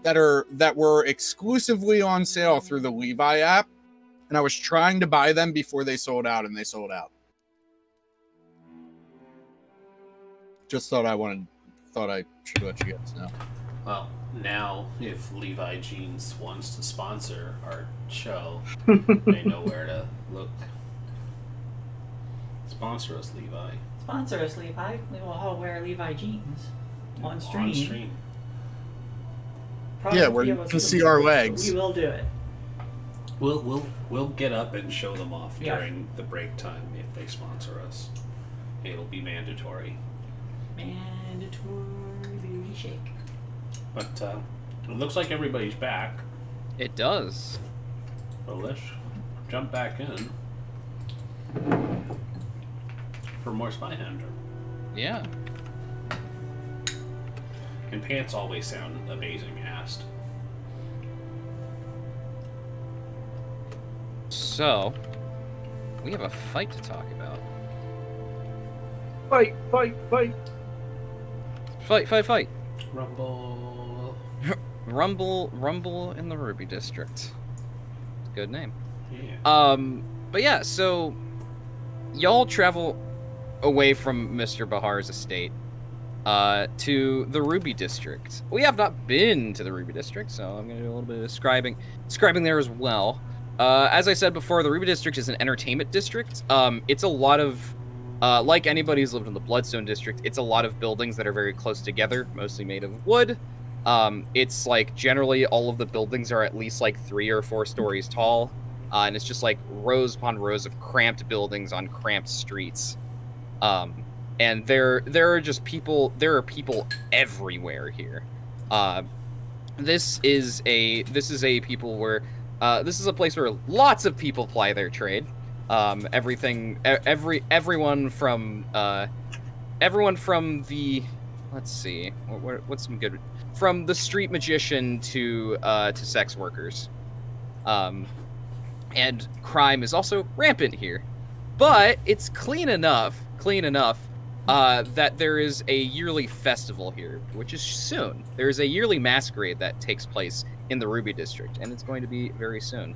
[SPEAKER 1] that were exclusively on sale through the Levi app, and I was trying to buy them before they sold out, and they sold out. Just thought I should let you guys know.
[SPEAKER 2] Well, now if Levi Jeans wants to sponsor our show, they know where to look. Sponsor us, Levi.
[SPEAKER 6] Sponsor us, Levi. We will all wear Levi jeans on stream.
[SPEAKER 1] Yeah, where you can see our legs.
[SPEAKER 6] We will do it.
[SPEAKER 2] We'll get up and show them off during the break time if they sponsor us. It'll be mandatory.
[SPEAKER 6] Mandatory booty shake.
[SPEAKER 2] But it looks like everybody's back.
[SPEAKER 4] It does.
[SPEAKER 2] So let's jump back in for more Zweihander.
[SPEAKER 4] Yeah.
[SPEAKER 2] And pants always sound amazing, asked.
[SPEAKER 4] So, we have a fight to talk about.
[SPEAKER 3] Fight, fight, fight.
[SPEAKER 4] Fight, fight, fight.
[SPEAKER 2] Rumble.
[SPEAKER 4] Rumble in the Ruby District. Good name.
[SPEAKER 2] Yeah.
[SPEAKER 4] But yeah, so y'all travel away from Mr. Bahar's estate to the Ruby District. We have not been to the Ruby District, so I'm going to do a little bit of describing there as well. As I said before, the Ruby District is an entertainment district. It's a lot of, like anybody who's lived in the Bloodstone District, it's a lot of buildings that are very close together, mostly made of wood. It's like generally all of the buildings are at least like 3 or 4 stories tall, and it's just like rows upon rows of cramped buildings on cramped streets. And there are people everywhere here. This is a place where lots of people ply their trade. Everyone from the, let's see, what's some good, from the street magician to sex workers. And crime is also rampant here, but it's clean enough that there is a yearly festival here, which is soon. There is a yearly masquerade that takes place in the Ruby District, and it's going to be very soon.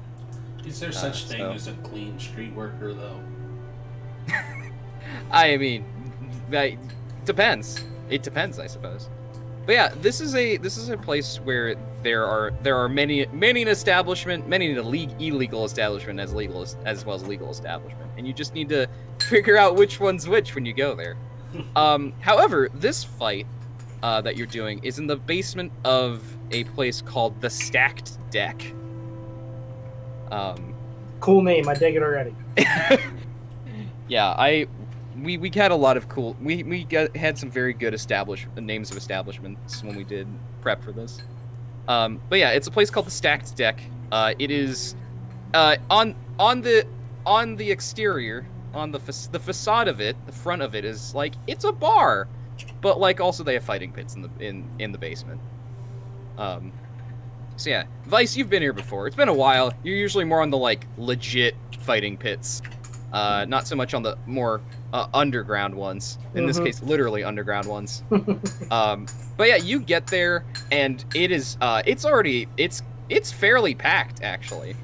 [SPEAKER 2] Is there such thing as a clean street worker, though?
[SPEAKER 4] I mean, that depends. It depends, I suppose. But yeah, this is a place where there are many an establishment, many an illegal establishment as well as legal establishment, and you just need to figure out which one's which when you go there. However, this fight that you're doing is in the basement of a place called the Stacked Deck.
[SPEAKER 3] Cool name, I dig it already.
[SPEAKER 4] Yeah, we had a lot of cool. Had some very good names of establishments when we did prep for this. But yeah, it's a place called the Stacked Deck. It is on the exterior, on the facade of it, the front of it is like it's a bar, but like also they have fighting pits in the basement. So yeah, Vice, you've been here before. It's been a while. You're usually more on the like legit fighting pits, not so much on the more underground ones. In this case, literally underground ones. But yeah, you get there and it is it's fairly packed actually.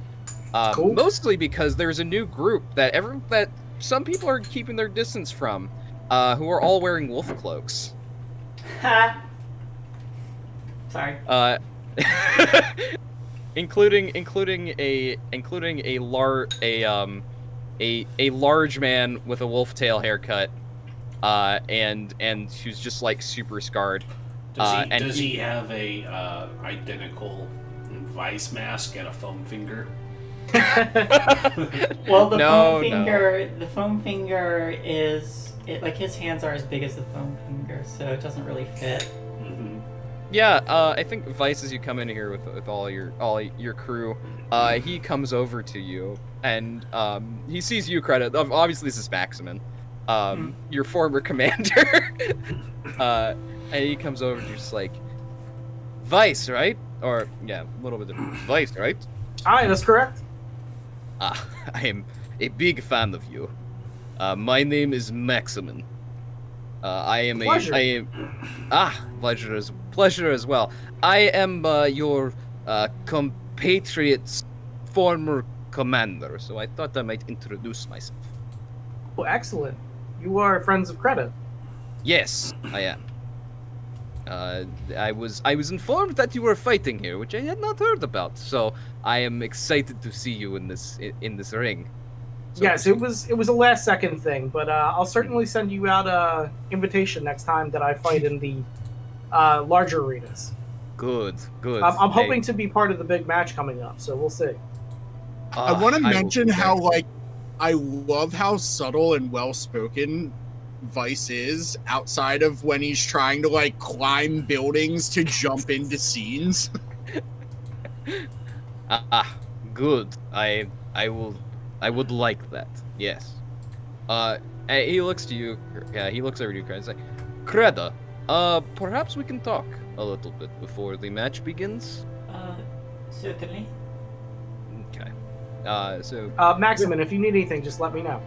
[SPEAKER 3] Cool.
[SPEAKER 4] Mostly because there's a new group that some people are keeping their distance from, who are all wearing wolf cloaks.
[SPEAKER 6] Ha! Sorry.
[SPEAKER 4] including a large man with a wolf tail haircut, and who's just like super scarred.
[SPEAKER 2] Does he have a identical Vice mask and a foam finger?
[SPEAKER 6] Well, the foam finger is like his hands are as big as the foam finger, so it doesn't really fit.
[SPEAKER 4] Yeah, I think Vice, as you come in here with all your crew, he comes over to you and he sees you, Credit. Obviously, this is Maximin, your former commander, and he comes over to you just like, Vice, right? Or yeah, a little bit different. Vice, right?
[SPEAKER 3] Aye, that's correct.
[SPEAKER 4] I am a big fan of you. My name is Maximin.
[SPEAKER 3] Pleasure.
[SPEAKER 4] Pleasure as well. I am your compatriot's former commander, so I thought I might introduce myself.
[SPEAKER 3] Oh, excellent. You are friends of Creta.
[SPEAKER 4] Yes, I am. I was informed that you were fighting here, which I had not heard about. So I am excited to see you in this ring. So,
[SPEAKER 3] Yes, it was a last second thing, but I'll certainly send you out a invitation next time that I fight in the larger arenas.
[SPEAKER 4] Good.
[SPEAKER 3] I'm hoping to be part of the big match coming up, so we'll see.
[SPEAKER 1] I want to mention how I love how subtle and well spoken Vice is outside of when he's trying to climb buildings to jump into scenes.
[SPEAKER 4] Good. I would like that. Yes. He looks to you. Yeah, he looks over to you, Creda, and says, "Creda, perhaps we can talk a little bit before the match begins."
[SPEAKER 6] Certainly.
[SPEAKER 4] Okay. So.
[SPEAKER 3] Maximin, if you need anything, just let me know.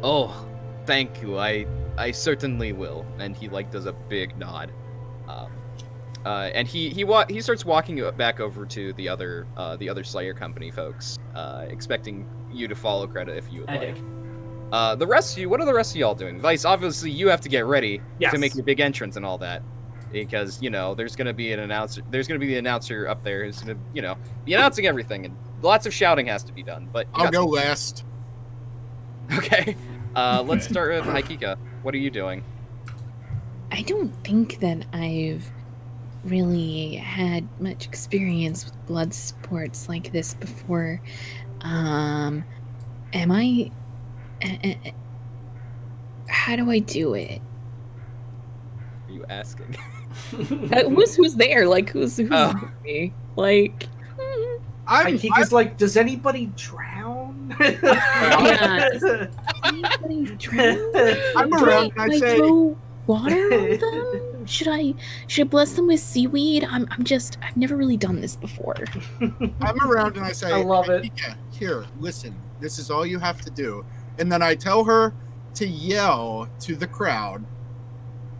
[SPEAKER 4] Oh, thank you. I certainly will. And he does a big nod. And he starts walking back over to the other Slayer Company folks, expecting you to follow Creta if you would like. The rest of you, what are the rest of y'all doing? Vice, obviously you have to get ready to make your big entrance and all that, because there's gonna be an announcer. There's gonna be the announcer up there who's gonna be announcing everything, and lots of shouting has to be done. But
[SPEAKER 1] I'll go last.
[SPEAKER 4] Okay, let's start with Haikika. What are you doing?
[SPEAKER 5] I don't think that I've really had much experience with blood sports like this before. Am I? How do I do it?
[SPEAKER 4] Are you asking?
[SPEAKER 5] Who's there? Who's with me?
[SPEAKER 3] He's like, does anybody drown?
[SPEAKER 5] Yeah, does anybody drown?
[SPEAKER 1] I'm around. I say,
[SPEAKER 5] throw water on them? Should I bless them with seaweed? I've never really done this before.
[SPEAKER 1] I'm around and I say,
[SPEAKER 3] I love it.
[SPEAKER 1] Yeah, here, listen. This is all you have to do. And then I tell her to yell to the crowd,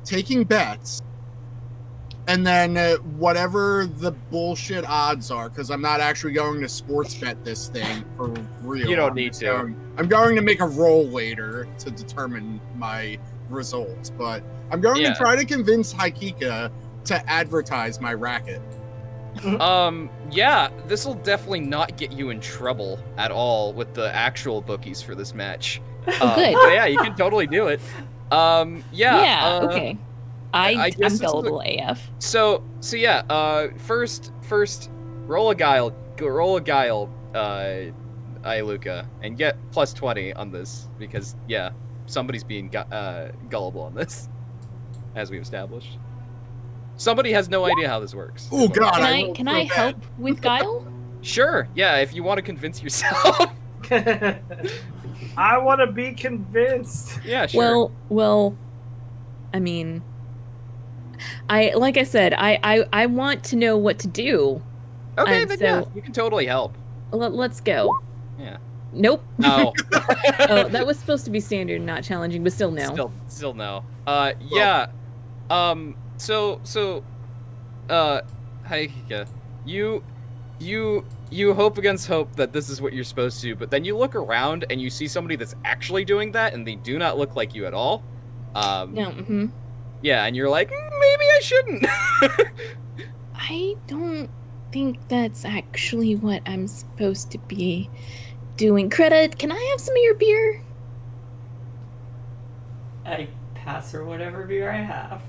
[SPEAKER 1] taking bets, and then whatever the bullshit odds are, because I'm not actually going to sports bet this thing for real.
[SPEAKER 4] You don't need to.
[SPEAKER 1] I'm going to make a roll later to determine my results, but I'm going to try to convince Haikika to advertise my racket.
[SPEAKER 4] Yeah, this will definitely not get you in trouble at all with the actual bookies for this match.
[SPEAKER 5] Good.
[SPEAKER 4] So yeah, you can totally do it.
[SPEAKER 5] Okay. I'm gullible AF.
[SPEAKER 4] So yeah, first roll a guile, Iluka, and get plus 20 on this, because yeah, somebody's being gullible on this, as we've established. Somebody has no idea how this works.
[SPEAKER 1] Oh God!
[SPEAKER 5] Can I help with guile?
[SPEAKER 4] Sure. Yeah, if you want to convince yourself.
[SPEAKER 3] I want to be convinced.
[SPEAKER 4] Yeah, sure.
[SPEAKER 5] Well, I mean, I want to know what to do.
[SPEAKER 4] Okay, then yeah, you can totally help.
[SPEAKER 5] Let's go.
[SPEAKER 4] Yeah.
[SPEAKER 5] Nope.
[SPEAKER 4] No.
[SPEAKER 5] Oh, that was supposed to be standard, not challenging, but still no.
[SPEAKER 4] Still no. Yeah. So, Haikika, you hope against hope that this is what you're supposed to do, but then you look around and you see somebody that's actually doing that, and they do not look like you at all.
[SPEAKER 5] No.
[SPEAKER 4] Yeah, and you're like, maybe I shouldn't.
[SPEAKER 5] I don't think that's actually what I'm supposed to be doing. Creta, can I have some of your beer?
[SPEAKER 6] I pass her whatever beer I have.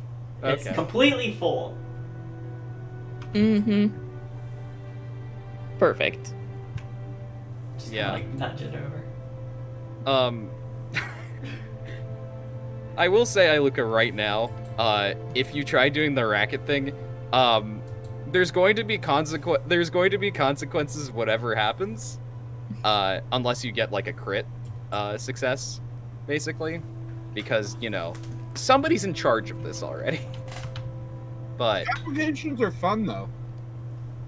[SPEAKER 4] Okay.
[SPEAKER 6] It's completely full.
[SPEAKER 5] Mm-hmm. Perfect.
[SPEAKER 6] Just
[SPEAKER 4] Yeah.
[SPEAKER 6] kinda, nudge it over.
[SPEAKER 4] I will say, Iluka, right now, if you try doing the racket thing, there's going to be consequences whatever happens, unless you get a crit success, basically, because somebody's in charge of this already. But
[SPEAKER 1] applications are fun though.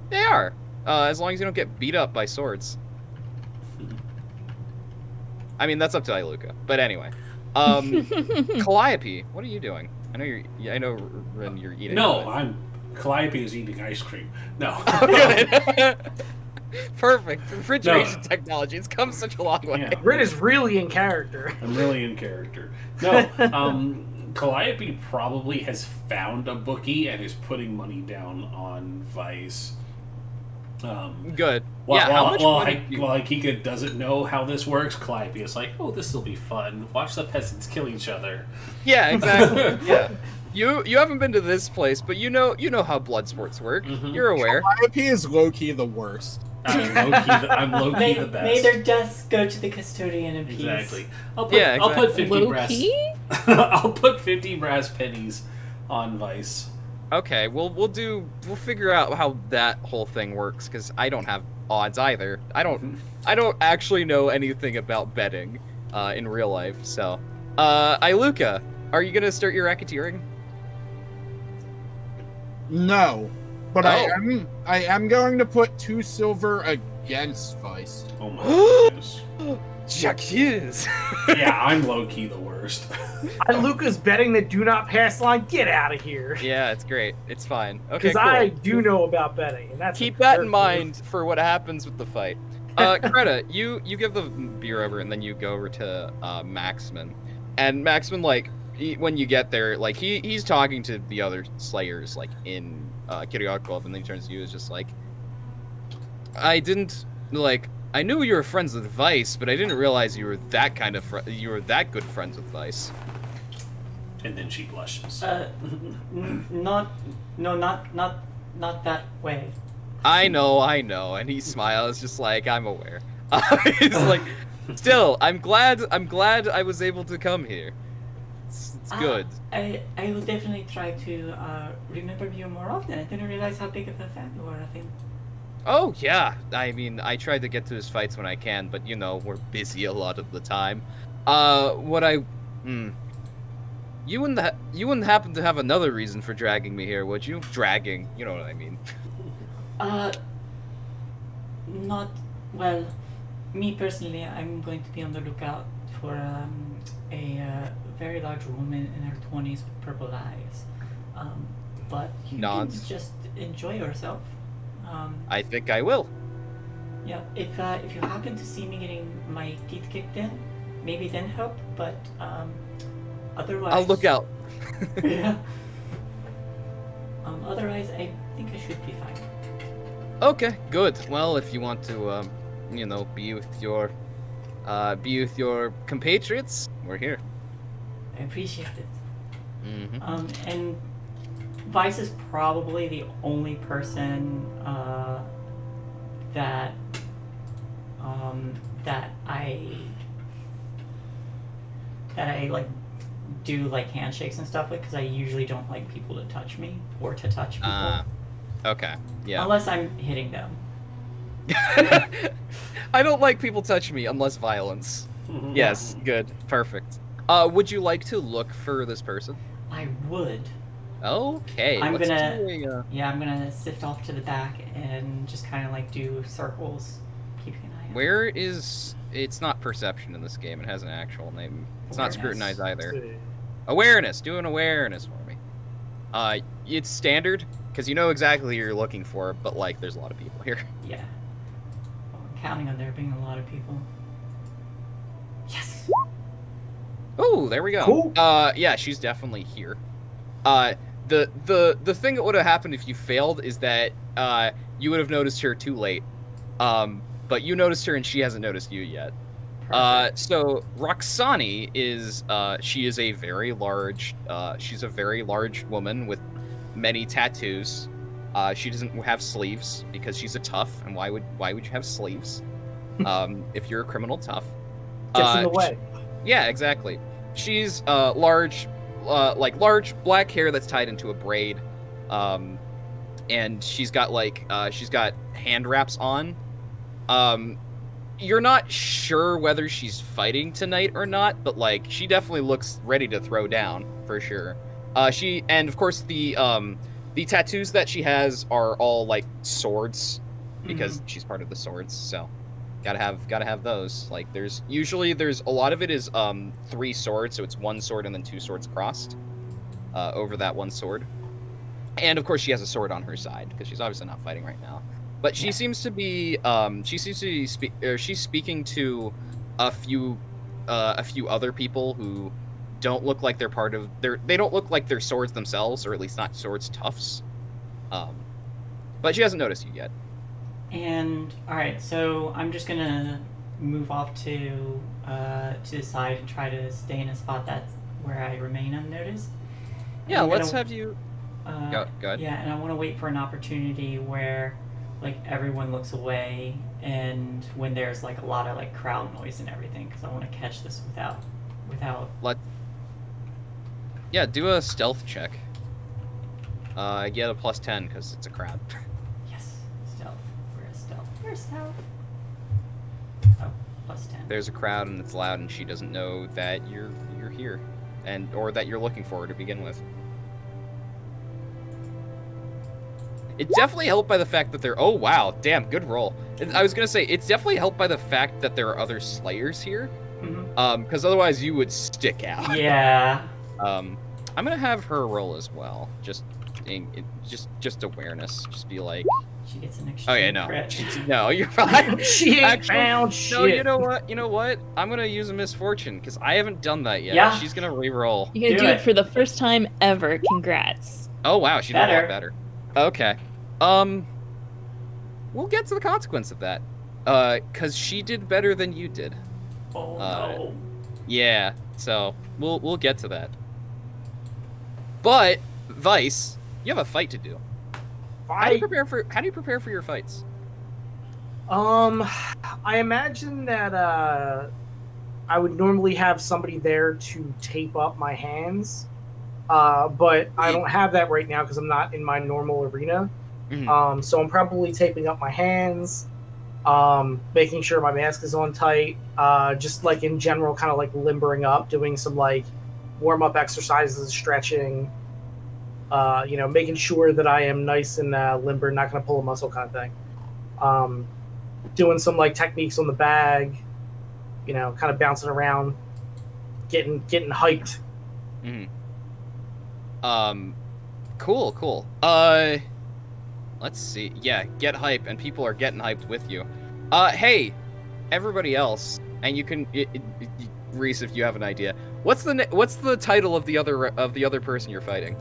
[SPEAKER 4] They are, as long as you don't get beat up by swords. I mean, that's up to Iluka. But anyway, Calliope, what are you doing? I know, Ren, you're eating.
[SPEAKER 7] No, Calliope is eating ice cream. No.
[SPEAKER 4] Perfect. Refrigeration technology. It's come such a long way.
[SPEAKER 7] Yeah.
[SPEAKER 3] Ren is really in character.
[SPEAKER 7] I'm really in character. No, Calliope probably has found a bookie and is putting money down on Vice.
[SPEAKER 4] Good.
[SPEAKER 7] While Hikika doesn't know how this works, Calliope is like, "Oh, this will be fun. Watch the peasants kill each other."
[SPEAKER 4] Yeah, exactly. Yeah. You haven't been to this place, but you know how blood sports work.
[SPEAKER 7] Mm-hmm.
[SPEAKER 4] You're aware.
[SPEAKER 1] Calliope is low-key the worst.
[SPEAKER 7] I'm low-key the best.
[SPEAKER 6] May their deaths go to the custodian in peace.
[SPEAKER 7] Exactly. I'll put 50 brass. I'll put 50 brass pennies on Vice.
[SPEAKER 4] Okay, we'll figure out how that whole thing works, because I don't have odds either. I don't actually know anything about betting in real life. So, Iluka, are you gonna start your racketeering?
[SPEAKER 1] No, but I am going to put 2 silver against Vice.
[SPEAKER 7] Oh my goodness.
[SPEAKER 4] Jacques.
[SPEAKER 7] Yeah, I'm low-key the worst.
[SPEAKER 3] Luca's betting that do not pass line. Get out of here.
[SPEAKER 4] Yeah, it's great. It's fine. Okay,
[SPEAKER 3] Because
[SPEAKER 4] cool.
[SPEAKER 3] I do know about betting, and that's
[SPEAKER 4] Keep that in mind for what happens with the fight. Greta, you give the beer over, and then you go over to Maximin. And Maximin, like, when you get there, like, he's talking to the other Slayers, like, in Kiriakov, and then he turns to you, is just like, I knew you were friends with Vice, but I didn't realize you were that kind of you were that good friends with Vice.
[SPEAKER 7] And then she blushes.
[SPEAKER 6] Not that way.
[SPEAKER 4] I know, and he smiles, just like, I'm aware. He's like, still, I'm glad I was able to come here. It's good.
[SPEAKER 6] I will definitely try to remember you more often. I didn't realize how big of a fan you were, I think.
[SPEAKER 4] Oh, yeah. I mean, I try to get to his fights when I can, but, you know, we're busy a lot of the time. You wouldn't happen to have another reason for dragging me here, would you? Dragging, you know what I mean.
[SPEAKER 6] Not, well, me personally, I'm going to be on the lookout for a very large woman in her 20s with purple eyes. But you can just enjoy yourself.
[SPEAKER 4] I think I will.
[SPEAKER 6] Yeah, if you happen to see me getting my teeth kicked in, maybe then help, but otherwise...
[SPEAKER 4] I'll look out.
[SPEAKER 6] Yeah. Otherwise, I think I should be fine.
[SPEAKER 4] Okay, good. Well, if you want to, you know, be with your compatriots, we're here.
[SPEAKER 6] I appreciate it.
[SPEAKER 4] Mm-hmm.
[SPEAKER 6] And Vice is probably the only person that I like do like handshakes and stuff with, because I usually don't like people to touch me or to touch people.
[SPEAKER 4] Okay, yeah.
[SPEAKER 6] Unless I'm hitting them.
[SPEAKER 4] I don't like people touch me unless violence. Yes, good, perfect. Would you like to look for this person?
[SPEAKER 6] I would.
[SPEAKER 4] Okay.
[SPEAKER 6] I'm gonna sift off to the back and just kind of like do circles, keeping an eye out.
[SPEAKER 4] Where is? It's not perception in this game. It has an actual name. It's not scrutinize either. Awareness. Do an awareness for me. It's standard because you know exactly who you're looking for, but like there's a lot of people here.
[SPEAKER 6] Yeah. Well, I'm counting on there being a lot of people. Yes.
[SPEAKER 4] Oh, there we go.
[SPEAKER 3] Cool.
[SPEAKER 4] Yeah, she's definitely here. The thing that would have happened if you failed is that you would have noticed her too late. But you noticed her and she hasn't noticed you yet. So Roxani is she is a very large she's a very large woman with many tattoos. She doesn't have sleeves because she's a tough, and why would you have sleeves? If you're a criminal tough.
[SPEAKER 3] Gets in the way.
[SPEAKER 4] Yeah, exactly. She's large large black hair that's tied into a braid, and she's got hand wraps on. You're not sure whether she's fighting tonight or not, but like she definitely looks ready to throw down for sure. And of course the tattoos that she has are all like swords because she's part of the swords. So, Gotta have those. Like there's a lot of it is 3 swords, so it's 1 sword and then 2 swords crossed over that 1 sword. And of course she has a sword on her side because she's obviously not fighting right now. But she seems to be she's speaking to a few other people who don't look like they're part of they don't look like they're swords themselves, or at least not swords toughs. But she hasn't noticed you yet.
[SPEAKER 6] And all right, so I'm just gonna move off to the side and try to stay in a spot that's where I remain unnoticed.
[SPEAKER 4] Yeah, let's have you. Go ahead.
[SPEAKER 6] Yeah, and I want to wait for an opportunity where, like, everyone looks away, and when there's like a lot of like crowd noise and everything, because I want to catch this without.
[SPEAKER 4] Yeah, do a stealth check. Get a +10 because it's a crowd.
[SPEAKER 6] Yes, stealth. Where's stealth? Oh, +10.
[SPEAKER 4] There's a crowd and it's loud, and she doesn't know that you're here, or that you're looking for her to begin with. It's definitely helped by the fact that there. Oh wow, damn, good roll. I was gonna say it's definitely helped by the fact that there are other slayers here, because otherwise you would stick out.
[SPEAKER 6] Yeah.
[SPEAKER 4] I'm gonna have her roll as well. Just awareness. Just be like.
[SPEAKER 6] She gets an extra.
[SPEAKER 4] Oh yeah, no,
[SPEAKER 6] crit.
[SPEAKER 4] no, you're fine.
[SPEAKER 3] She ain't found shit.
[SPEAKER 4] No, you know what? I'm gonna use a misfortune because I haven't done that yet.
[SPEAKER 6] Yeah.
[SPEAKER 4] She's gonna re-roll.
[SPEAKER 5] You're gonna do it for the first time ever. Congrats.
[SPEAKER 4] Oh wow, she did a lot better. Okay. We'll get to the consequence of that. Cause she did better than you did.
[SPEAKER 6] Oh no.
[SPEAKER 4] Yeah, so we'll get to that. But Vice, you have a fight to do. How do you prepare for your fights?
[SPEAKER 3] I imagine that I would normally have somebody there to tape up my hands. But I don't have that right now because I'm not in my normal arena. Mm-hmm. So I'm probably taping up my hands, making sure my mask is on tight, just like in general, kind of like limbering up, doing some like warm-up exercises, stretching, making sure that I am nice and limber, not going to pull a muscle kind of thing. Doing some like techniques on the bag, kind of bouncing around, getting hyped.
[SPEAKER 4] Mm-hmm. Cool. Let's see. Yeah, get hype, and people are getting hyped with you. Hey, everybody else, and you can, Rhys, if you have an idea, what's the title of the other person you're fighting?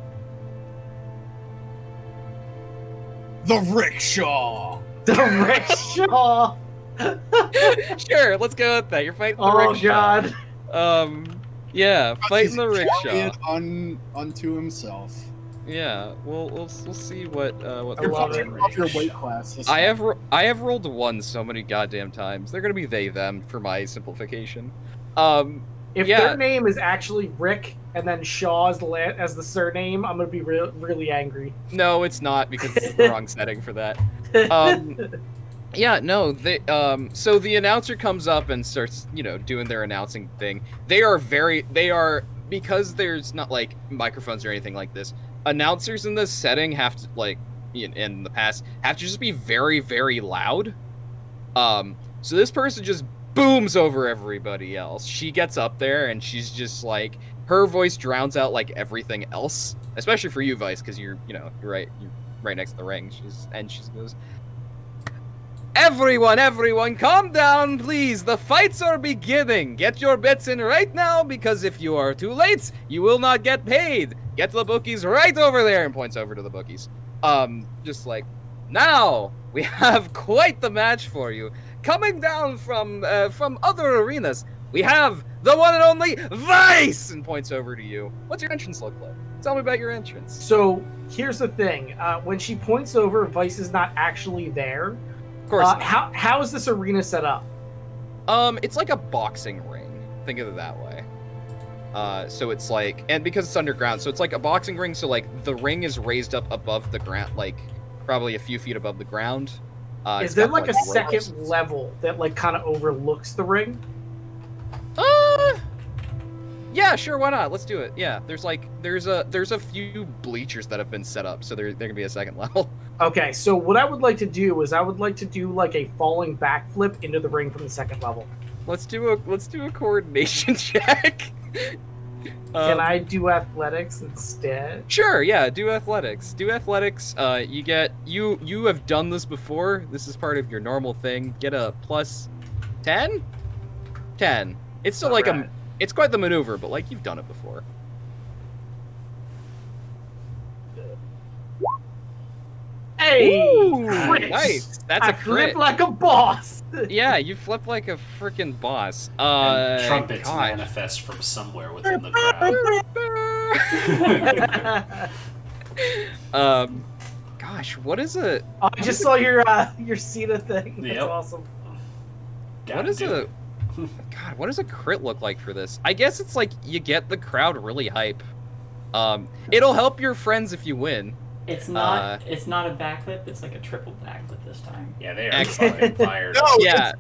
[SPEAKER 1] The Rickshaw.
[SPEAKER 3] The Rickshaw.
[SPEAKER 4] Sure, let's go with that. You're fighting the
[SPEAKER 3] Rickshaw.
[SPEAKER 4] Oh God. Yeah, fighting the Rickshaw.
[SPEAKER 1] Unto himself.
[SPEAKER 4] Yeah, we'll see what
[SPEAKER 1] You're probably off your weight class.
[SPEAKER 4] I have rolled 1 so many goddamn times. They're gonna be they them for my simplification.
[SPEAKER 3] If their name is actually Rick and then Shaw as the surname, I'm gonna be really angry.
[SPEAKER 4] No, it's not, because it's the wrong setting for that. Yeah, no, they so the announcer comes up and starts, doing their announcing thing. They are because there's not like microphones or anything like this. Announcers in this setting have to, like, in the past, have to just be very, very loud. So this person just booms over everybody else. She gets up there and she's just like, her voice drowns out like everything else, especially for you, Vice, because you're right next to the ring. She goes, Everyone, calm down, please. The fights are beginning. Get your bets in right now, because if you are too late, you will not get paid. Get to the bookies right over there, and points over to the bookies. Just like, now we have quite the match for you. Coming down from other arenas, we have the one and only Vice, and points over to you. What's your entrance look like? Tell me about your entrance.
[SPEAKER 3] So here's the thing: when she points over, Vice is not actually there.
[SPEAKER 4] Of course.
[SPEAKER 3] How is this arena set up?
[SPEAKER 4] It's like a boxing ring. Think of it that way. So it's like, and because it's underground, so it's like a boxing ring. So like the ring is raised up above the ground, like probably a few feet above the ground.
[SPEAKER 3] Is there like a second level that like kind of overlooks the ring?
[SPEAKER 4] Yeah, Yeah, sure, why not? Let's do it. Yeah, there's a few bleachers that have been set up, so there can be a second level.
[SPEAKER 3] Okay, so what I would like to do is I would like to do like a falling backflip into the ring from the second level.
[SPEAKER 4] Let's do a coordination check.
[SPEAKER 3] Can I do athletics instead?
[SPEAKER 4] Sure, yeah, do athletics. Do athletics. You have done this before. This is part of your normal thing. Get a plus 10? 10. It's still like
[SPEAKER 3] right.
[SPEAKER 4] it's quite the maneuver, but like you've done it before.
[SPEAKER 3] Hey!
[SPEAKER 4] Ooh,
[SPEAKER 3] Crit.
[SPEAKER 4] nice. That's
[SPEAKER 3] I
[SPEAKER 4] a crit.
[SPEAKER 3] flip like a boss.
[SPEAKER 4] Yeah, you flip like a freaking boss.
[SPEAKER 7] And trumpets
[SPEAKER 4] gosh.
[SPEAKER 7] manifest from somewhere within the crowd.
[SPEAKER 4] Gosh, what is a?
[SPEAKER 3] Oh, I just saw your Cena thing. That's
[SPEAKER 7] Yep.
[SPEAKER 3] awesome.
[SPEAKER 4] What is a? God, what does a crit look like for this? I guess it's like you get the crowd really hype. It'll help your friends if you win.
[SPEAKER 6] It's not. It's not a backflip. It's like a triple backflip this time.
[SPEAKER 7] Yeah, they are fucking fired.
[SPEAKER 1] No,
[SPEAKER 4] Yeah,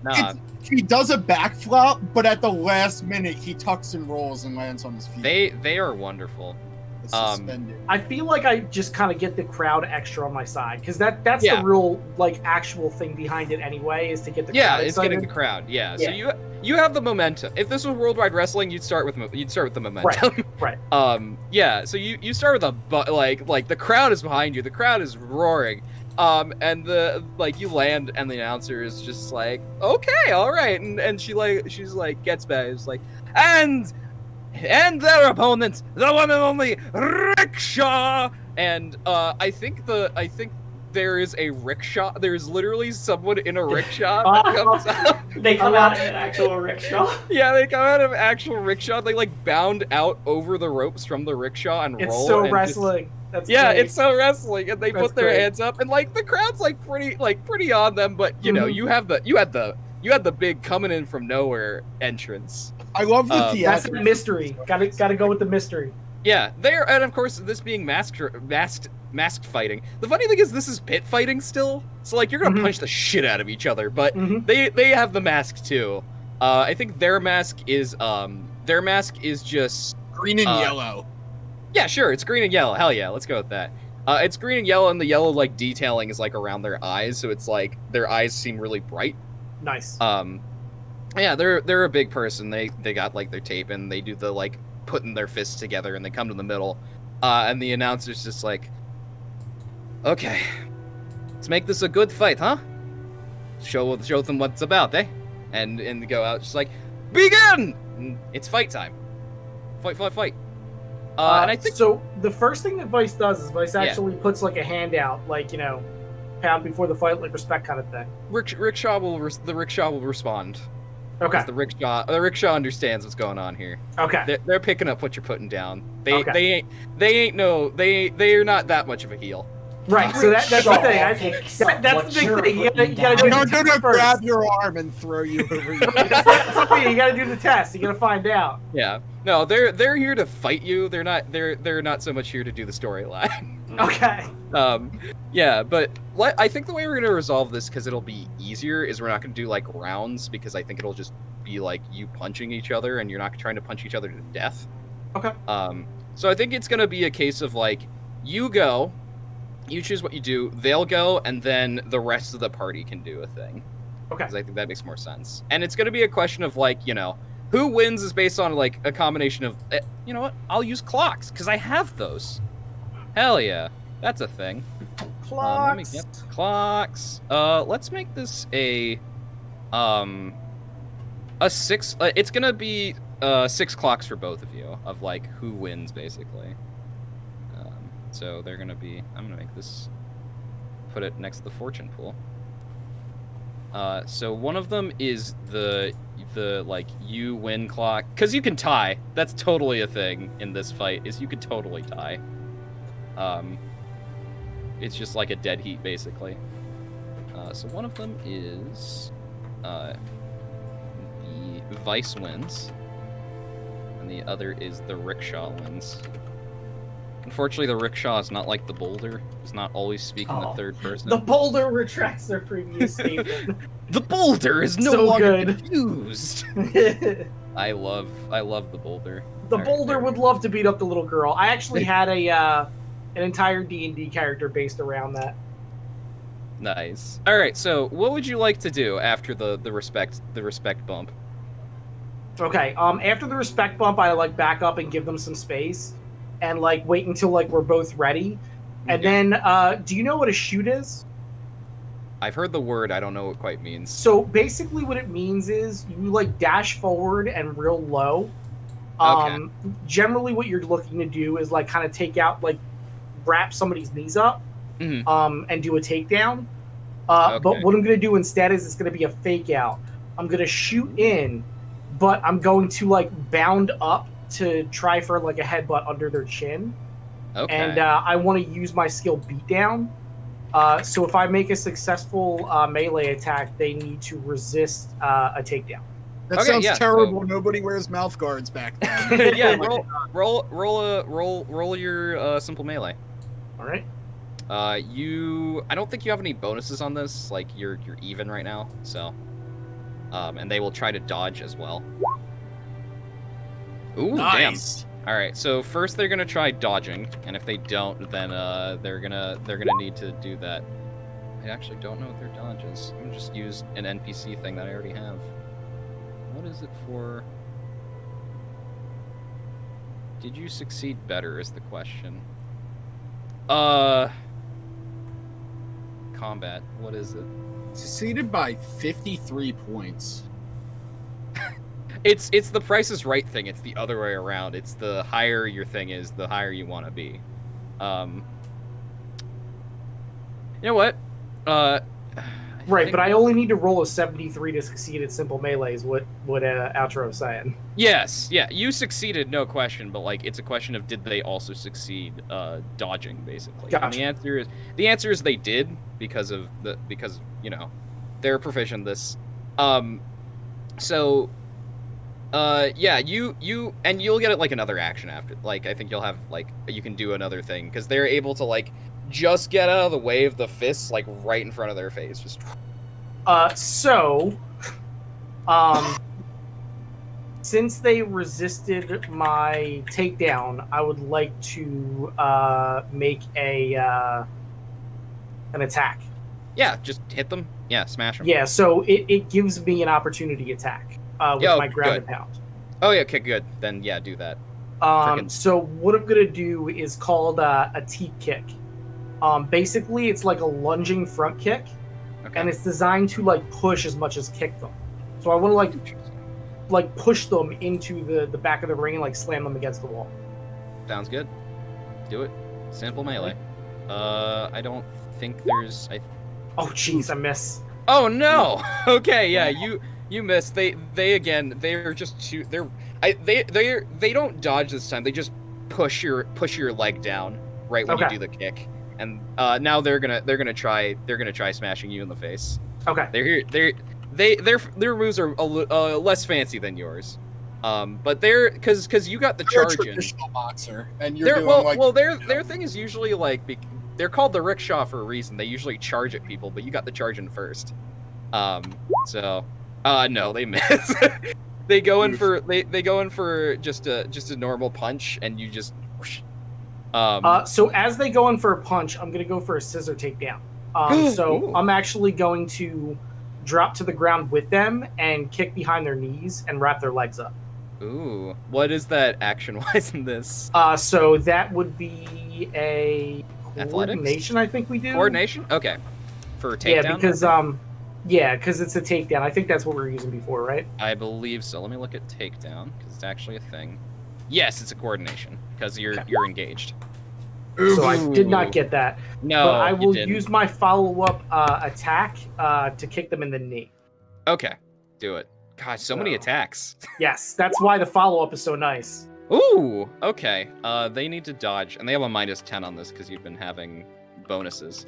[SPEAKER 1] he does a backflip, but at the last minute he tucks and rolls and lands on his feet.
[SPEAKER 4] They are wonderful.
[SPEAKER 1] It's suspended.
[SPEAKER 3] I feel like I just kind of get the crowd extra on my side because that's
[SPEAKER 4] Yeah.
[SPEAKER 3] the real like actual thing behind it anyway is to get the crowd
[SPEAKER 4] Yeah, it's
[SPEAKER 3] excited.
[SPEAKER 4] getting the crowd. Yeah, so
[SPEAKER 3] Yeah.
[SPEAKER 4] you have the momentum. If this was Worldwide Wrestling, you'd start with the momentum.
[SPEAKER 3] Right.
[SPEAKER 4] Yeah. So you start with like the crowd is behind you. The crowd is roaring. And you land and the announcer is just like, okay, all right, and she's like gets back, it's like, and their opponent, the one and only Rickshaw, and I think there is a rickshaw. There's literally someone in a rickshaw that comes out.
[SPEAKER 6] They come out in an actual rickshaw.
[SPEAKER 4] Yeah, they come out of actual rickshaw. They like bound out over the ropes from the rickshaw and
[SPEAKER 3] It's
[SPEAKER 4] roll.
[SPEAKER 3] so
[SPEAKER 4] and
[SPEAKER 3] wrestling. That's
[SPEAKER 4] yeah,
[SPEAKER 3] great.
[SPEAKER 4] it's so wrestling, and they
[SPEAKER 3] That's
[SPEAKER 4] put their
[SPEAKER 3] great.
[SPEAKER 4] hands up, and like the crowd's like pretty on them, but you know, you had the big coming in from nowhere entrance.
[SPEAKER 1] I love the
[SPEAKER 3] That's
[SPEAKER 1] theatrics.
[SPEAKER 3] the mystery. Gotta go with the mystery.
[SPEAKER 4] Yeah, there, and of course this being masked fighting. The funny thing is this is pit fighting still, so like you're gonna punch the shit out of each other, but they have the mask too. I think their mask is just
[SPEAKER 1] Green and yellow.
[SPEAKER 4] Yeah, sure, it's green and yellow. Hell yeah, let's go with that. It's green and yellow, and the yellow like detailing is like around their eyes, so it's like their eyes seem really bright.
[SPEAKER 3] Nice.
[SPEAKER 4] Yeah, they're a big person. They got like their tape, and they do the like putting their fists together, and they come to the middle, and the announcer's just like, okay, let's make this a good fight, huh? Show them what it's about, eh? And go out just like, begin! And it's fight time. Fight. And I think
[SPEAKER 3] so. The first thing that Vice does is Vice actually puts like a hand out, like pound before the fight, like respect kind of thing.
[SPEAKER 4] the rickshaw will respond.
[SPEAKER 3] Okay.
[SPEAKER 4] The rickshaw understands what's going on here.
[SPEAKER 3] Okay.
[SPEAKER 4] They're picking up what you're putting down. They
[SPEAKER 3] Okay.
[SPEAKER 4] they are not that much of a heel.
[SPEAKER 3] Right. So that's the thing. That's the big thing. You gotta do
[SPEAKER 1] No,
[SPEAKER 3] the test first.
[SPEAKER 1] grab your arm and throw you over.
[SPEAKER 3] That's the thing. You gotta do the test. You gotta find out.
[SPEAKER 4] Yeah. No, they're here to fight you. They're not so much here to do the storyline.
[SPEAKER 3] Okay.
[SPEAKER 4] Yeah, but I think the way we're gonna resolve this, because it'll be easier, is we're not gonna do like rounds, because I think it'll just be like you punching each other, and you're not trying to punch each other to death.
[SPEAKER 3] Okay.
[SPEAKER 4] So I think it's gonna be a case of like you go, you choose what you do, they'll go, and then the rest of the party can do a thing.
[SPEAKER 3] Okay.
[SPEAKER 4] Because I think that makes more sense. And it's gonna be a question of like, who wins is based on like a combination of, you know what? I'll use clocks because I have those. Hell yeah, that's a thing.
[SPEAKER 3] Clocks.
[SPEAKER 4] Let me get clocks. Let's make this a 6. It's gonna be 6 clocks for both of you of like who wins basically. So they're gonna be. I'm gonna make this. Put it next to the fortune pool. So one of them is the like you win clock, because you can tie. That's totally a thing in this fight. Is you could totally tie. It's just like a dead heat basically. So one of them is the Vice wins, and the other is the Rickshaw wins. Unfortunately, the rickshaw is not like the boulder. It's not always speaking the third person.
[SPEAKER 3] The boulder retracts their previous statement.
[SPEAKER 4] The boulder is no
[SPEAKER 3] So
[SPEAKER 4] longer
[SPEAKER 3] good.
[SPEAKER 4] confused. I love the boulder.
[SPEAKER 3] The
[SPEAKER 4] All right,
[SPEAKER 3] boulder
[SPEAKER 4] there we
[SPEAKER 3] would
[SPEAKER 4] go.
[SPEAKER 3] love to beat up the little girl. I actually had an entire D&D character based around that.
[SPEAKER 4] Nice. All right, so what would you like to do after the respect bump?
[SPEAKER 3] Okay. After the respect bump, I like back up and give them some space, and like wait until like we're both ready, and then do you know what a shoot is?
[SPEAKER 4] I've heard the word. I don't know what it quite means.
[SPEAKER 3] So basically, what it means is you like dash forward and real low.
[SPEAKER 4] Okay.
[SPEAKER 3] Generally, what you're looking to do is like kind of take out, like wrap somebody's knees up,
[SPEAKER 4] Mhm.
[SPEAKER 3] and do a takedown.
[SPEAKER 4] Okay.
[SPEAKER 3] But what I'm going to do instead is it's going to be a fake out. I'm going to shoot in, but I'm going to like bound up to try for like a headbutt under their chin.
[SPEAKER 4] Okay.
[SPEAKER 3] And I want to use my skill beatdown. So if I make a successful melee attack, they need to resist a takedown.
[SPEAKER 1] That
[SPEAKER 4] Okay,
[SPEAKER 1] sounds
[SPEAKER 4] yeah,
[SPEAKER 1] terrible.
[SPEAKER 4] so-
[SPEAKER 1] Nobody wears mouth guards back then.
[SPEAKER 4] Yeah, roll your simple melee.
[SPEAKER 3] All right.
[SPEAKER 4] I don't think you have any bonuses on this. Like you're even right now, so. And they will try to dodge as well. Ooh,
[SPEAKER 1] Nice.
[SPEAKER 4] damn. All right, so first they're gonna try dodging, and if they don't, then they're gonna need to do that. I actually don't know what their dodge is. I'm gonna just use an NPC thing that I already have. What is it for? Did you succeed better is the question. Combat. What is it?
[SPEAKER 1] Succeeded by 53 points.
[SPEAKER 4] It's the Price is Right thing. It's the other way around. It's the higher your thing is, the higher you want to be. You know what?
[SPEAKER 3] Right, but I only need to roll a 73 to succeed at simple melee is what Outro is saying.
[SPEAKER 4] Yes, yeah, you succeeded, no question. But like, it's a question of did they also succeed dodging, basically.
[SPEAKER 3] Gotcha.
[SPEAKER 4] And the answer is they did because you know they're proficient in this. So. Yeah, you'll get it like another action after. Like, I think you'll have like you can do another thing because they're able to like just get out of the way of the fists like right in front of their face. Just.
[SPEAKER 3] Since they resisted my takedown, I would like to make an attack.
[SPEAKER 4] Yeah, just hit them. Yeah, smash them.
[SPEAKER 3] Yeah, so it gives me an opportunity attack with my ground and pound.
[SPEAKER 4] Oh yeah, okay, good. Then yeah, do that.
[SPEAKER 3] So what I'm gonna do is called a teep kick. Basically, it's like a lunging front kick,
[SPEAKER 4] Okay.
[SPEAKER 3] and it's designed to like push as much as kick them. So I want to like push them into the back of the ring and like slam them against the wall.
[SPEAKER 4] Sounds good. Do it. Simple melee. I don't think there's.
[SPEAKER 3] Oh jeez, I miss.
[SPEAKER 4] Oh no! Okay, yeah, you missed. They're just too. They don't dodge this time. They just push your leg down right when you do the kick, and now they're gonna try smashing you in the face.
[SPEAKER 3] Okay.
[SPEAKER 4] Their moves are less fancy than yours, but they're because you got the
[SPEAKER 1] You're a
[SPEAKER 4] charge in.
[SPEAKER 1] traditional boxer, and you're doing
[SPEAKER 4] Their thing is usually like they're called the rickshaw for a reason. They usually charge at people, but you got the charge in first. No, they miss. they go in for just a normal punch, and you just. Whoosh.
[SPEAKER 3] So as they go in for a punch, I'm gonna go for a scissor takedown. So I'm actually going to drop to the ground with them and kick behind their knees and wrap their legs up.
[SPEAKER 4] Ooh, what is that action-wise in this?
[SPEAKER 3] So that would be a coordination. I think we do
[SPEAKER 4] Coordination. Okay. For takedown.
[SPEAKER 3] Yeah, because it's a takedown. I think that's what we were using before, right?
[SPEAKER 4] I believe so. Let me look at takedown because it's actually a thing. Yes, it's a coordination because you're engaged.
[SPEAKER 3] So I did not get that.
[SPEAKER 4] No,
[SPEAKER 3] but I will use my follow-up attack to kick them in the knee.
[SPEAKER 4] Okay, do it. Gosh, so many attacks.
[SPEAKER 3] Yes, that's why the follow-up is so nice.
[SPEAKER 4] Ooh, okay. They need to dodge, and they have a -10 on this because you've been having bonuses.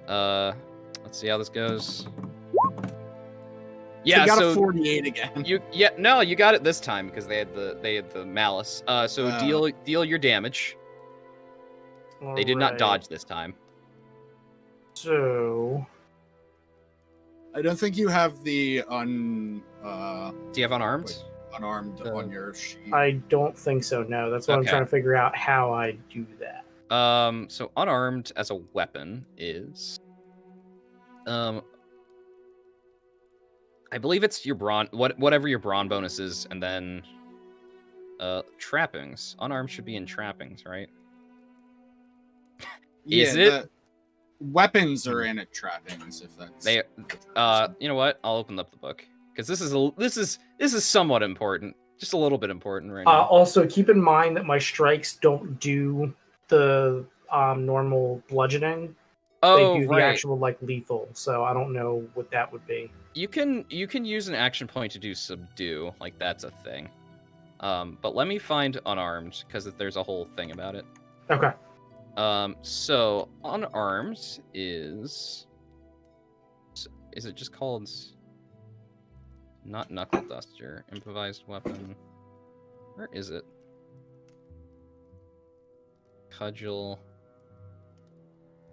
[SPEAKER 4] Let's see how this goes. Yeah,
[SPEAKER 1] they got
[SPEAKER 4] so
[SPEAKER 1] a 48 again.
[SPEAKER 4] You got it this time because they had the malice. So deal your damage. They did not dodge this time.
[SPEAKER 3] So
[SPEAKER 1] I don't think you have the
[SPEAKER 4] Do you have unarmed?
[SPEAKER 1] unarmed on your sheet.
[SPEAKER 3] I don't think so. No, that's what I'm
[SPEAKER 4] Okay.
[SPEAKER 3] trying to figure out how I do that.
[SPEAKER 4] So unarmed as a weapon is, I believe it's your brawn, whatever your brawn bonus is, and then, trappings. Unarmed should be in trappings, right? Is it?
[SPEAKER 1] Weapons are in it trappings, if that's...
[SPEAKER 4] They, you know what? I'll open up the book because this is somewhat important, just a little bit important right now.
[SPEAKER 3] Also, keep in mind that my strikes don't do the normal bludgeoning.
[SPEAKER 4] Oh,
[SPEAKER 3] They do the
[SPEAKER 4] right.
[SPEAKER 3] actual like lethal, so I don't know what that would be.
[SPEAKER 4] You can use an action point to do subdue, like that's a thing. But let me find unarmed because there's a whole thing about it.
[SPEAKER 3] Okay.
[SPEAKER 4] So unarmed is it just called not knuckle duster, improvised weapon? Where is it? Cudgel.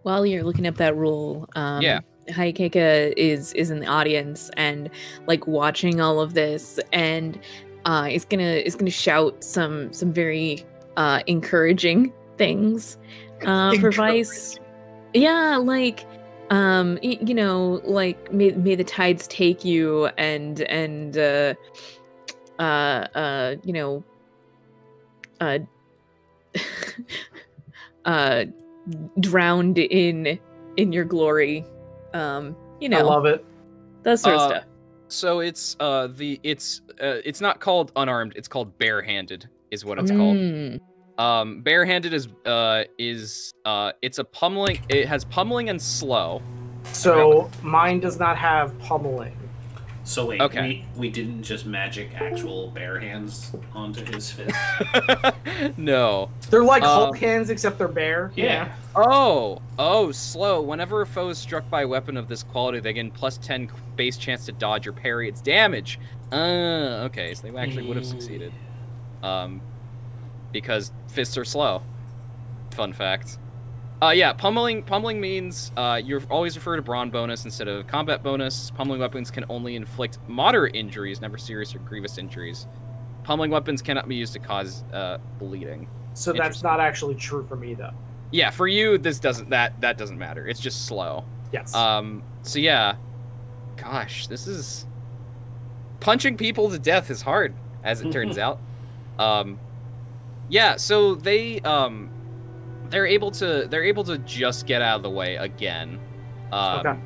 [SPEAKER 5] While you're looking up that rule,
[SPEAKER 4] Yeah.
[SPEAKER 5] Haikeka is in the audience and like watching all of this, and is gonna shout some very encouraging things for Vice. Yeah, like you know, like may the tides take you, and you know, drowned in your glory. You know,
[SPEAKER 3] I love it.
[SPEAKER 5] that sort of stuff.
[SPEAKER 4] So it's not called unarmed, it's called barehanded is what it's called. Barehanded is it's a pummeling, it has pummeling and slow.
[SPEAKER 3] So mine does not have pummeling.
[SPEAKER 2] So wait,
[SPEAKER 4] Okay.
[SPEAKER 2] we didn't just magic actual bare hands onto his fist?
[SPEAKER 4] No.
[SPEAKER 3] They're like Hulk hands, except they're bare.
[SPEAKER 2] Yeah.
[SPEAKER 4] Oh, slow. Whenever a foe is struck by a weapon of this quality, they gain +10 base chance to dodge or parry its damage. Okay, so they actually would have succeeded. Because fists are slow. Fun fact. Yeah, pummeling means you're always refer to brawn bonus instead of combat bonus. Pummeling weapons can only inflict moderate injuries, never serious or grievous injuries. Pummeling weapons cannot be used to cause bleeding.
[SPEAKER 3] So that's not actually true for me, though.
[SPEAKER 4] Yeah, for you, this doesn't that doesn't matter. It's just slow.
[SPEAKER 3] Yes.
[SPEAKER 4] So yeah, gosh, this is punching people to death is hard, as it turns out. Yeah, so they're able to just get out of the way again.
[SPEAKER 3] Okay.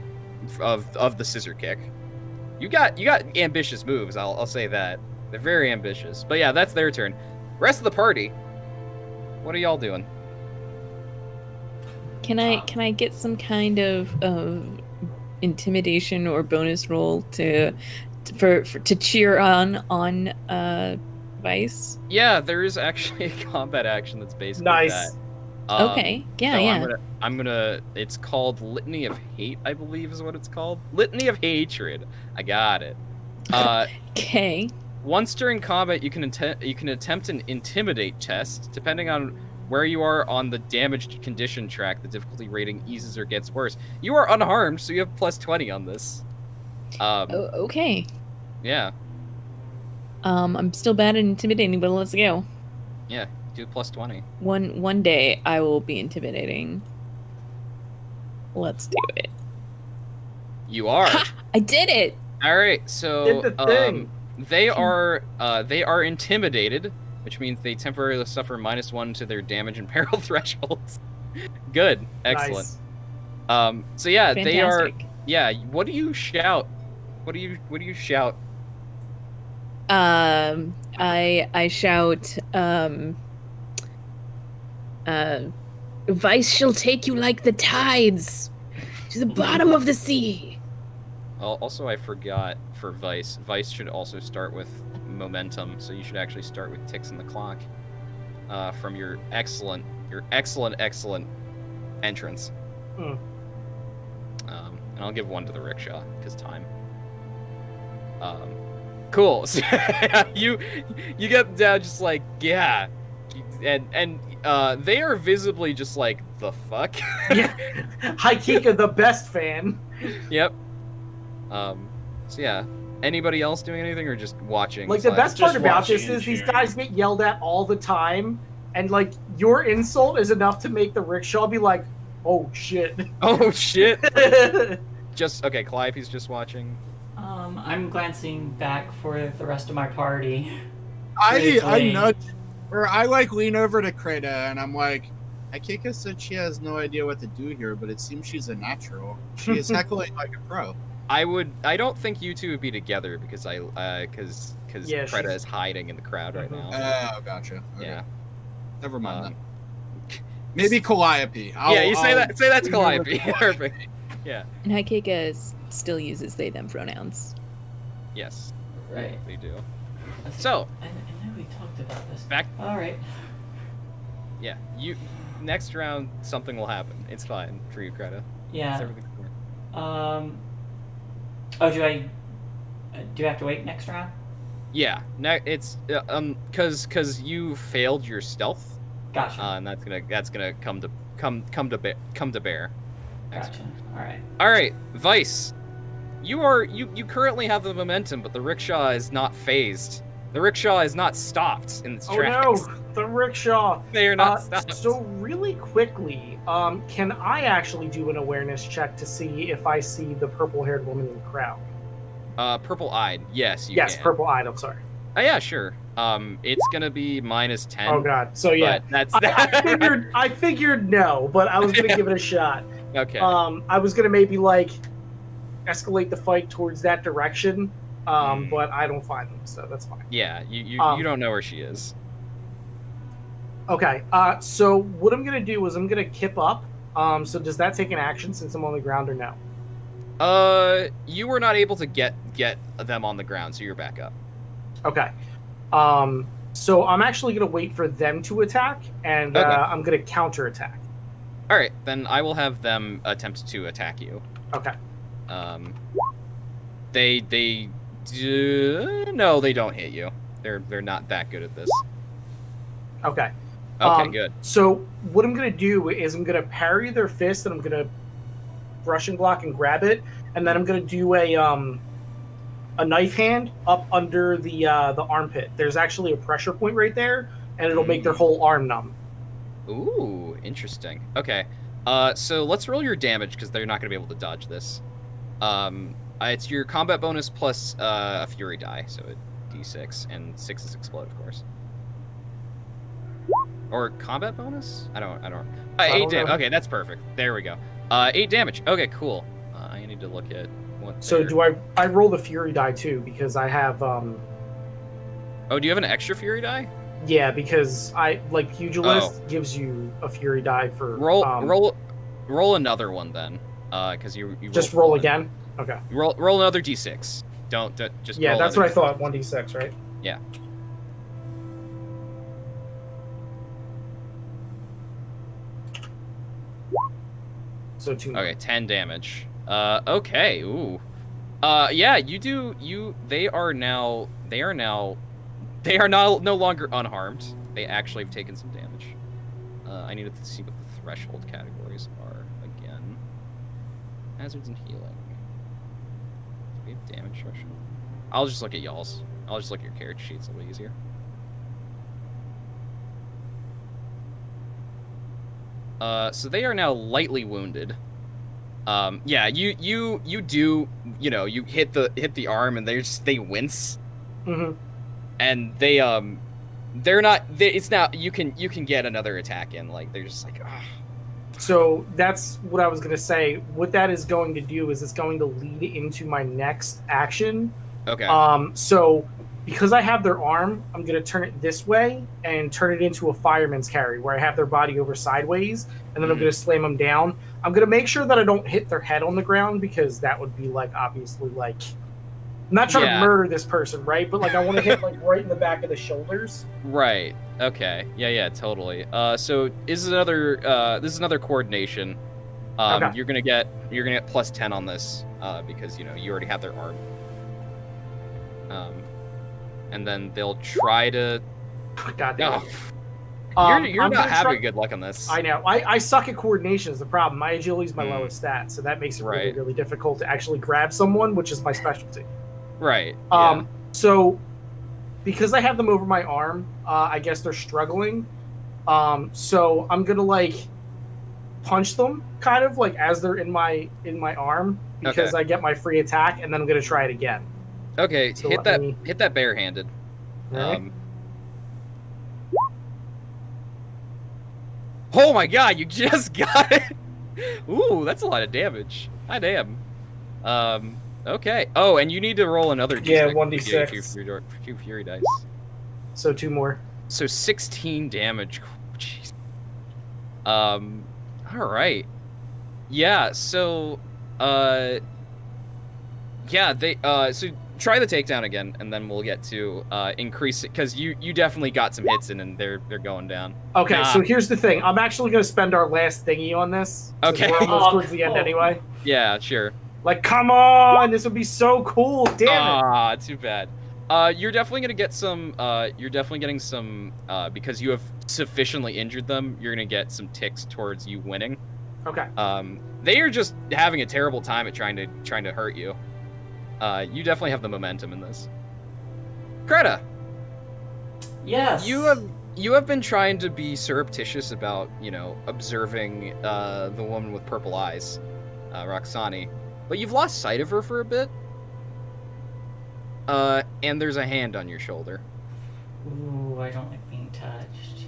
[SPEAKER 4] Of the scissor kick. You got ambitious moves. I'll say that they're very ambitious. But yeah, that's their turn. Rest of the party, what are y'all doing?
[SPEAKER 5] Can I get some kind of intimidation or bonus roll to cheer on Vice?
[SPEAKER 4] Yeah, there is actually a combat action that's basically
[SPEAKER 3] Nice.
[SPEAKER 4] that.
[SPEAKER 5] Okay. Yeah,
[SPEAKER 4] so
[SPEAKER 5] yeah.
[SPEAKER 4] I'm gonna. It's called Litany of Hate, I believe, is what it's called. Litany of Hatred. I got it.
[SPEAKER 5] Okay.
[SPEAKER 4] Once during combat, you can attempt an Intimidate test. Depending on where you are on the damaged condition track, the difficulty rating eases or gets worse. You are unharmed, so you have +20 on this.
[SPEAKER 5] Okay.
[SPEAKER 4] Yeah.
[SPEAKER 5] I'm still bad at intimidating, but let's go.
[SPEAKER 4] Yeah. Do +20.
[SPEAKER 5] One day I will be intimidating. Let's do it.
[SPEAKER 4] You are.
[SPEAKER 5] Ha! I did it.
[SPEAKER 4] All right. So
[SPEAKER 3] Did the thing.
[SPEAKER 4] they are intimidated, which means they temporarily suffer -1 to their damage and peril thresholds. Good. Excellent.
[SPEAKER 3] Nice.
[SPEAKER 4] So yeah,
[SPEAKER 5] Fantastic.
[SPEAKER 4] they are. Yeah. What do you shout? What do you shout?
[SPEAKER 5] I shout, Vice shall take you like the tides to the bottom of the sea.
[SPEAKER 4] Also, I forgot for Vice. Vice should also start with momentum, so you should actually start with ticks in the clock from your excellent entrance.
[SPEAKER 3] Hmm.
[SPEAKER 4] And I'll give one to the rickshaw because time. Cool. So, you get down just like, yeah, and they are visibly just like, the fuck.
[SPEAKER 3] Yeah. Haikeka, the best fan.
[SPEAKER 4] Yep. So yeah, Anybody else doing anything, or just watching?
[SPEAKER 3] Like, the best part
[SPEAKER 7] Just
[SPEAKER 3] about this
[SPEAKER 7] watching
[SPEAKER 3] is
[SPEAKER 7] and
[SPEAKER 3] these
[SPEAKER 7] cheering.
[SPEAKER 3] guys get yelled at all the time, and, like, your insult is enough to make the rickshaw be like, oh, shit.
[SPEAKER 4] Oh, shit. Just, okay, Calliope's just watching.
[SPEAKER 6] I'm glancing back for the rest of my party.
[SPEAKER 1] I
[SPEAKER 6] Briefly.
[SPEAKER 1] nudge, or I like lean over to Kreda and I'm like, Akika said she has no idea what to do here, but it seems she's a natural. She is heckling like a pro.
[SPEAKER 4] I don't think you two would be together because because
[SPEAKER 3] Yeah,
[SPEAKER 4] Kreda
[SPEAKER 3] she's-
[SPEAKER 4] is hiding in the crowd right now.
[SPEAKER 1] Oh, gotcha. Okay.
[SPEAKER 4] Yeah.
[SPEAKER 1] Never mind
[SPEAKER 4] Um,
[SPEAKER 1] then. Maybe Calliope.
[SPEAKER 4] Yeah, you say that. Say that to
[SPEAKER 1] lean over
[SPEAKER 4] Calliope.
[SPEAKER 1] to
[SPEAKER 4] Perfect. Yeah.
[SPEAKER 5] And Haikeka still uses they them pronouns.
[SPEAKER 4] Yes,
[SPEAKER 6] Right.
[SPEAKER 4] they do.
[SPEAKER 6] So, I know we talked about this.
[SPEAKER 4] Back.
[SPEAKER 6] All right.
[SPEAKER 4] Yeah. Next round, something will happen. It's fine for you, Kreda.
[SPEAKER 6] Yeah.
[SPEAKER 4] Everything's fine.
[SPEAKER 6] Oh, do I have to wait next round?
[SPEAKER 4] Yeah. It's because you failed your stealth,
[SPEAKER 6] Gotcha.
[SPEAKER 4] and that's gonna come to bear. Next.
[SPEAKER 6] Gotcha. All right.
[SPEAKER 4] All right, Vice. You currently have the momentum, but the rickshaw is not phased. The rickshaw is not stopped in its
[SPEAKER 3] Oh
[SPEAKER 4] tracks.
[SPEAKER 3] no, the rickshaw.
[SPEAKER 4] They are not stopped.
[SPEAKER 3] So really quickly, can I actually do an awareness check to see if I see the purple-haired woman in the crowd?
[SPEAKER 4] Purple-eyed. Yes, you
[SPEAKER 3] Yes,
[SPEAKER 4] can.
[SPEAKER 3] purple-eyed. I'm sorry.
[SPEAKER 4] Oh yeah, sure. It's gonna be -10.
[SPEAKER 3] Oh god. So yeah,
[SPEAKER 4] But that's
[SPEAKER 3] I figured no, but I was gonna give it a shot.
[SPEAKER 4] okay.
[SPEAKER 3] I was gonna maybe like escalate the fight towards that direction, but I don't find them, so that's fine.
[SPEAKER 4] Yeah, you don't know where she is.
[SPEAKER 3] Okay. So what I'm gonna do is I'm gonna kip up. So does that take an action since I'm on the ground or no?
[SPEAKER 4] You were not able to get them on the ground, so you're back up.
[SPEAKER 3] Okay. So I'm actually gonna wait for them to attack, and
[SPEAKER 4] Okay.
[SPEAKER 3] I'm gonna counter attack.
[SPEAKER 4] All right, then I will have them attempt to attack you.
[SPEAKER 3] Okay.
[SPEAKER 4] They do no, they don't hit you. They're not that good at this.
[SPEAKER 3] Okay.
[SPEAKER 4] Okay, good.
[SPEAKER 3] So what I'm gonna do is I'm gonna parry their fist, and I'm gonna brush and block and grab it, and then I'm gonna do a knife hand up under the armpit. There's actually a pressure point right there, and it'll make their whole arm numb.
[SPEAKER 4] Ooh, interesting. Okay. So let's roll your damage because they're not gonna be able to dodge this. It's your combat bonus plus a fury die, so a d6, and 6 is explode, of course. Or combat bonus? I don't. 8 damage. Okay, that's perfect. There we go. 8 damage. Okay, cool. I need to look at what.
[SPEAKER 3] So do I roll the fury die too, because I have
[SPEAKER 4] Oh, do you have an extra fury die?
[SPEAKER 3] yeah, because I like pugilist gives you a fury die for
[SPEAKER 4] Roll another one then. Because you
[SPEAKER 3] just
[SPEAKER 4] rolled
[SPEAKER 3] roll
[SPEAKER 4] one.
[SPEAKER 3] again. Okay.
[SPEAKER 4] Roll another d6. Don't just.
[SPEAKER 3] Yeah,
[SPEAKER 4] roll
[SPEAKER 3] that's what I
[SPEAKER 4] another
[SPEAKER 3] thought. 1d6, right?
[SPEAKER 4] Yeah.
[SPEAKER 3] So 2.
[SPEAKER 4] Okay, 10 damage. Okay, ooh. Yeah, they are no longer unharmed. They actually have taken some damage. I needed to see what the threshold categories are again. Hazards and healing. Do we have damage threshold? I'll just look at y'all's. I'll just look at your character sheets, a little easier. So they are now lightly wounded. Yeah, you do, you hit the arm and they wince.
[SPEAKER 3] Mm-hmm.
[SPEAKER 4] And it's now you can get another attack in, like they're just like, ah.
[SPEAKER 3] So that's what I was going to say. What that is going to do is it's going to lead into my next action.
[SPEAKER 4] Okay.
[SPEAKER 3] So because I have their arm, I'm going to turn it this way and turn it into a fireman's carry where I have their body over sideways, and then I'm going to slam them down. I'm going to make sure that I don't hit their head on the ground, because that would be like, obviously, like, I'm not trying to murder this person, right? But like, I want to hit like right in the back of the shoulders.
[SPEAKER 4] Right. Okay. Yeah, totally. So this is another coordination.
[SPEAKER 3] Okay.
[SPEAKER 4] You're gonna get plus 10 on this, because you already have their arm. And then they'll try to.
[SPEAKER 3] God damn.
[SPEAKER 4] You're not having good luck on this.
[SPEAKER 3] I know. I suck at coordination is the problem. My agility is my lowest stat, so that makes it really,
[SPEAKER 4] Right.
[SPEAKER 3] really difficult to actually grab someone, which is my specialty.
[SPEAKER 4] Right. Yeah.
[SPEAKER 3] So because I have them over my arm, I guess they're struggling. So I'm gonna like punch them kind of like as they're in my arm because I get my free attack, and then I'm gonna try it again.
[SPEAKER 4] Okay,
[SPEAKER 3] So
[SPEAKER 4] hit that barehanded.
[SPEAKER 3] Right.
[SPEAKER 4] Oh my god, you just got it! Ooh, that's a lot of damage. Hi damn. Okay. Oh, and you need to roll another d6.
[SPEAKER 3] Yeah, 1d6.
[SPEAKER 4] Two fury dice.
[SPEAKER 3] So 2 more.
[SPEAKER 4] So 16 damage. Jeez. Alright. Yeah, so yeah, so try the takedown again, and then we'll get to increase it, because you definitely got some hits in, and they're going down.
[SPEAKER 3] Okay, so here's the thing. I'm actually going to spend our last thingy on this.
[SPEAKER 4] Okay.
[SPEAKER 3] We're almost towards the end anyway.
[SPEAKER 4] Yeah, sure.
[SPEAKER 3] Like, come on! This would be so cool! Damn it!
[SPEAKER 4] Ah, too bad. You're definitely gonna get some. You're definitely getting some. Because you have sufficiently injured them, you're gonna get some ticks towards you winning.
[SPEAKER 3] Okay.
[SPEAKER 4] They are just having a terrible time at trying to hurt you. You definitely have the momentum in this. Greta.
[SPEAKER 6] Yes.
[SPEAKER 4] You have been trying to be surreptitious about, observing the woman with purple eyes, Roxani, but you've lost sight of her for a bit. And there's a hand on your shoulder.
[SPEAKER 6] Ooh, I don't like being touched.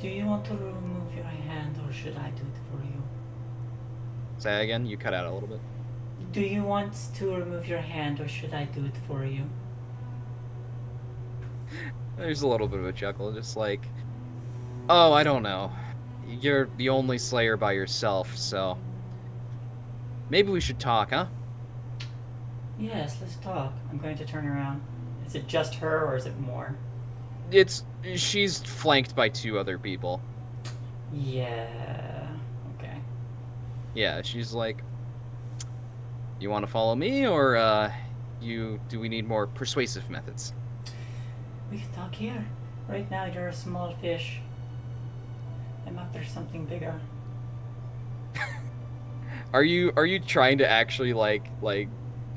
[SPEAKER 6] Do you want to remove your hand, or should I do it for you?
[SPEAKER 4] Say that again? You cut out a little bit.
[SPEAKER 6] Do you want to remove your hand, or should I do it for you?
[SPEAKER 4] There's a little bit of a chuckle, just like, oh, I don't know. You're the only Slayer by yourself, so maybe we should talk, huh?
[SPEAKER 6] Yes, let's talk. I'm going to turn around. Is it just her, or is it more?
[SPEAKER 4] She's flanked by 2 other people.
[SPEAKER 6] Yeah. Okay.
[SPEAKER 4] Yeah, she's like, you want to follow me, or do we need more persuasive methods?
[SPEAKER 6] We can talk here. Right now, you're a small fish. I'm after something bigger.
[SPEAKER 4] Are you trying to actually like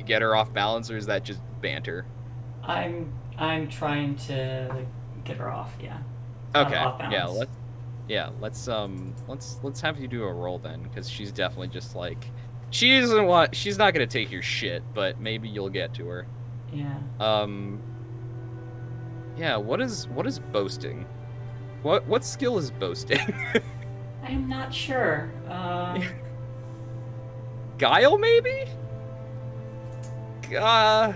[SPEAKER 4] get her off balance, or is that just banter?
[SPEAKER 6] I'm trying to like, get her off. Yeah.
[SPEAKER 4] Okay.
[SPEAKER 6] Off balance.
[SPEAKER 4] Let's have you do a roll then, because she's definitely just like, she's not gonna take your shit, but maybe you'll get to her.
[SPEAKER 6] Yeah.
[SPEAKER 4] Yeah. What is boasting? What skill is boasting?
[SPEAKER 6] I'm not sure.
[SPEAKER 4] Guile, maybe?
[SPEAKER 6] Guile.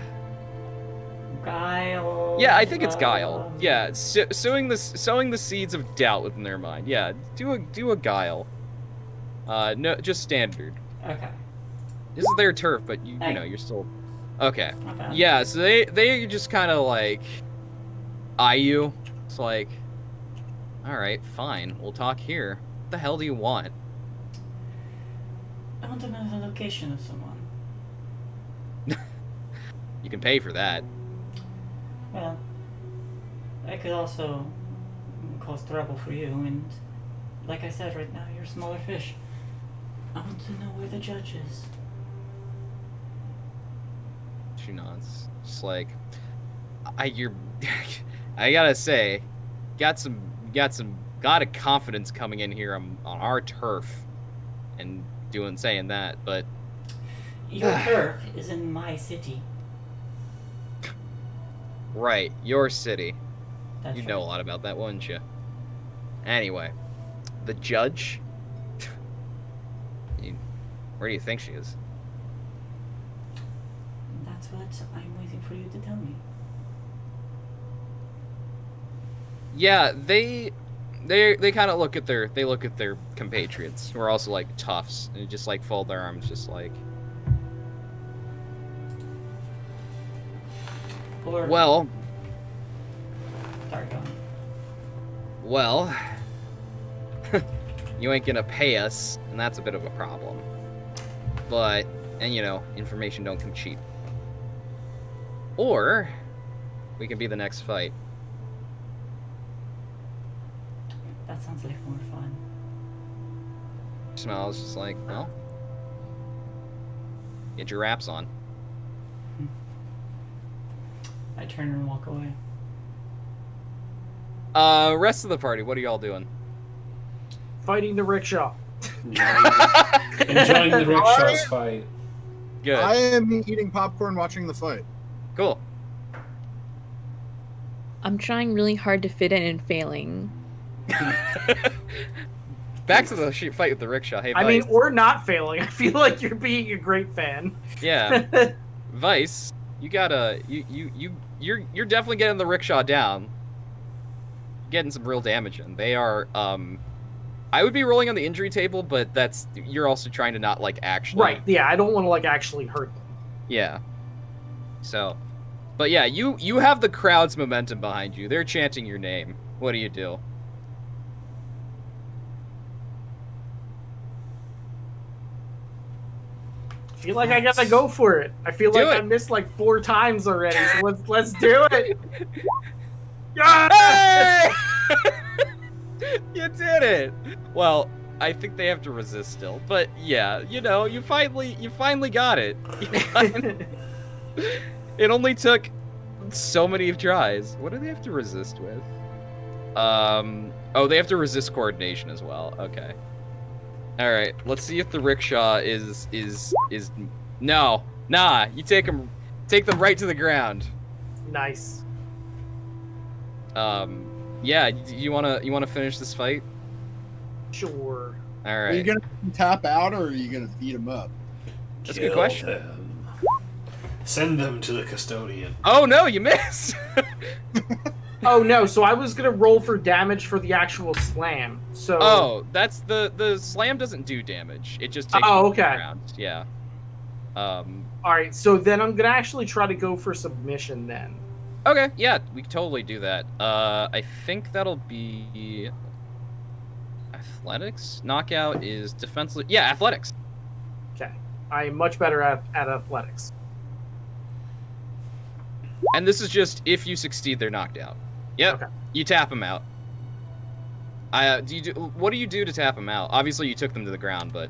[SPEAKER 4] Yeah, I think it's guile. Yeah, sowing the seeds of doubt within their mind. Yeah, do a guile. No, just standard.
[SPEAKER 6] Okay.
[SPEAKER 4] This is their turf, but you know you're still okay. Yeah, so they just kind of like eye you. It's like, all right, fine, we'll talk here. What the hell do you want?
[SPEAKER 6] I want to know the location of someone.
[SPEAKER 4] You can pay for that.
[SPEAKER 6] Well, I could also cause trouble for you, and like I said, right now you're a smaller fish. I want to know where the judge is.
[SPEAKER 4] She nods. Just like, I gotta say, got a confidence coming in here on our turf, and saying that, but
[SPEAKER 6] your turf is in my city.
[SPEAKER 4] Right, your city.
[SPEAKER 6] That's
[SPEAKER 4] You'd know a lot about that, wouldn't you? Anyway, the judge? Where do you think she is?
[SPEAKER 6] That's what I'm waiting for you to tell me.
[SPEAKER 4] Yeah, they kind of look at their compatriots who are also like toughs, and just like fold their arms, just like, well,
[SPEAKER 6] sorry, go on.
[SPEAKER 4] Well, you ain't gonna pay us, and that's a bit of a problem. But, and information don't come cheap. Or we can be the next fight.
[SPEAKER 6] That sounds like more fun.
[SPEAKER 4] Smiles, just like, well, Get your wraps on.
[SPEAKER 6] I turn and walk away.
[SPEAKER 4] Rest of the party, what are y'all doing?
[SPEAKER 3] Fighting the rickshaw.
[SPEAKER 7] Enjoying the rickshaw's fight.
[SPEAKER 4] Good.
[SPEAKER 1] I am eating popcorn watching the fight.
[SPEAKER 4] Cool.
[SPEAKER 5] I'm trying really hard to fit in and failing.
[SPEAKER 4] Back to the fight with the rickshaw. Hey, Vice.
[SPEAKER 3] I mean, or not failing. I feel like you're being a great fan.
[SPEAKER 4] Yeah. Vice, you gotta you're definitely getting the rickshaw down. Getting some real damage in. They are I would be rolling on the injury table, but you're also trying to not like actually
[SPEAKER 3] Right, yeah, I don't want to like actually hurt them.
[SPEAKER 4] Yeah. So but yeah, you have the crowd's momentum behind you. They're chanting your name. What do you do?
[SPEAKER 3] I feel like I gotta go for it. I feel like I missed like 4 times already, so let's do it.
[SPEAKER 4] Hey! You did it. Well, I think they have to resist still, but yeah, you know, you finally got it. It only took so many tries. What do they have to resist with? Oh, they have to resist coordination as well. Okay. All right. Let's see if the rickshaw is no. Nah, you take them right to the ground.
[SPEAKER 3] Nice.
[SPEAKER 4] Yeah, you want to finish this fight?
[SPEAKER 3] Sure.
[SPEAKER 4] All
[SPEAKER 1] Are
[SPEAKER 4] right.
[SPEAKER 1] you gonna tap out or are you gonna beat him up?
[SPEAKER 4] That's a good question.
[SPEAKER 7] Them. Send them to the custodian.
[SPEAKER 4] Oh no, you missed.
[SPEAKER 3] Oh no, so I was gonna roll for damage for the actual slam. So
[SPEAKER 4] Oh, that's the slam doesn't do damage. It just takes you to the ground. Yeah.
[SPEAKER 3] Alright, so then I'm gonna actually try to go for submission then.
[SPEAKER 4] Okay, yeah, we can totally do that. I think that'll be athletics. Knockout is defenseless. Yeah, athletics.
[SPEAKER 3] Okay. I'm much better at athletics.
[SPEAKER 4] And this is just if you succeed, they're knocked out. Yep.
[SPEAKER 3] Okay.
[SPEAKER 4] You tap them out. What do you do to tap them out? Obviously, you took them to the ground, but.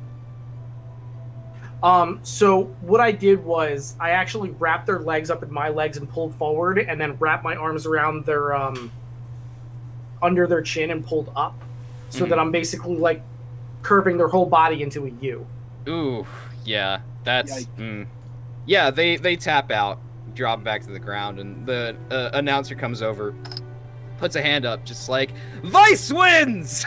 [SPEAKER 3] So what I did was I actually wrapped their legs up in my legs and pulled forward, and then wrapped my arms around their under their chin and pulled up, so that I'm basically like curving their whole body into a U.
[SPEAKER 4] Ooh, yeah, that's. Yeah, they tap out, drop back to the ground, and the announcer comes over, puts a hand up, just like Vice wins.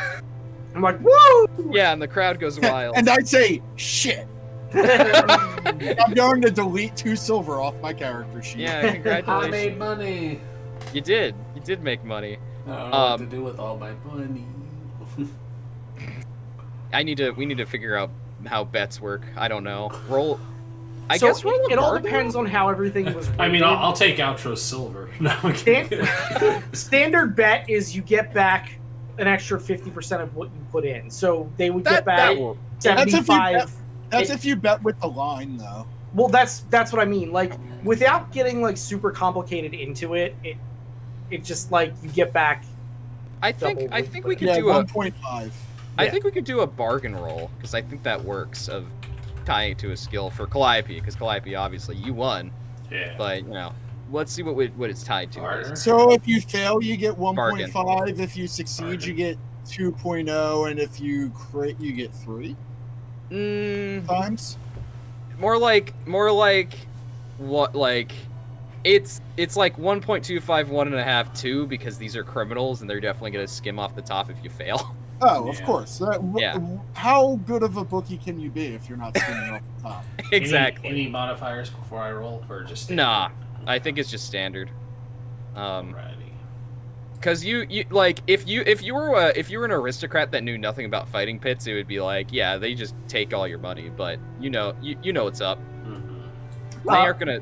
[SPEAKER 3] I'm like, woo!
[SPEAKER 4] Yeah, and the crowd goes wild.
[SPEAKER 1] And I'd say, shit. I'm going to delete 2 silver off my character sheet.
[SPEAKER 4] Yeah, congratulations.
[SPEAKER 7] I made money.
[SPEAKER 4] You did make money.
[SPEAKER 7] I don't know what to do with all my money.
[SPEAKER 4] We need to figure out how bets work. I don't know. Roll. I
[SPEAKER 3] So
[SPEAKER 4] guess roll a
[SPEAKER 3] it all
[SPEAKER 4] bargain?
[SPEAKER 3] depends on how everything was.
[SPEAKER 7] I mean,
[SPEAKER 3] rated.
[SPEAKER 7] I'll take Outro's silver. No, I'm kidding.
[SPEAKER 3] Standard bet is you get back an extra 50% of what you put in. So they would get back
[SPEAKER 4] that will-
[SPEAKER 3] 75.
[SPEAKER 1] That's if you bet with the line, though.
[SPEAKER 3] Well, that's what I mean. Like, without getting like super complicated into it, it just like you get back.
[SPEAKER 4] I think we could
[SPEAKER 1] Yeah,
[SPEAKER 4] do a
[SPEAKER 1] 1.5.
[SPEAKER 4] I think we could do a bargain roll, because I think that works, of tying it to a skill for Calliope, because Calliope, obviously, you won.
[SPEAKER 7] Yeah.
[SPEAKER 4] But, you know, let's see what it's tied to.
[SPEAKER 7] Barter.
[SPEAKER 1] So if you fail, you get 1.5.
[SPEAKER 4] Bargain.
[SPEAKER 1] If you succeed, you get 2.0, and if you crit, you get 3 times.
[SPEAKER 4] More like what, like it's like 1.25, 1.5, 2, because these are criminals and they're definitely gonna skim off the top if you fail.
[SPEAKER 1] Oh, of
[SPEAKER 7] Yeah.
[SPEAKER 1] course.
[SPEAKER 4] Yeah.
[SPEAKER 1] How good of a bookie can you be if you're not skimming off the top?
[SPEAKER 4] Exactly.
[SPEAKER 7] Any modifiers before I roll, or just
[SPEAKER 4] Nah, I think it's just standard.
[SPEAKER 7] Alrighty.
[SPEAKER 4] Because you like if you were an aristocrat that knew nothing about fighting pits, it would be like, yeah, they just take all your money, but you know what's up. They aren't gonna.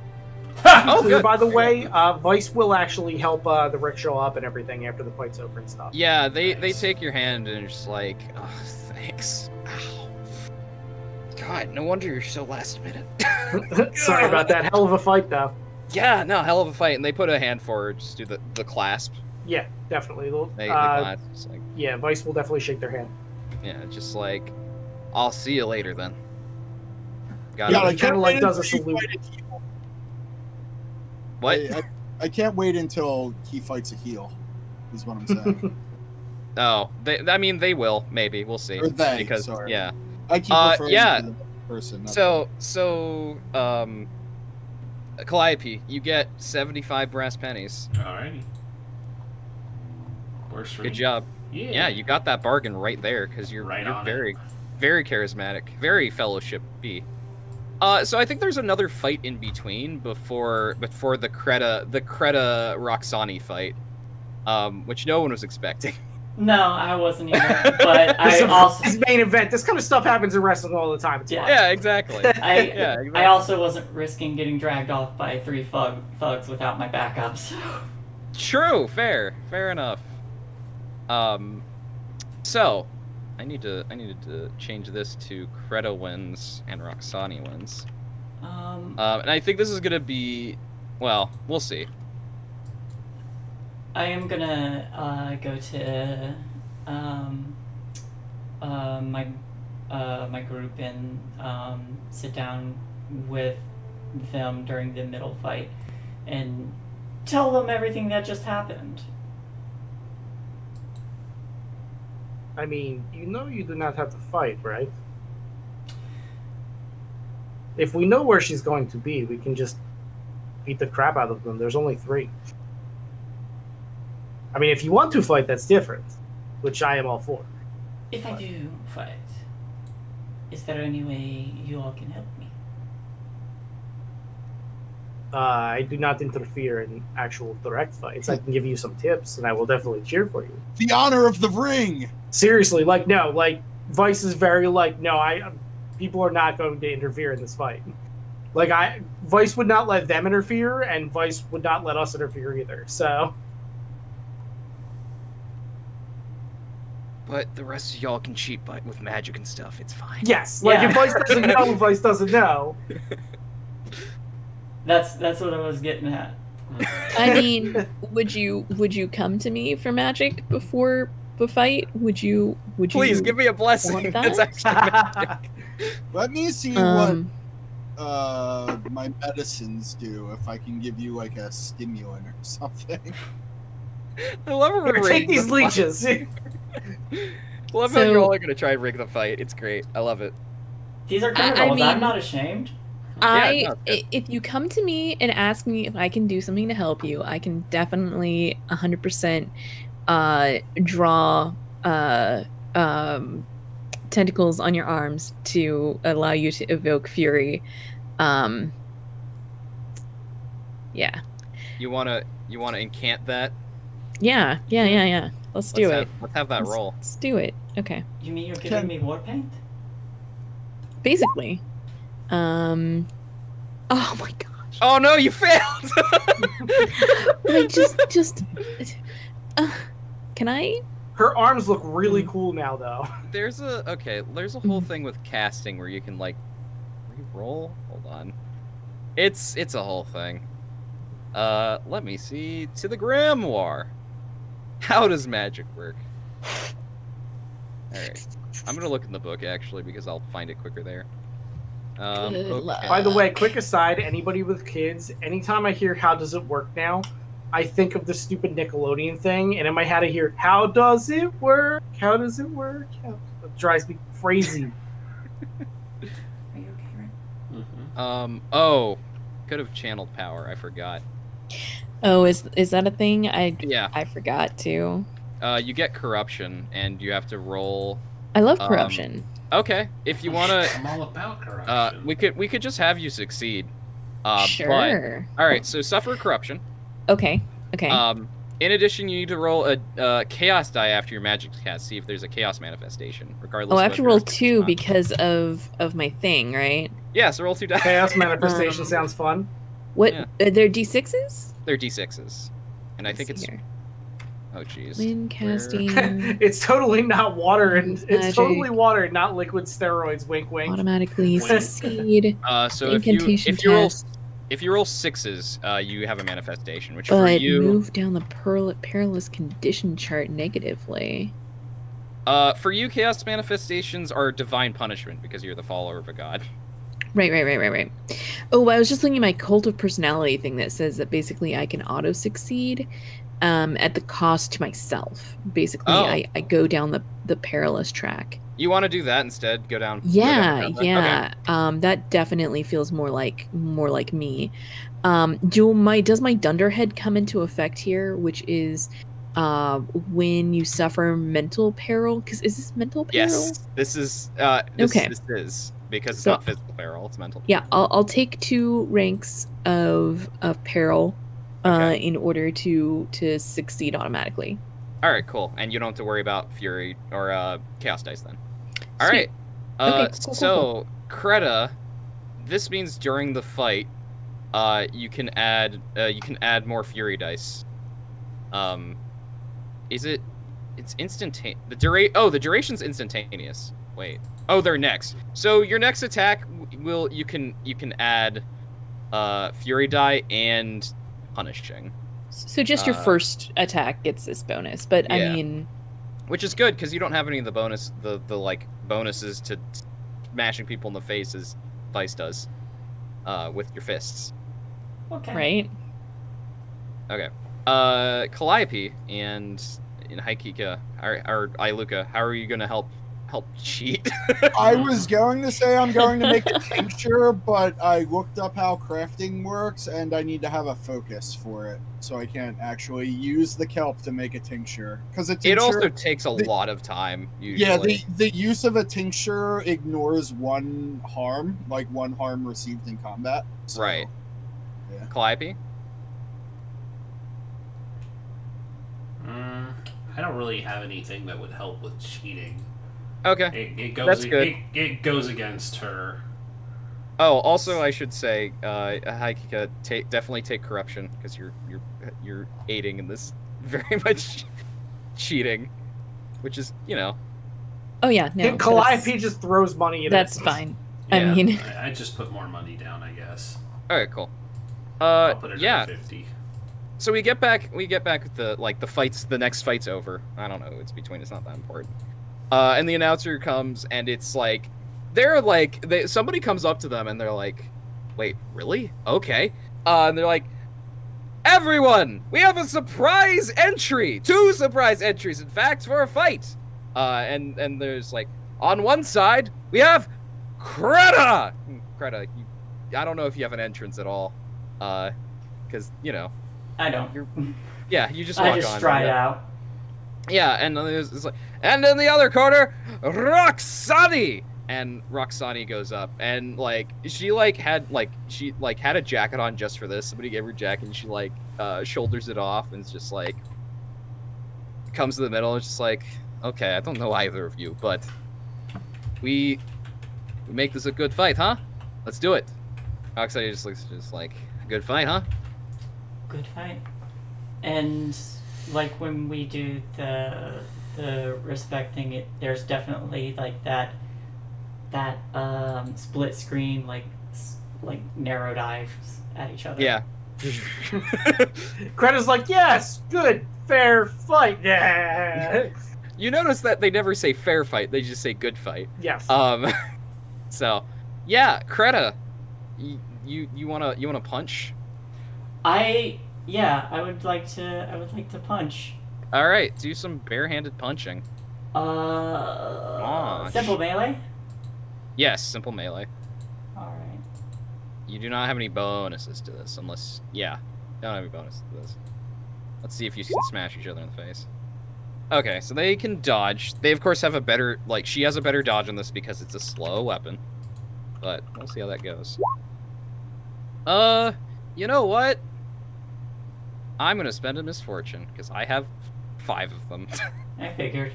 [SPEAKER 4] Oh, good.
[SPEAKER 3] By the way, Vice will actually help the rickshaw up and everything after the fight's over and stuff.
[SPEAKER 4] Yeah, they
[SPEAKER 7] Nice.
[SPEAKER 4] take your hand and are just like, oh, thanks. Ow. God, no wonder you're so last minute.
[SPEAKER 3] Sorry about that. Hell of a fight, though.
[SPEAKER 4] Yeah, no, hell of a fight. And they put a hand forward, just do the clasp.
[SPEAKER 3] Yeah, definitely.
[SPEAKER 4] They clasp. It's like,
[SPEAKER 3] Yeah, Vice will definitely shake their hand.
[SPEAKER 4] yeah, just like, I'll see you later then. Got
[SPEAKER 1] Yeah,
[SPEAKER 4] it.
[SPEAKER 3] He kind of like does a salute.
[SPEAKER 4] What?
[SPEAKER 1] I can't wait until he fights a heel. Is what I'm saying.
[SPEAKER 4] Oh, I mean, they will. Maybe we'll see.
[SPEAKER 1] Or they,
[SPEAKER 4] because
[SPEAKER 1] sorry.
[SPEAKER 4] yeah.
[SPEAKER 1] I keep referring
[SPEAKER 4] yeah.
[SPEAKER 1] to the person. Not
[SPEAKER 4] So Calliope, you get 75 brass pennies.
[SPEAKER 7] Alrighty. Works for
[SPEAKER 4] Good
[SPEAKER 7] me.
[SPEAKER 4] job.
[SPEAKER 7] Yeah.
[SPEAKER 4] Yeah, you got that bargain right there because you're very, very charismatic, very fellowship-y. So I think there's another fight in between before the Creta Roxani fight, which no one was expecting.
[SPEAKER 6] No, I wasn't either. But
[SPEAKER 3] this main event. This kind of stuff happens in wrestling all the time. It's fine.
[SPEAKER 4] Yeah, exactly. Exactly.
[SPEAKER 6] I also wasn't risking getting dragged off by 3 thugs without my backups.
[SPEAKER 4] True. Fair enough. So I needed to change this to Creta wins and Roxani wins. And I think this is gonna be, well, we'll see.
[SPEAKER 6] I am gonna go to my group and sit down with them during the middle fight and tell them everything that just happened.
[SPEAKER 3] I mean, you know you do not have to fight, right? If we know where she's going to be, we can just beat the crap out of them. There's only 3. I mean, if you want to fight, that's different, which I am all for.
[SPEAKER 6] If I do fight, is there any way you all can help me?
[SPEAKER 3] I do not interfere in actual direct fights. I can give you some tips, and I will definitely cheer for you.
[SPEAKER 1] The honor of the ring!
[SPEAKER 3] Seriously, no, Vice is very no, people are not going to interfere in this fight. Vice would not let them interfere, and Vice would not let us interfere either, so...
[SPEAKER 4] But the rest of y'all can cheat with magic and stuff. It's fine.
[SPEAKER 3] Yes, if Vice doesn't know, Vice doesn't know.
[SPEAKER 6] That's what I was getting at.
[SPEAKER 5] I mean, would you come to me for magic before the fight? Would you
[SPEAKER 4] Please give me a blessing.
[SPEAKER 5] want
[SPEAKER 4] That's
[SPEAKER 5] that?
[SPEAKER 4] actually magic.
[SPEAKER 1] Let me see what my medicines do. If I can give you a stimulant or something.
[SPEAKER 4] I love it.
[SPEAKER 3] Here, take these leeches.
[SPEAKER 4] I love how you all are gonna try and rig the fight. It's great. I love it.
[SPEAKER 6] These are criminals. I'm not ashamed.
[SPEAKER 5] If you come to me and ask me if I can do something to help you, I can definitely 100% draw tentacles on your arms to allow you to evoke fury. Yeah.
[SPEAKER 4] You wanna incant that?
[SPEAKER 5] Yeah. Let's do it.
[SPEAKER 4] Let's have that roll.
[SPEAKER 5] Let's do it. Okay.
[SPEAKER 6] You mean you're giving me war paint?
[SPEAKER 5] Basically. Oh my gosh.
[SPEAKER 4] Oh no, you failed!
[SPEAKER 5] Wait, can I?
[SPEAKER 3] Her arms look really cool now, though.
[SPEAKER 4] There's a whole thing with casting where you can re-roll. Hold on. It's a whole thing. Let me see. To the grimoire. How does magic work? Alright. I'm gonna look in the book actually because I'll find it quicker there. Okay.
[SPEAKER 3] By the way, quick aside, anybody with kids, anytime I hear how does it work now, I think of the stupid Nickelodeon thing, and in my head I hear, how does it work? How does it work? It drives me crazy.
[SPEAKER 6] Are you okay, Rick?
[SPEAKER 4] Mm-hmm. Oh, could have channeled power. I forgot.
[SPEAKER 5] Oh, is that a thing?
[SPEAKER 4] Yeah.
[SPEAKER 5] I forgot to.
[SPEAKER 4] You get corruption, and you have to roll.
[SPEAKER 5] I love corruption.
[SPEAKER 4] Okay, if you wanna,
[SPEAKER 7] I'm all about corruption.
[SPEAKER 4] we could just have you succeed.
[SPEAKER 5] Sure.
[SPEAKER 4] But, all right, so suffer corruption.
[SPEAKER 5] Okay.
[SPEAKER 4] In addition, you need to roll a chaos die after your magic cast. See if there's a chaos manifestation, regardless.
[SPEAKER 5] Oh, I
[SPEAKER 4] of
[SPEAKER 5] have to
[SPEAKER 4] whether
[SPEAKER 5] roll
[SPEAKER 4] it's
[SPEAKER 5] 2
[SPEAKER 4] not.
[SPEAKER 5] because of my thing, right?
[SPEAKER 4] Yeah, so roll 2 die.
[SPEAKER 3] Chaos manifestation sounds fun.
[SPEAKER 5] What?
[SPEAKER 4] Yeah.
[SPEAKER 5] They're D6s?
[SPEAKER 4] They're D6s, and I think
[SPEAKER 5] Let's
[SPEAKER 4] it's.
[SPEAKER 5] see here.
[SPEAKER 4] Oh jeez.
[SPEAKER 5] Wind casting.
[SPEAKER 3] It's totally not water, and it's
[SPEAKER 5] Magic.
[SPEAKER 3] totally water, not liquid steroids. Wink, wink.
[SPEAKER 5] Automatically succeed.
[SPEAKER 4] So
[SPEAKER 5] Incantation
[SPEAKER 4] if you roll
[SPEAKER 5] test.
[SPEAKER 4] if you roll 6s, you have a manifestation, which
[SPEAKER 5] But
[SPEAKER 4] for you
[SPEAKER 5] move down the perilous condition chart negatively.
[SPEAKER 4] for you, chaos manifestations are divine punishment because you're the follower of a god.
[SPEAKER 5] Right. Oh, I was just looking at my cult of personality thing that says that basically I can auto succeed at the cost to myself. Basically, I go down the perilous track.
[SPEAKER 4] You want to do that instead? Go down.
[SPEAKER 5] Yeah.
[SPEAKER 4] Okay.
[SPEAKER 5] That definitely feels more like me. Does my Dunderhead come into effect here, which is when you suffer mental peril? Because is this mental peril?
[SPEAKER 4] Yes, this is.
[SPEAKER 5] Okay.
[SPEAKER 4] This is because it's not physical peril; it's mental.
[SPEAKER 5] Yeah, I'll take 2 ranks of peril in order to succeed automatically.
[SPEAKER 4] All right, cool. And you don't have to worry about Fury or Chaos Dice then. All
[SPEAKER 5] Sweet.
[SPEAKER 4] right.
[SPEAKER 5] Okay, cool.
[SPEAKER 4] Creta, this means during the fight, you can add more Fury dice. It's instantaneous. The duration's instantaneous. Wait. Oh, they're next. So your next attack you can add Fury die and punishing.
[SPEAKER 5] So just your first attack gets this bonus, but
[SPEAKER 4] yeah.
[SPEAKER 5] I mean,
[SPEAKER 4] which is good because you don't have any of the like bonuses to smashing people in the face as Vice does with your fists.
[SPEAKER 6] Okay.
[SPEAKER 5] Right.
[SPEAKER 4] Okay. Calliope and Haikika or Iluka, how are you gonna help cheat?
[SPEAKER 1] I was going to say I'm going to make a tincture, but I looked up how crafting works, and I need to have a focus for it, so I can't actually use the kelp to make a tincture. Because
[SPEAKER 4] it also takes a lot of time, usually.
[SPEAKER 1] Yeah, the use of a tincture ignores one harm received in combat. So,
[SPEAKER 4] right.
[SPEAKER 1] Yeah.
[SPEAKER 4] Calliope?
[SPEAKER 7] I don't really have anything that would help with cheating.
[SPEAKER 4] Okay,
[SPEAKER 7] That's good. It goes against her.
[SPEAKER 4] Oh, also I should say, Haikika, definitely take corruption because you're aiding in this very much cheating, which is
[SPEAKER 5] Oh yeah, no.
[SPEAKER 3] Calliope just throws money in.
[SPEAKER 5] That's fine.
[SPEAKER 7] Yeah,
[SPEAKER 5] I mean,
[SPEAKER 7] I just put more money down, I guess.
[SPEAKER 4] All right, cool.
[SPEAKER 7] I'll put it at 50.
[SPEAKER 4] So we get back with the fights. The next fight's over. I don't know who it's between. It's not that important. And the announcer comes, and it's like somebody comes up to them, and they're like, "Wait, really? Okay." And they're like, "Everyone, we have a surprise entry. 2 surprise entries, in fact, for a fight." And there's like, on one side we have Creta. Creta, I don't know if you have an entrance at all, because
[SPEAKER 6] I don't.
[SPEAKER 4] You just walk on.
[SPEAKER 6] I just stride out.
[SPEAKER 4] Yeah, and it's like, and in the other corner, Roxani, and Roxani goes up, and she had a jacket on just for this. Somebody gave her a jacket, and she shoulders it off, and it's just like comes to the middle, and it's just like, okay, I don't know either of you, but we make this a good fight, huh? Let's do it. Roxani just looks like a good fight, huh?
[SPEAKER 6] Good fight. And like when we do the respect thing, there's definitely like that split screen like narrow dives at each other.
[SPEAKER 4] Yeah.
[SPEAKER 3] Creta's like, yes, good, fair fight. Yeah.
[SPEAKER 4] You notice that they never say fair fight; they just say good fight.
[SPEAKER 3] Yes.
[SPEAKER 4] So, yeah, Creta, you wanna punch?
[SPEAKER 6] I would like to punch.
[SPEAKER 4] All right, do some barehanded punching.
[SPEAKER 6] Simple melee?
[SPEAKER 4] Yes, simple melee.
[SPEAKER 6] Alright.
[SPEAKER 4] You do not have any bonuses to this, unless don't have any bonuses to this. Let's see if you can smash each other in the face. Okay, so they can dodge. They of course have a better she has a better dodge on this because it's a slow weapon. But we'll see how that goes. You know what? I'm gonna spend a misfortune because I have 5 of them.
[SPEAKER 6] I figured.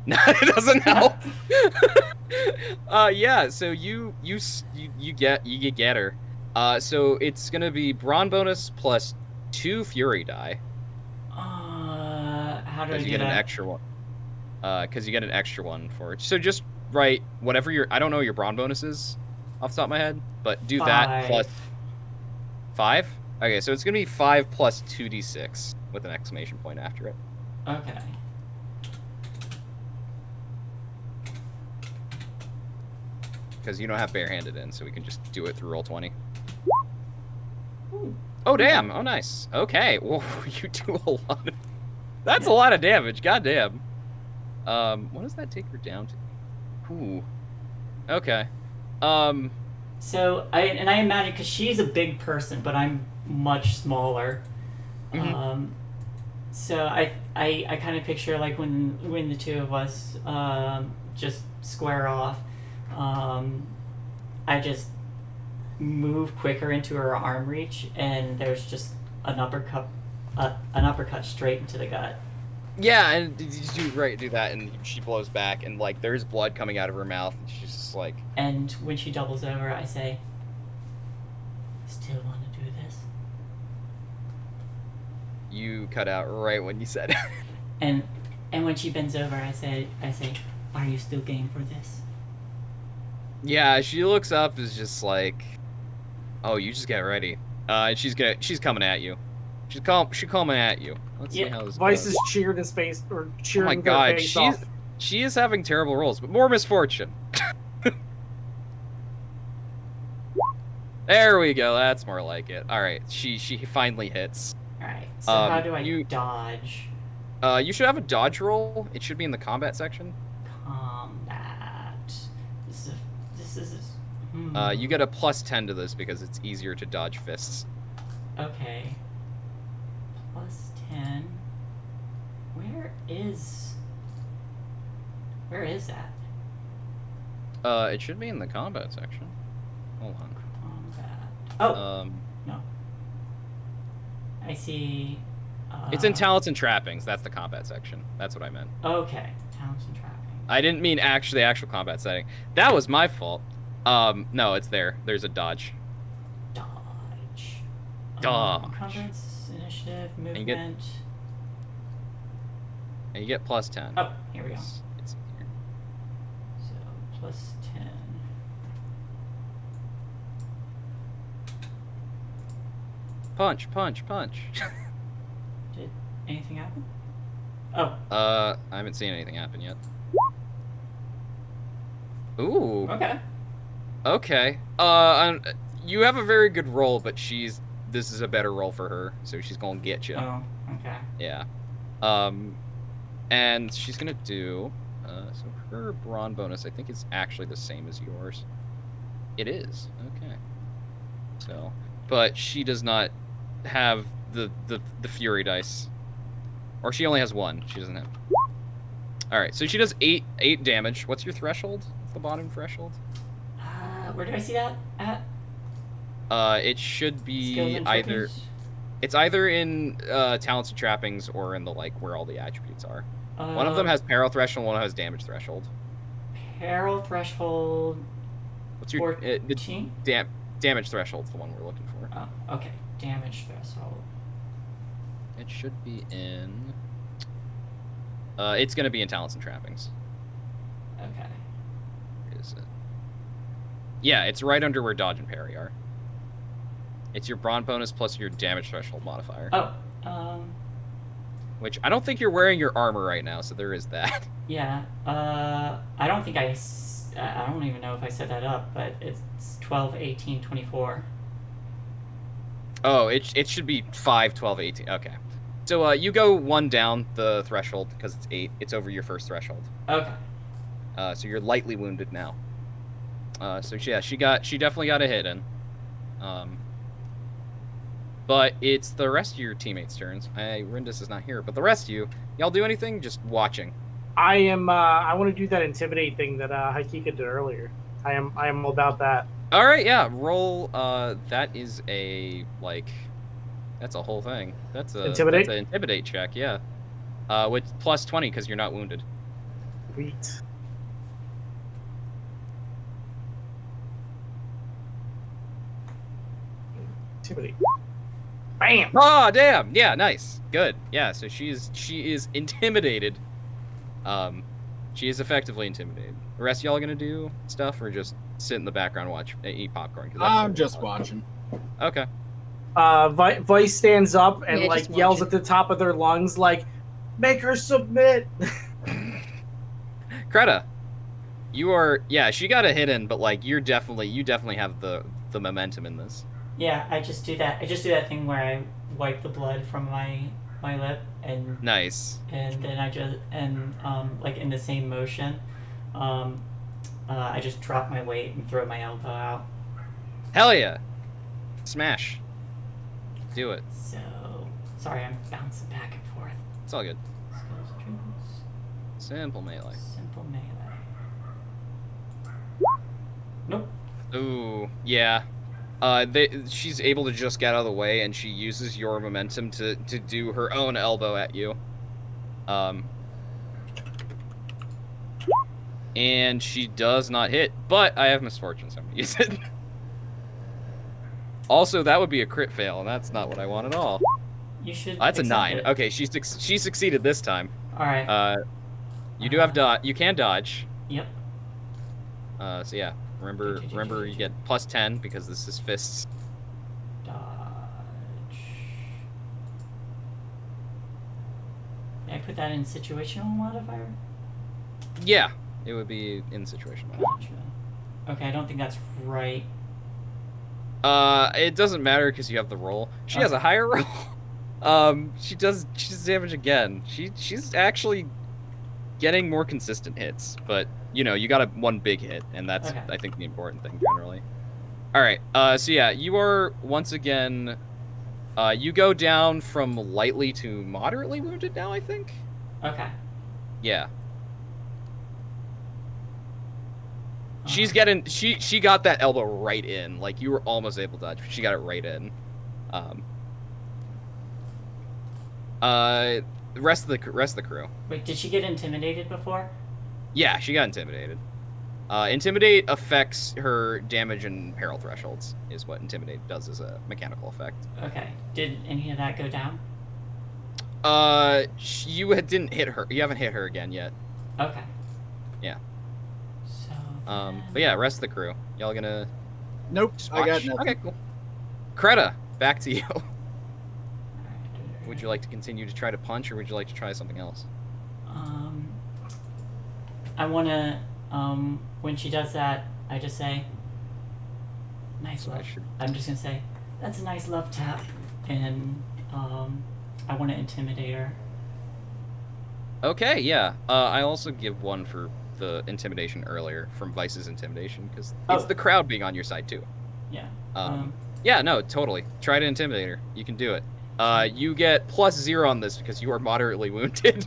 [SPEAKER 4] No, it doesn't help. Yeah. So you get her. So it's gonna be brawn bonus plus 2 fury die.
[SPEAKER 6] How do I
[SPEAKER 4] you
[SPEAKER 6] do
[SPEAKER 4] get
[SPEAKER 6] that?
[SPEAKER 4] an extra one. Because you get an extra one for it. So just write whatever your I don't know what your brawn bonus is off the top of my head, but do
[SPEAKER 6] 5.
[SPEAKER 4] that plus 5. Okay, so it's gonna be 5 plus 2d6 with an exclamation point after it.
[SPEAKER 6] Okay.
[SPEAKER 4] because you don't have barehanded in, so we can just do it through roll 20. Oh damn! Oh nice. Okay. Whoa, you do a lot of. That's a lot of damage. Goddamn. What does that take her down to? Ooh. Okay.
[SPEAKER 6] So I imagine because she's a big person, but I'm much smaller.
[SPEAKER 4] Mm-hmm.
[SPEAKER 6] So I kind of picture like when the two of us just square off, I just move quicker into her arm reach, and there's just an uppercut straight into the gut.
[SPEAKER 4] Yeah, and you do that, and she blows back, and like there's blood coming out of her mouth, and she's just like.
[SPEAKER 6] And when she doubles over, I say, "Still want to do this?"
[SPEAKER 4] You cut out right when you said it.
[SPEAKER 6] and when she bends over, I say, "Are you still game for this?"
[SPEAKER 4] Yeah, she looks up, is just like, "Oh, you just get ready." And she's coming at you. She's coming at you. Let's see how this
[SPEAKER 3] Vice
[SPEAKER 4] goes.
[SPEAKER 3] is cheered his face or cheering
[SPEAKER 4] Oh my god,
[SPEAKER 3] their face off.
[SPEAKER 4] she is having terrible rolls, but more misfortune. There we go. That's more like it. All right, she finally hits.
[SPEAKER 6] All right. So how do I dodge?
[SPEAKER 4] You should have a dodge roll. It should be in the combat section.
[SPEAKER 6] Combat. This is.
[SPEAKER 4] You get a +10 to this because it's easier to dodge fists.
[SPEAKER 6] Okay. +10. Where is that?
[SPEAKER 4] It should be in the combat section. Hold on.
[SPEAKER 6] Combat. Oh. No. I see.
[SPEAKER 4] It's in talents and trappings. That's the combat section. That's what I meant.
[SPEAKER 6] Okay. Talents and trappings.
[SPEAKER 4] I didn't mean the actual combat setting. That was my fault. No, it's there. There's a dodge.
[SPEAKER 6] Dodge.
[SPEAKER 4] Dodge.
[SPEAKER 6] Initiative, movement.
[SPEAKER 4] And you get +10.
[SPEAKER 6] Oh, here we go.
[SPEAKER 4] It's here.
[SPEAKER 6] So +10.
[SPEAKER 4] Punch, punch, punch.
[SPEAKER 6] Did anything happen? Oh.
[SPEAKER 4] I haven't seen anything happen yet. Ooh.
[SPEAKER 6] Okay.
[SPEAKER 4] Okay. You have a very good roll, but this is a better roll for her, so she's gonna get you.
[SPEAKER 6] Oh, okay.
[SPEAKER 4] Yeah. And she's gonna do, so her brawn bonus, I think, is actually the same as yours. It is. Okay. So, but she does not have the fury dice, or she only has one. She doesn't have. All right. So she does 8 damage. What's your threshold? What's the bottom threshold?
[SPEAKER 6] Where did I see that at?
[SPEAKER 4] It should be
[SPEAKER 6] Skills and
[SPEAKER 4] either.
[SPEAKER 6] trappings?
[SPEAKER 4] It's either in talents and trappings or in the where all the attributes are. One of them has peril threshold, one has damage threshold.
[SPEAKER 6] Peril threshold.
[SPEAKER 4] What's your
[SPEAKER 6] 14?
[SPEAKER 4] Damage threshold's the one we're looking for.
[SPEAKER 6] Oh, okay. Damage threshold.
[SPEAKER 4] It should be in. It's gonna be in talents and trappings.
[SPEAKER 6] Okay.
[SPEAKER 4] Is it? Yeah, it's right under where dodge and parry are. It's your brawn bonus plus your damage threshold modifier.
[SPEAKER 6] Oh,
[SPEAKER 4] Which I don't think you're wearing your armor right now, so there is that.
[SPEAKER 6] yeah. I don't think I don't even know if I set that up, but it's 12, 18, 24.
[SPEAKER 4] Oh, it should be 5, 12, 18. Okay. So you go 1 down the threshold because it's 8. It's over your first threshold.
[SPEAKER 6] Okay.
[SPEAKER 4] So you're lightly wounded now. So yeah, she definitely got a hit in. But it's the rest of your teammates' turns. Rindis is not here, but the rest of you, y'all do anything? Just watching.
[SPEAKER 3] I am. I want to do that intimidate thing that Haikika did earlier. I am all about that.
[SPEAKER 4] All right, yeah. Roll. That is a that's a whole thing. That's a
[SPEAKER 3] Intimidate?
[SPEAKER 4] That's an intimidate check. Yeah. With +20 because you're not wounded.
[SPEAKER 3] Sweet. Intimidate. Bam!
[SPEAKER 4] Oh, damn! Yeah, nice. Good. Yeah, so she is intimidated. She is effectively intimidated. The rest of y'all gonna do stuff or just sit in the background watch, eat popcorn?
[SPEAKER 1] I'm just watching.
[SPEAKER 4] Okay.
[SPEAKER 3] Vice stands up and
[SPEAKER 5] Yeah, just
[SPEAKER 3] yells
[SPEAKER 5] watch
[SPEAKER 3] at the top of their lungs make her submit.
[SPEAKER 4] Greta. You are, yeah, she got a hit in, but like you definitely have the momentum in this.
[SPEAKER 6] Yeah, I just do that. I just do that thing where I wipe the blood from my lip, and
[SPEAKER 4] Nice.
[SPEAKER 6] and then like in the same motion, I just drop my weight and throw my elbow out.
[SPEAKER 4] Hell yeah. Smash. Do it.
[SPEAKER 6] So sorry, I'm bouncing back and forth.
[SPEAKER 4] It's all good.
[SPEAKER 6] Skills attributes.
[SPEAKER 4] Simple melee.
[SPEAKER 6] Simple melee. Nope.
[SPEAKER 4] Ooh, yeah. She's able to just get out of the way, and she uses your momentum to do her own elbow at you. And she does not hit, but I have misfortune, so I'm gonna use it. Also, that would be a crit fail, and that's not what I want at all.
[SPEAKER 6] You should.
[SPEAKER 4] That's a 9.
[SPEAKER 6] It.
[SPEAKER 4] Okay, she succeeded this time.
[SPEAKER 6] All right.
[SPEAKER 4] You do have you can dodge.
[SPEAKER 6] Yep.
[SPEAKER 4] So yeah, remember you get plus 10 because this is fists.
[SPEAKER 6] Dodge. May I put that in situational modifier?
[SPEAKER 4] Yeah, it would be in situational.
[SPEAKER 6] Gotcha. Okay, I don't think that's right.
[SPEAKER 4] It doesn't matter because you have the roll. She has a higher roll. She does damage again. She's actually getting more consistent hits, but you know, you got one big hit, and that's I think the important thing generally. All right. So yeah, you are once again. You go down from lightly to moderately wounded now, I think.
[SPEAKER 6] Okay.
[SPEAKER 4] Yeah. She's getting she got that elbow right in. Like you were almost able to dodge, but she got it right in. The rest of the crew.
[SPEAKER 6] Wait, did she get intimidated before?
[SPEAKER 4] Yeah, she got intimidated. Intimidate affects her damage and peril thresholds, is what Intimidate does as a mechanical effect.
[SPEAKER 6] Okay. Did any of that go down?
[SPEAKER 4] You didn't hit her. You haven't hit her again yet.
[SPEAKER 6] Okay.
[SPEAKER 4] Yeah.
[SPEAKER 6] So.
[SPEAKER 4] But yeah, rest of the crew. Y'all gonna?
[SPEAKER 1] Nope. I got nothing.
[SPEAKER 4] Okay, cool. Kreta, back to you. Would you like to continue to try to punch, or would you like to try something else?
[SPEAKER 6] I wanna. When she does that, I just say, "Nice love." I'm just gonna say, "That's a nice love tap," and I want to intimidate her.
[SPEAKER 4] Okay, yeah. I also give one for the intimidation earlier from Vice's intimidation because it's the crowd being on your side too.
[SPEAKER 6] Yeah.
[SPEAKER 4] Yeah, no, totally. Try to intimidate her. You can do it. You get +0 on this because you are moderately wounded.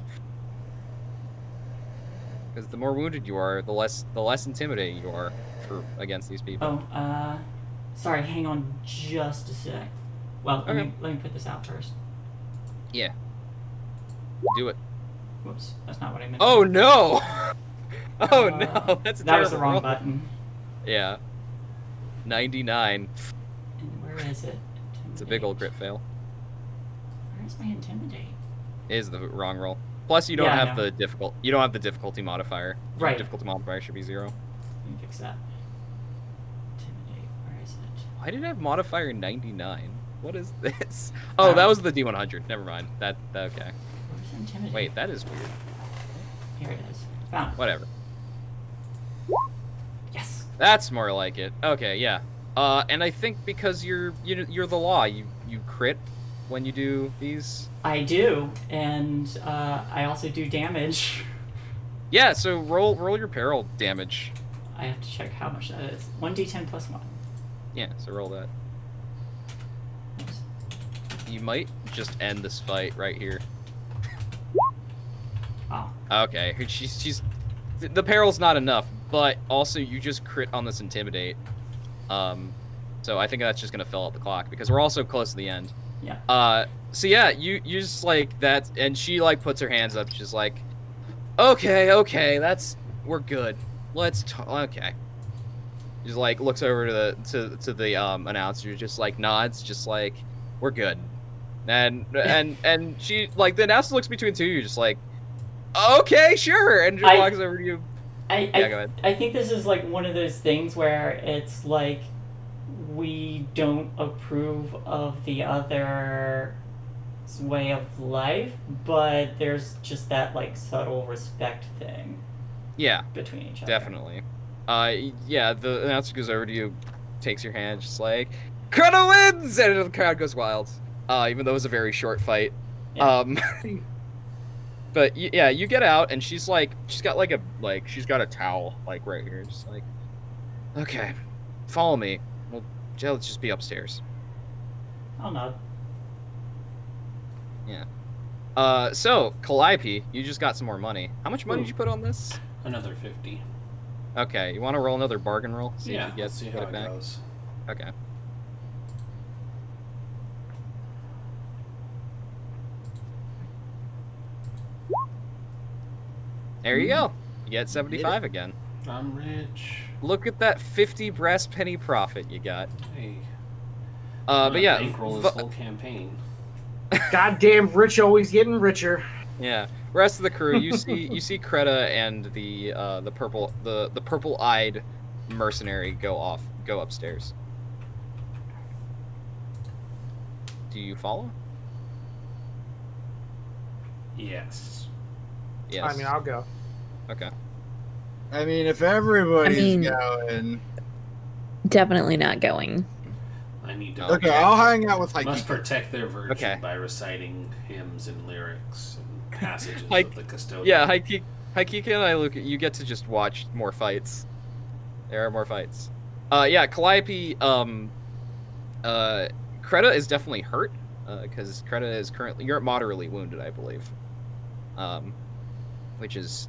[SPEAKER 4] Because the more wounded you are, the less intimidating you are against these people.
[SPEAKER 6] Oh, sorry. Hang on just a sec. Well,
[SPEAKER 4] okay.
[SPEAKER 6] let me put this out first.
[SPEAKER 4] Yeah. Do it.
[SPEAKER 6] Whoops, that's not what I meant.
[SPEAKER 4] Oh no! Oh no, that's a
[SPEAKER 6] that was the wrong
[SPEAKER 4] roll.
[SPEAKER 6] button.
[SPEAKER 4] Yeah. 99.
[SPEAKER 6] And where is it?
[SPEAKER 4] It's a big old crit fail.
[SPEAKER 6] Where's my intimidate?
[SPEAKER 4] It is the wrong roll. Plus, you don't have the difficulty modifier.
[SPEAKER 6] Right.
[SPEAKER 4] Your difficulty modifier should be 0.
[SPEAKER 6] Let me fix that. Intimidate. Where is it?
[SPEAKER 4] Why did I have modifier 99? What is this? Oh, that was the D100. Never mind. That okay.
[SPEAKER 6] Where's intimidate?
[SPEAKER 4] Wait, that is weird.
[SPEAKER 6] Here it is. Found it.
[SPEAKER 4] Whatever.
[SPEAKER 6] Yes.
[SPEAKER 4] That's more like it. Okay, yeah. And I think because you're the law, you crit when you do these.
[SPEAKER 6] I do, and I also do damage.
[SPEAKER 4] Yeah, so roll your peril damage.
[SPEAKER 6] I have to check how much that is. 1d10 plus 1.
[SPEAKER 4] Yeah, so roll that.
[SPEAKER 6] Oops.
[SPEAKER 4] You might just end this fight right here.
[SPEAKER 6] Oh.
[SPEAKER 4] Okay, she's the peril's not enough, but also you just crit on this intimidate. So I think that's just gonna fill out the clock because we're also close to the end.
[SPEAKER 6] Yeah.
[SPEAKER 4] So yeah, you just like that, and she like puts her hands up. She's like, okay, we're good. Let's talk. Okay. Just like looks over to the announcer, just like nods, just like we're good. And she like the announcer looks between two of you, just like, okay, sure, and just walks over to you. Go ahead.
[SPEAKER 6] I think this is like one of those things where it's like we don't approve of the other way of life, but there's just that like subtle respect thing.
[SPEAKER 4] Yeah,
[SPEAKER 6] between each other.
[SPEAKER 4] definitely. Yeah, the announcer goes over to you, takes your hand, just like, Crota wins! And the crowd goes wild. Even though it was a very short fight.
[SPEAKER 6] Yeah.
[SPEAKER 4] But yeah, you get out, and she's got she's got a towel, like, right here. Just like, okay, follow me. Well, let's just be upstairs.
[SPEAKER 6] I'll nod.
[SPEAKER 4] Yeah. So, Calliope, you just got some more money. How much money did you put on this?
[SPEAKER 7] Another 50.
[SPEAKER 4] Okay, you want to roll another bargain roll? See
[SPEAKER 7] Yeah,
[SPEAKER 4] if you
[SPEAKER 7] let's see how
[SPEAKER 4] get it
[SPEAKER 7] it
[SPEAKER 4] back?
[SPEAKER 7] goes.
[SPEAKER 4] Okay. There you go. You get 75 again.
[SPEAKER 7] I'm rich.
[SPEAKER 4] Look at that 50 brass penny profit you got.
[SPEAKER 7] Hey.
[SPEAKER 4] But yeah,
[SPEAKER 7] bankroll this whole campaign.
[SPEAKER 3] Goddamn rich, always getting richer.
[SPEAKER 4] yeah. Rest of the crew, you see Creta and the purple-eyed mercenary go upstairs. Do you follow?
[SPEAKER 7] Yes.
[SPEAKER 4] Yes.
[SPEAKER 3] I mean, I'll go.
[SPEAKER 4] Okay.
[SPEAKER 1] I mean, if everybody's
[SPEAKER 5] I mean-
[SPEAKER 1] going...
[SPEAKER 5] Definitely not going.
[SPEAKER 7] I need to.
[SPEAKER 1] Okay, I'll hang out with
[SPEAKER 7] Must
[SPEAKER 1] Heike.
[SPEAKER 7] protect their virtue
[SPEAKER 4] Okay.
[SPEAKER 7] by reciting hymns and lyrics and passages
[SPEAKER 4] Like-
[SPEAKER 7] of the custodian.
[SPEAKER 4] Yeah, Haikika and I look at you get to just watch more fights. There are more fights. Yeah, Calliope, Creta is definitely hurt, because Creta is you're moderately wounded, I believe. Which is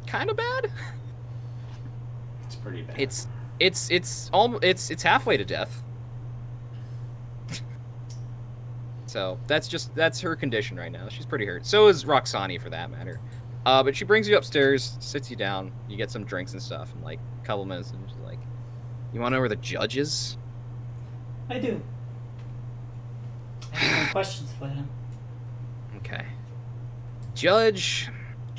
[SPEAKER 4] kind of bad.
[SPEAKER 7] It's pretty bad.
[SPEAKER 4] It's halfway to death. So that's her condition right now. She's pretty hurt. So is Roxani, for that matter. But she brings you upstairs, sits you down, you get some drinks and stuff, and like a couple minutes, and she's like, "You want to know where the judge is?"
[SPEAKER 6] I do. I have some questions for him.
[SPEAKER 4] Okay. Judge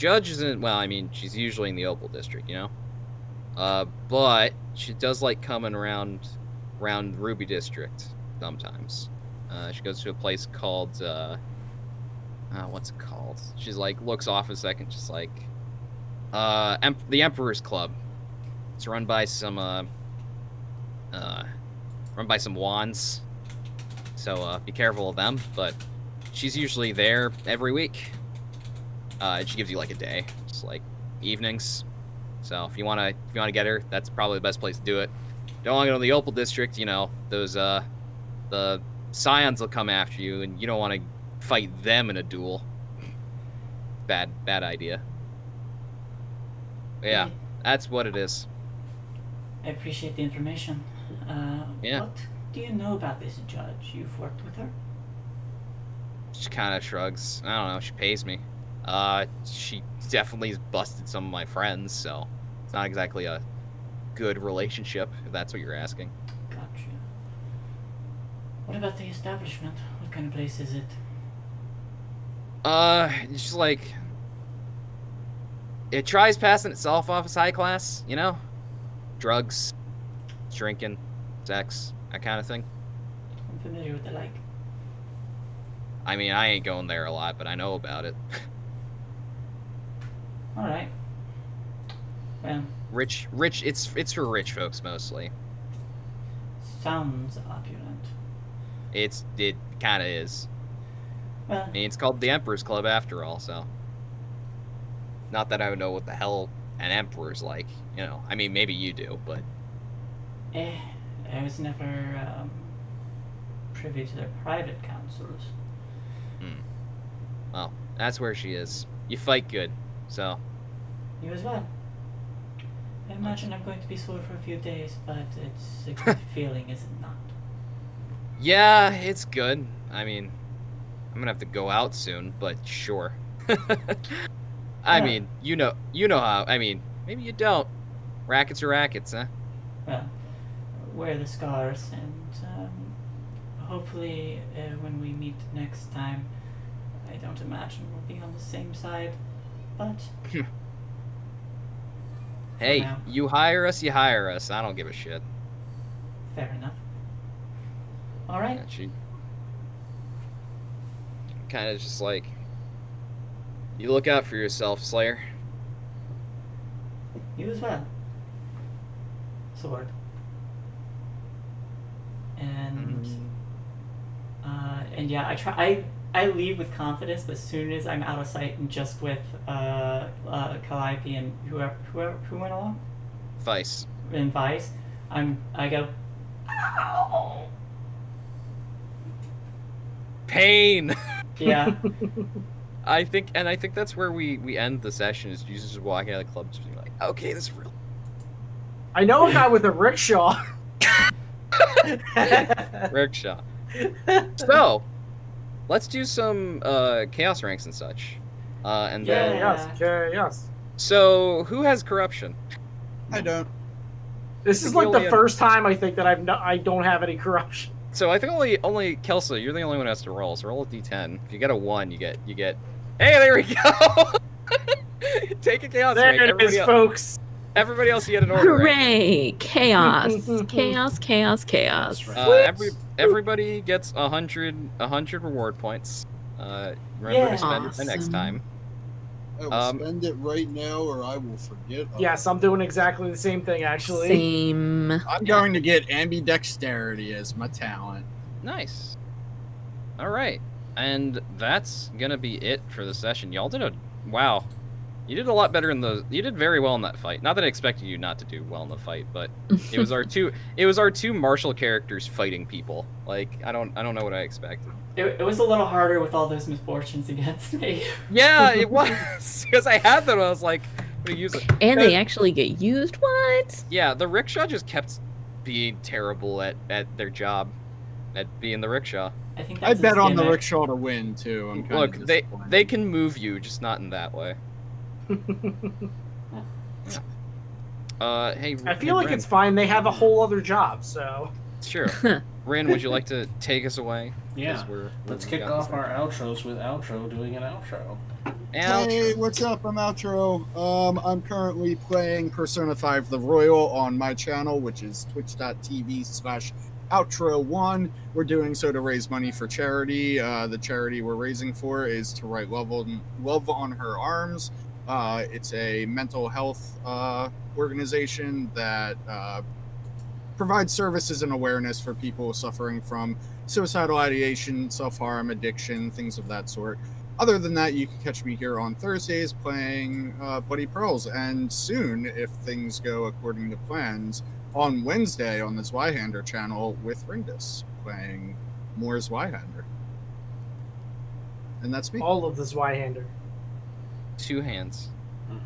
[SPEAKER 4] isn't, well, I mean, she's usually in the Opal District, you know? But she does like coming around Ruby District sometimes. She goes to a place called, what's it called? She's like, looks off a second, just like, the Emperor's Club. It's run by some wands. So, be careful of them, but she's usually there every week. And she gives you like a day, just like evenings. So if you wanna get her, that's probably the best place to do it. Don't want to go to the Opal District, you know, those the Scions will come after you, and you don't want to fight them in a duel. Bad idea. But yeah, that's what it is.
[SPEAKER 6] I appreciate the information.
[SPEAKER 4] Yeah.
[SPEAKER 6] What do you know about this judge? You've worked with her?
[SPEAKER 4] She kind of shrugs. I don't know. She pays me. She definitely has busted some of my friends, so it's not exactly a good relationship, if that's what you're asking.
[SPEAKER 6] Gotcha. What about the establishment? What kind of place is it?
[SPEAKER 4] It's just like, it tries passing itself off as high class, you know? Drugs, drinking, sex, that kind of thing.
[SPEAKER 6] I'm familiar with the like.
[SPEAKER 4] I mean, I ain't going there a lot, but I know about it.
[SPEAKER 6] Alright. Well,
[SPEAKER 4] Rich, it's for rich folks mostly.
[SPEAKER 6] sounds opulent.
[SPEAKER 4] It kind of is.
[SPEAKER 6] Well,
[SPEAKER 4] I mean, it's called the Emperor's Club after all, so. Not that I would know what the hell an emperor's like, you know. I mean, maybe you do, but
[SPEAKER 6] I was never privy to their private councils.
[SPEAKER 4] well, that's where she is. You fight good, so.
[SPEAKER 6] You as well. I imagine I'm going to be sore for a few days, but it's a good feeling, is it not?
[SPEAKER 4] Yeah, it's good. I mean, I'm gonna have to go out soon, but sure. I
[SPEAKER 6] Yeah.
[SPEAKER 4] mean, you know how. I mean, maybe you don't. Rackets are rackets, huh?
[SPEAKER 6] Well, wear the scars, and hopefully when we meet next time, I don't imagine we'll be on the same side, but
[SPEAKER 4] Hey,
[SPEAKER 6] now.
[SPEAKER 4] you hire us, you hire us. I don't give a shit.
[SPEAKER 6] fair enough. Alright,
[SPEAKER 4] Yeah, she kind of just like, you look out for yourself, Slayer.
[SPEAKER 6] You as well. Sword. And yeah, I leave with confidence, but as soon as I'm out of sight and just with Calliope and who went along?
[SPEAKER 4] Vice.
[SPEAKER 6] And Vice, I go, ow!
[SPEAKER 4] Pain.
[SPEAKER 6] Yeah.
[SPEAKER 4] I think that's where we end the session. Is you just walking out of the club, just being like, okay, this is real.
[SPEAKER 3] I know a guy with a rickshaw.
[SPEAKER 4] Rickshaw. So, let's do some chaos ranks and such, and then.
[SPEAKER 3] Yes.
[SPEAKER 4] So, who has corruption?
[SPEAKER 1] I don't.
[SPEAKER 3] This is like the first time I think that I don't have any corruption.
[SPEAKER 4] So I think only Kelsa, you're the only one who has to roll. So roll a d10. If you get a 1, you get. Hey, there we go. Take a chaos rank.
[SPEAKER 3] There it is, folks.
[SPEAKER 4] Everybody else, you get an order.
[SPEAKER 5] Hooray! Chaos, chaos.
[SPEAKER 4] Everybody gets 100 reward points. Remember to spend it the next time.
[SPEAKER 8] I will spend it right now, or I will forget.
[SPEAKER 3] Yes, I'm doing exactly the same thing, actually.
[SPEAKER 5] Same.
[SPEAKER 1] I'm going to get ambidexterity as my talent.
[SPEAKER 4] Nice. All right, and that's gonna be it for the session. Y'all did wow. You did a lot better you did very well in that fight. Not that I expected you not to do well in the fight, but it was our two martial characters fighting people. Like I don't know what I expected.
[SPEAKER 6] It was a little harder with all those misfortunes against me.
[SPEAKER 4] Yeah, it was because I had them. I was like, I'm gonna use it.
[SPEAKER 5] And they actually get used. What?
[SPEAKER 4] Yeah, the rickshaw just kept being terrible at their job, at being the rickshaw.
[SPEAKER 6] I think
[SPEAKER 1] I bet on the rickshaw to win too. I'm kind
[SPEAKER 4] Look, they can move you, just not in that way. Hey,
[SPEAKER 3] I feel like it's fine. They have a whole other job, so.
[SPEAKER 4] Sure. Rin, would you like to take us away?
[SPEAKER 2] Yeah. Let's kick off our outros with Outro doing an outro.
[SPEAKER 1] Hey, what's up? I'm Outro. I'm currently playing Persona 5 The Royal on my channel, which is twitch.tv/Outro1. We're doing so to raise money for charity. The charity we're raising for is to write Love on Her Arms. It's a mental health organization that provides services and awareness for people suffering from suicidal ideation, self-harm, addiction, things of that sort. Other than that, you can catch me here on Thursdays playing Bloody Pearls, and soon, if things go according to plans, on Wednesday on the Zweihander channel with Rhys, playing more Zweihander. And that's me.
[SPEAKER 3] All of the Zweihander.
[SPEAKER 4] 2 hands,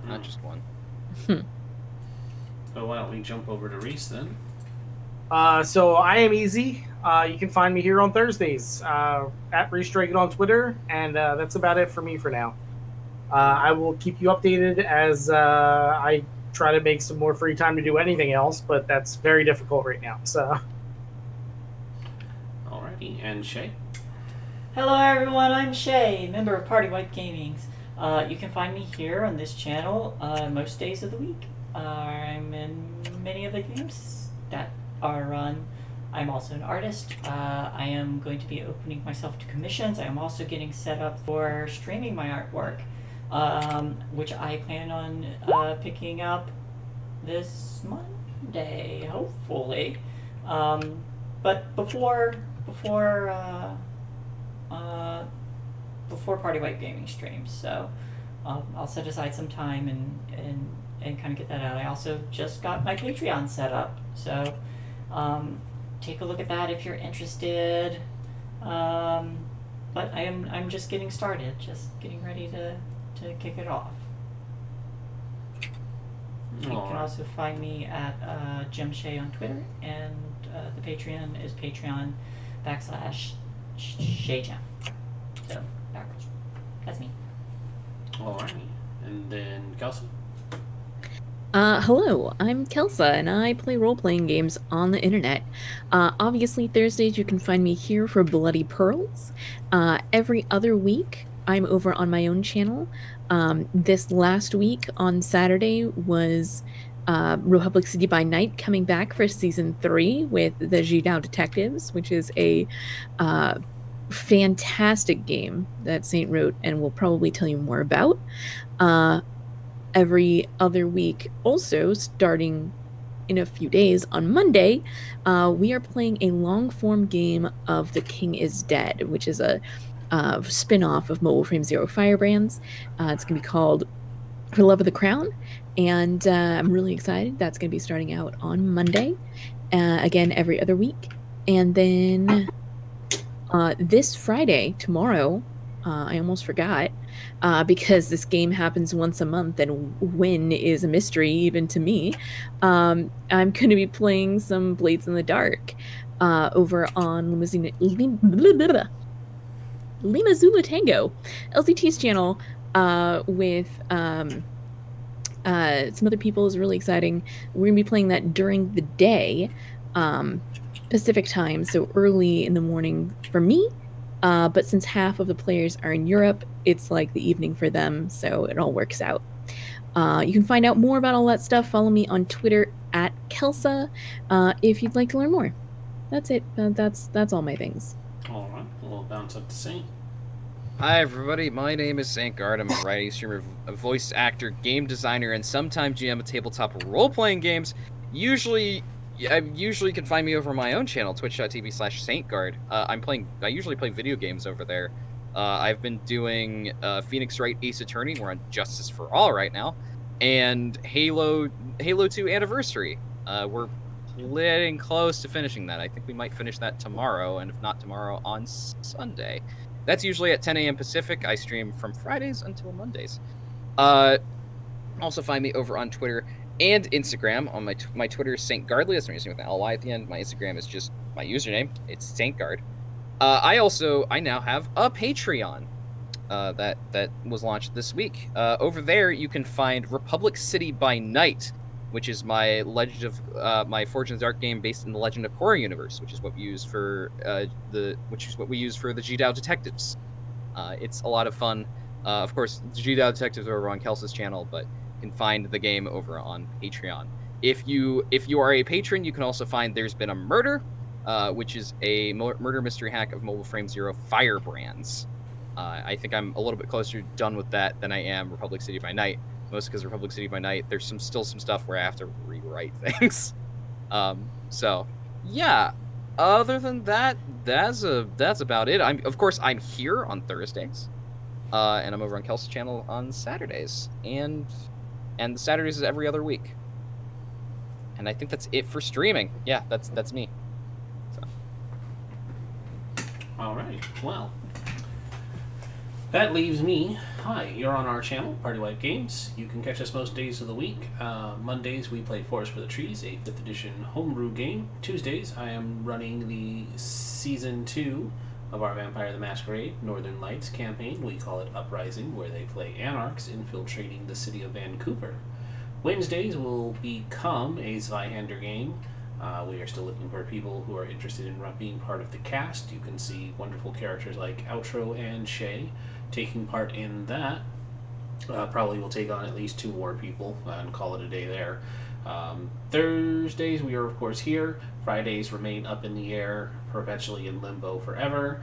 [SPEAKER 4] not just 1.
[SPEAKER 2] So why don't we jump over to Rhys then?
[SPEAKER 3] So I am easy. You can find me here on Thursdays at Rhys Dragon on Twitter, and that's about it for me for now. I will keep you updated as I try to make some more free time to do anything else, but that's very difficult right now. So.
[SPEAKER 2] Alrighty, and Shae?
[SPEAKER 6] Hello everyone, I'm Shae, member of Party White Gamings. You can find me here on this channel most days of the week. I'm in many of the games that are run. I'm also an artist. I am going to be opening myself to commissions. I am also getting set up for streaming my artwork, which I plan on picking up this Monday, hopefully. But before Party White Gaming streams, so I'll set aside some time and kind of get that out. I also just got my Patreon set up, so take a look at that if you're interested. But I'm just getting started, just getting ready to kick it off. You can also find me at Shae on Twitter, and the Patreon is Patreon.com/ShaeGem. So backwards. That's me.
[SPEAKER 2] Alrighty, and then Kelsa.
[SPEAKER 5] Hello, I'm Kelsa, and I play role-playing games on the internet. Obviously, Thursdays you can find me here for Bloody Pearls. Every other week, I'm over on my own channel. This last week on Saturday was Republic City by Night coming back for Season 3 with the Jidao Detectives, which is a fantastic game that Saint wrote and will probably tell you more about. every other week. Also, starting in a few days on Monday, we are playing a long-form game of The King is Dead, which is a spin-off of Mobile Frame Zero Firebrands. It's going to be called For Love of the Crown, and I'm really excited. That's going to be starting out on Monday, again every other week. And then this Friday, tomorrow, I almost forgot, because this game happens once a month and when is a mystery even to me. I'm going to be playing some Blades in the Dark over on Lima Zulu Tango, LCT's channel, with some other people. Is really exciting. We're going to be playing that during the day, Pacific time, so early in the morning for me. But since half of the players are in Europe, it's like the evening for them, so it all works out. You can find out more about all that stuff. Follow me on Twitter at Kelsa if you'd like to learn more. That's it. That's all my things.
[SPEAKER 2] All right, we'll bounce up to Saint.
[SPEAKER 4] Hi everybody, my name is Saintguard. I'm a writing streamer, a voice actor, game designer, and sometimes GM of tabletop role-playing games. You usually can find me over on my own channel, twitch.tv/Saintguard. I usually play video games over there. I've been doing Phoenix Wright Ace Attorney. We're on Justice for All right now, and Halo 2 Anniversary. We're getting close to finishing that. I think we might finish that tomorrow, and if not tomorrow, on Sunday. That's usually at 10 a.m. Pacific. I stream from Fridays until Mondays. Also find me over on Twitter and Instagram. On my Twitter is Saintguardly. That's my username with an LY at the end. My Instagram is just my username. It's Saintguard. I now have a Patreon that was launched this week. Over there, you can find Republic City by Night, which is my my Forge in the Dark game based in the Legend of Korra universe, which is what we use for the Jidao Detectives. It's a lot of fun. Of course, the Jidao Detectives are over on Kelsa's channel, but you can find the game over on Patreon. If you are a patron, you can also find There's Been a Murder, which is a murder mystery hack of Mobile Frame Zero Firebrands. I think I'm a little bit closer done with that than I am Republic City by Night. Mostly because Republic City by Night, there's still some stuff where I have to rewrite things. So yeah. Other than that, that's about it. Of course I'm here on Thursdays, and I'm over on Kelsa's channel on Saturdays, and the Saturdays is every other week. And I think that's it for streaming. Yeah, that's me. So.
[SPEAKER 2] All right. Well. That leaves me. Hi, you're on our channel, Party Wipe Games. You can catch us most days of the week. Mondays, we play Forest for the Trees, a 5th edition homebrew game. Tuesdays, I am running the Season 2 of our Vampire the Masquerade Northern Lights campaign. We call it Uprising, where they play anarchs infiltrating the city of Vancouver. Wednesdays will become a Zweihander game. We are still looking for people who are interested in being part of the cast. You can see wonderful characters like Outro and Shae taking part in that. Probably will take on at least 2 more people and call it a day there. Thursdays we are of course here. Fridays remain up in the air, perpetually in limbo forever.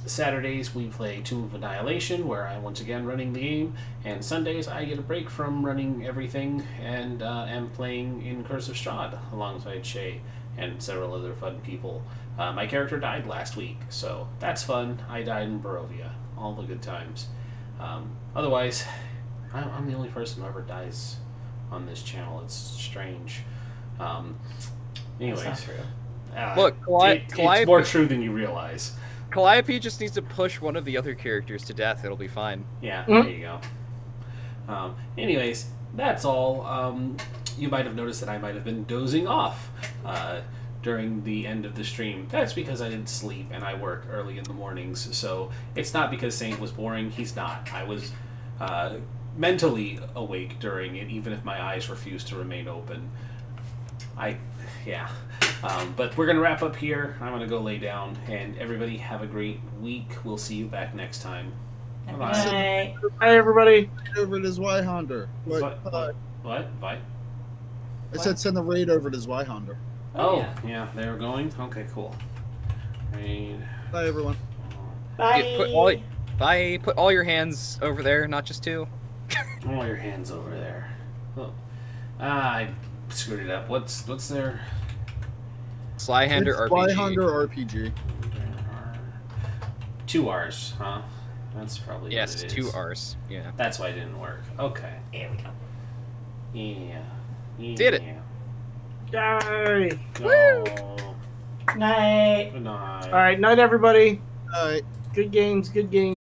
[SPEAKER 2] Saturdays we play Tomb of Annihilation, where I'm once again running the game, and Sundays I get a break from running everything and am playing in Curse of Strahd alongside Shae and several other fun people. My character died last week, so that's fun. I died in Barovia. All the good times. Otherwise, I'm the only person who ever dies on this channel. It's strange. Anyways,
[SPEAKER 6] That's not true.
[SPEAKER 4] Look,
[SPEAKER 2] it's more true than you realize.
[SPEAKER 4] Calliope just needs to push one of the other characters to death. It'll be fine.
[SPEAKER 2] Yeah, there you go. Anyways, that's all. You might have noticed that I might have been dozing off during the end of the stream. That's because I didn't sleep and I work early in the mornings. So it's not because Saint was boring. He's not. I was mentally awake during it, even if my eyes refused to remain open. Yeah. But we're going to wrap up here. I'm going to go lay down, and everybody have a great week. We'll see you back next time.
[SPEAKER 6] Bye.
[SPEAKER 3] Hi, everybody.
[SPEAKER 8] Over to Zweihander.
[SPEAKER 2] What? Bye?
[SPEAKER 8] I said send the raid over to Zweihander.
[SPEAKER 2] Oh, yeah, they were going? Okay, cool. Raid.
[SPEAKER 8] Bye, everyone.
[SPEAKER 6] Bye.
[SPEAKER 4] Put all your hands over there, not just 2.
[SPEAKER 2] Oh, your hand's over there. Oh. I screwed it up. What's their...
[SPEAKER 4] Zweihander
[SPEAKER 8] It's
[SPEAKER 4] RPG.
[SPEAKER 8] Zweihander RPG.
[SPEAKER 2] 2 R's, huh? That's probably
[SPEAKER 4] Yes,
[SPEAKER 2] what it
[SPEAKER 4] 2
[SPEAKER 2] is.
[SPEAKER 4] R's. Yeah.
[SPEAKER 2] That's why it didn't work. Okay.
[SPEAKER 6] There we go.
[SPEAKER 2] Yeah.
[SPEAKER 4] Did it.
[SPEAKER 3] Yay!
[SPEAKER 2] Oh.
[SPEAKER 6] Night.
[SPEAKER 2] Good night.
[SPEAKER 3] All right, night, everybody.
[SPEAKER 8] All right.
[SPEAKER 3] Good games. Good games.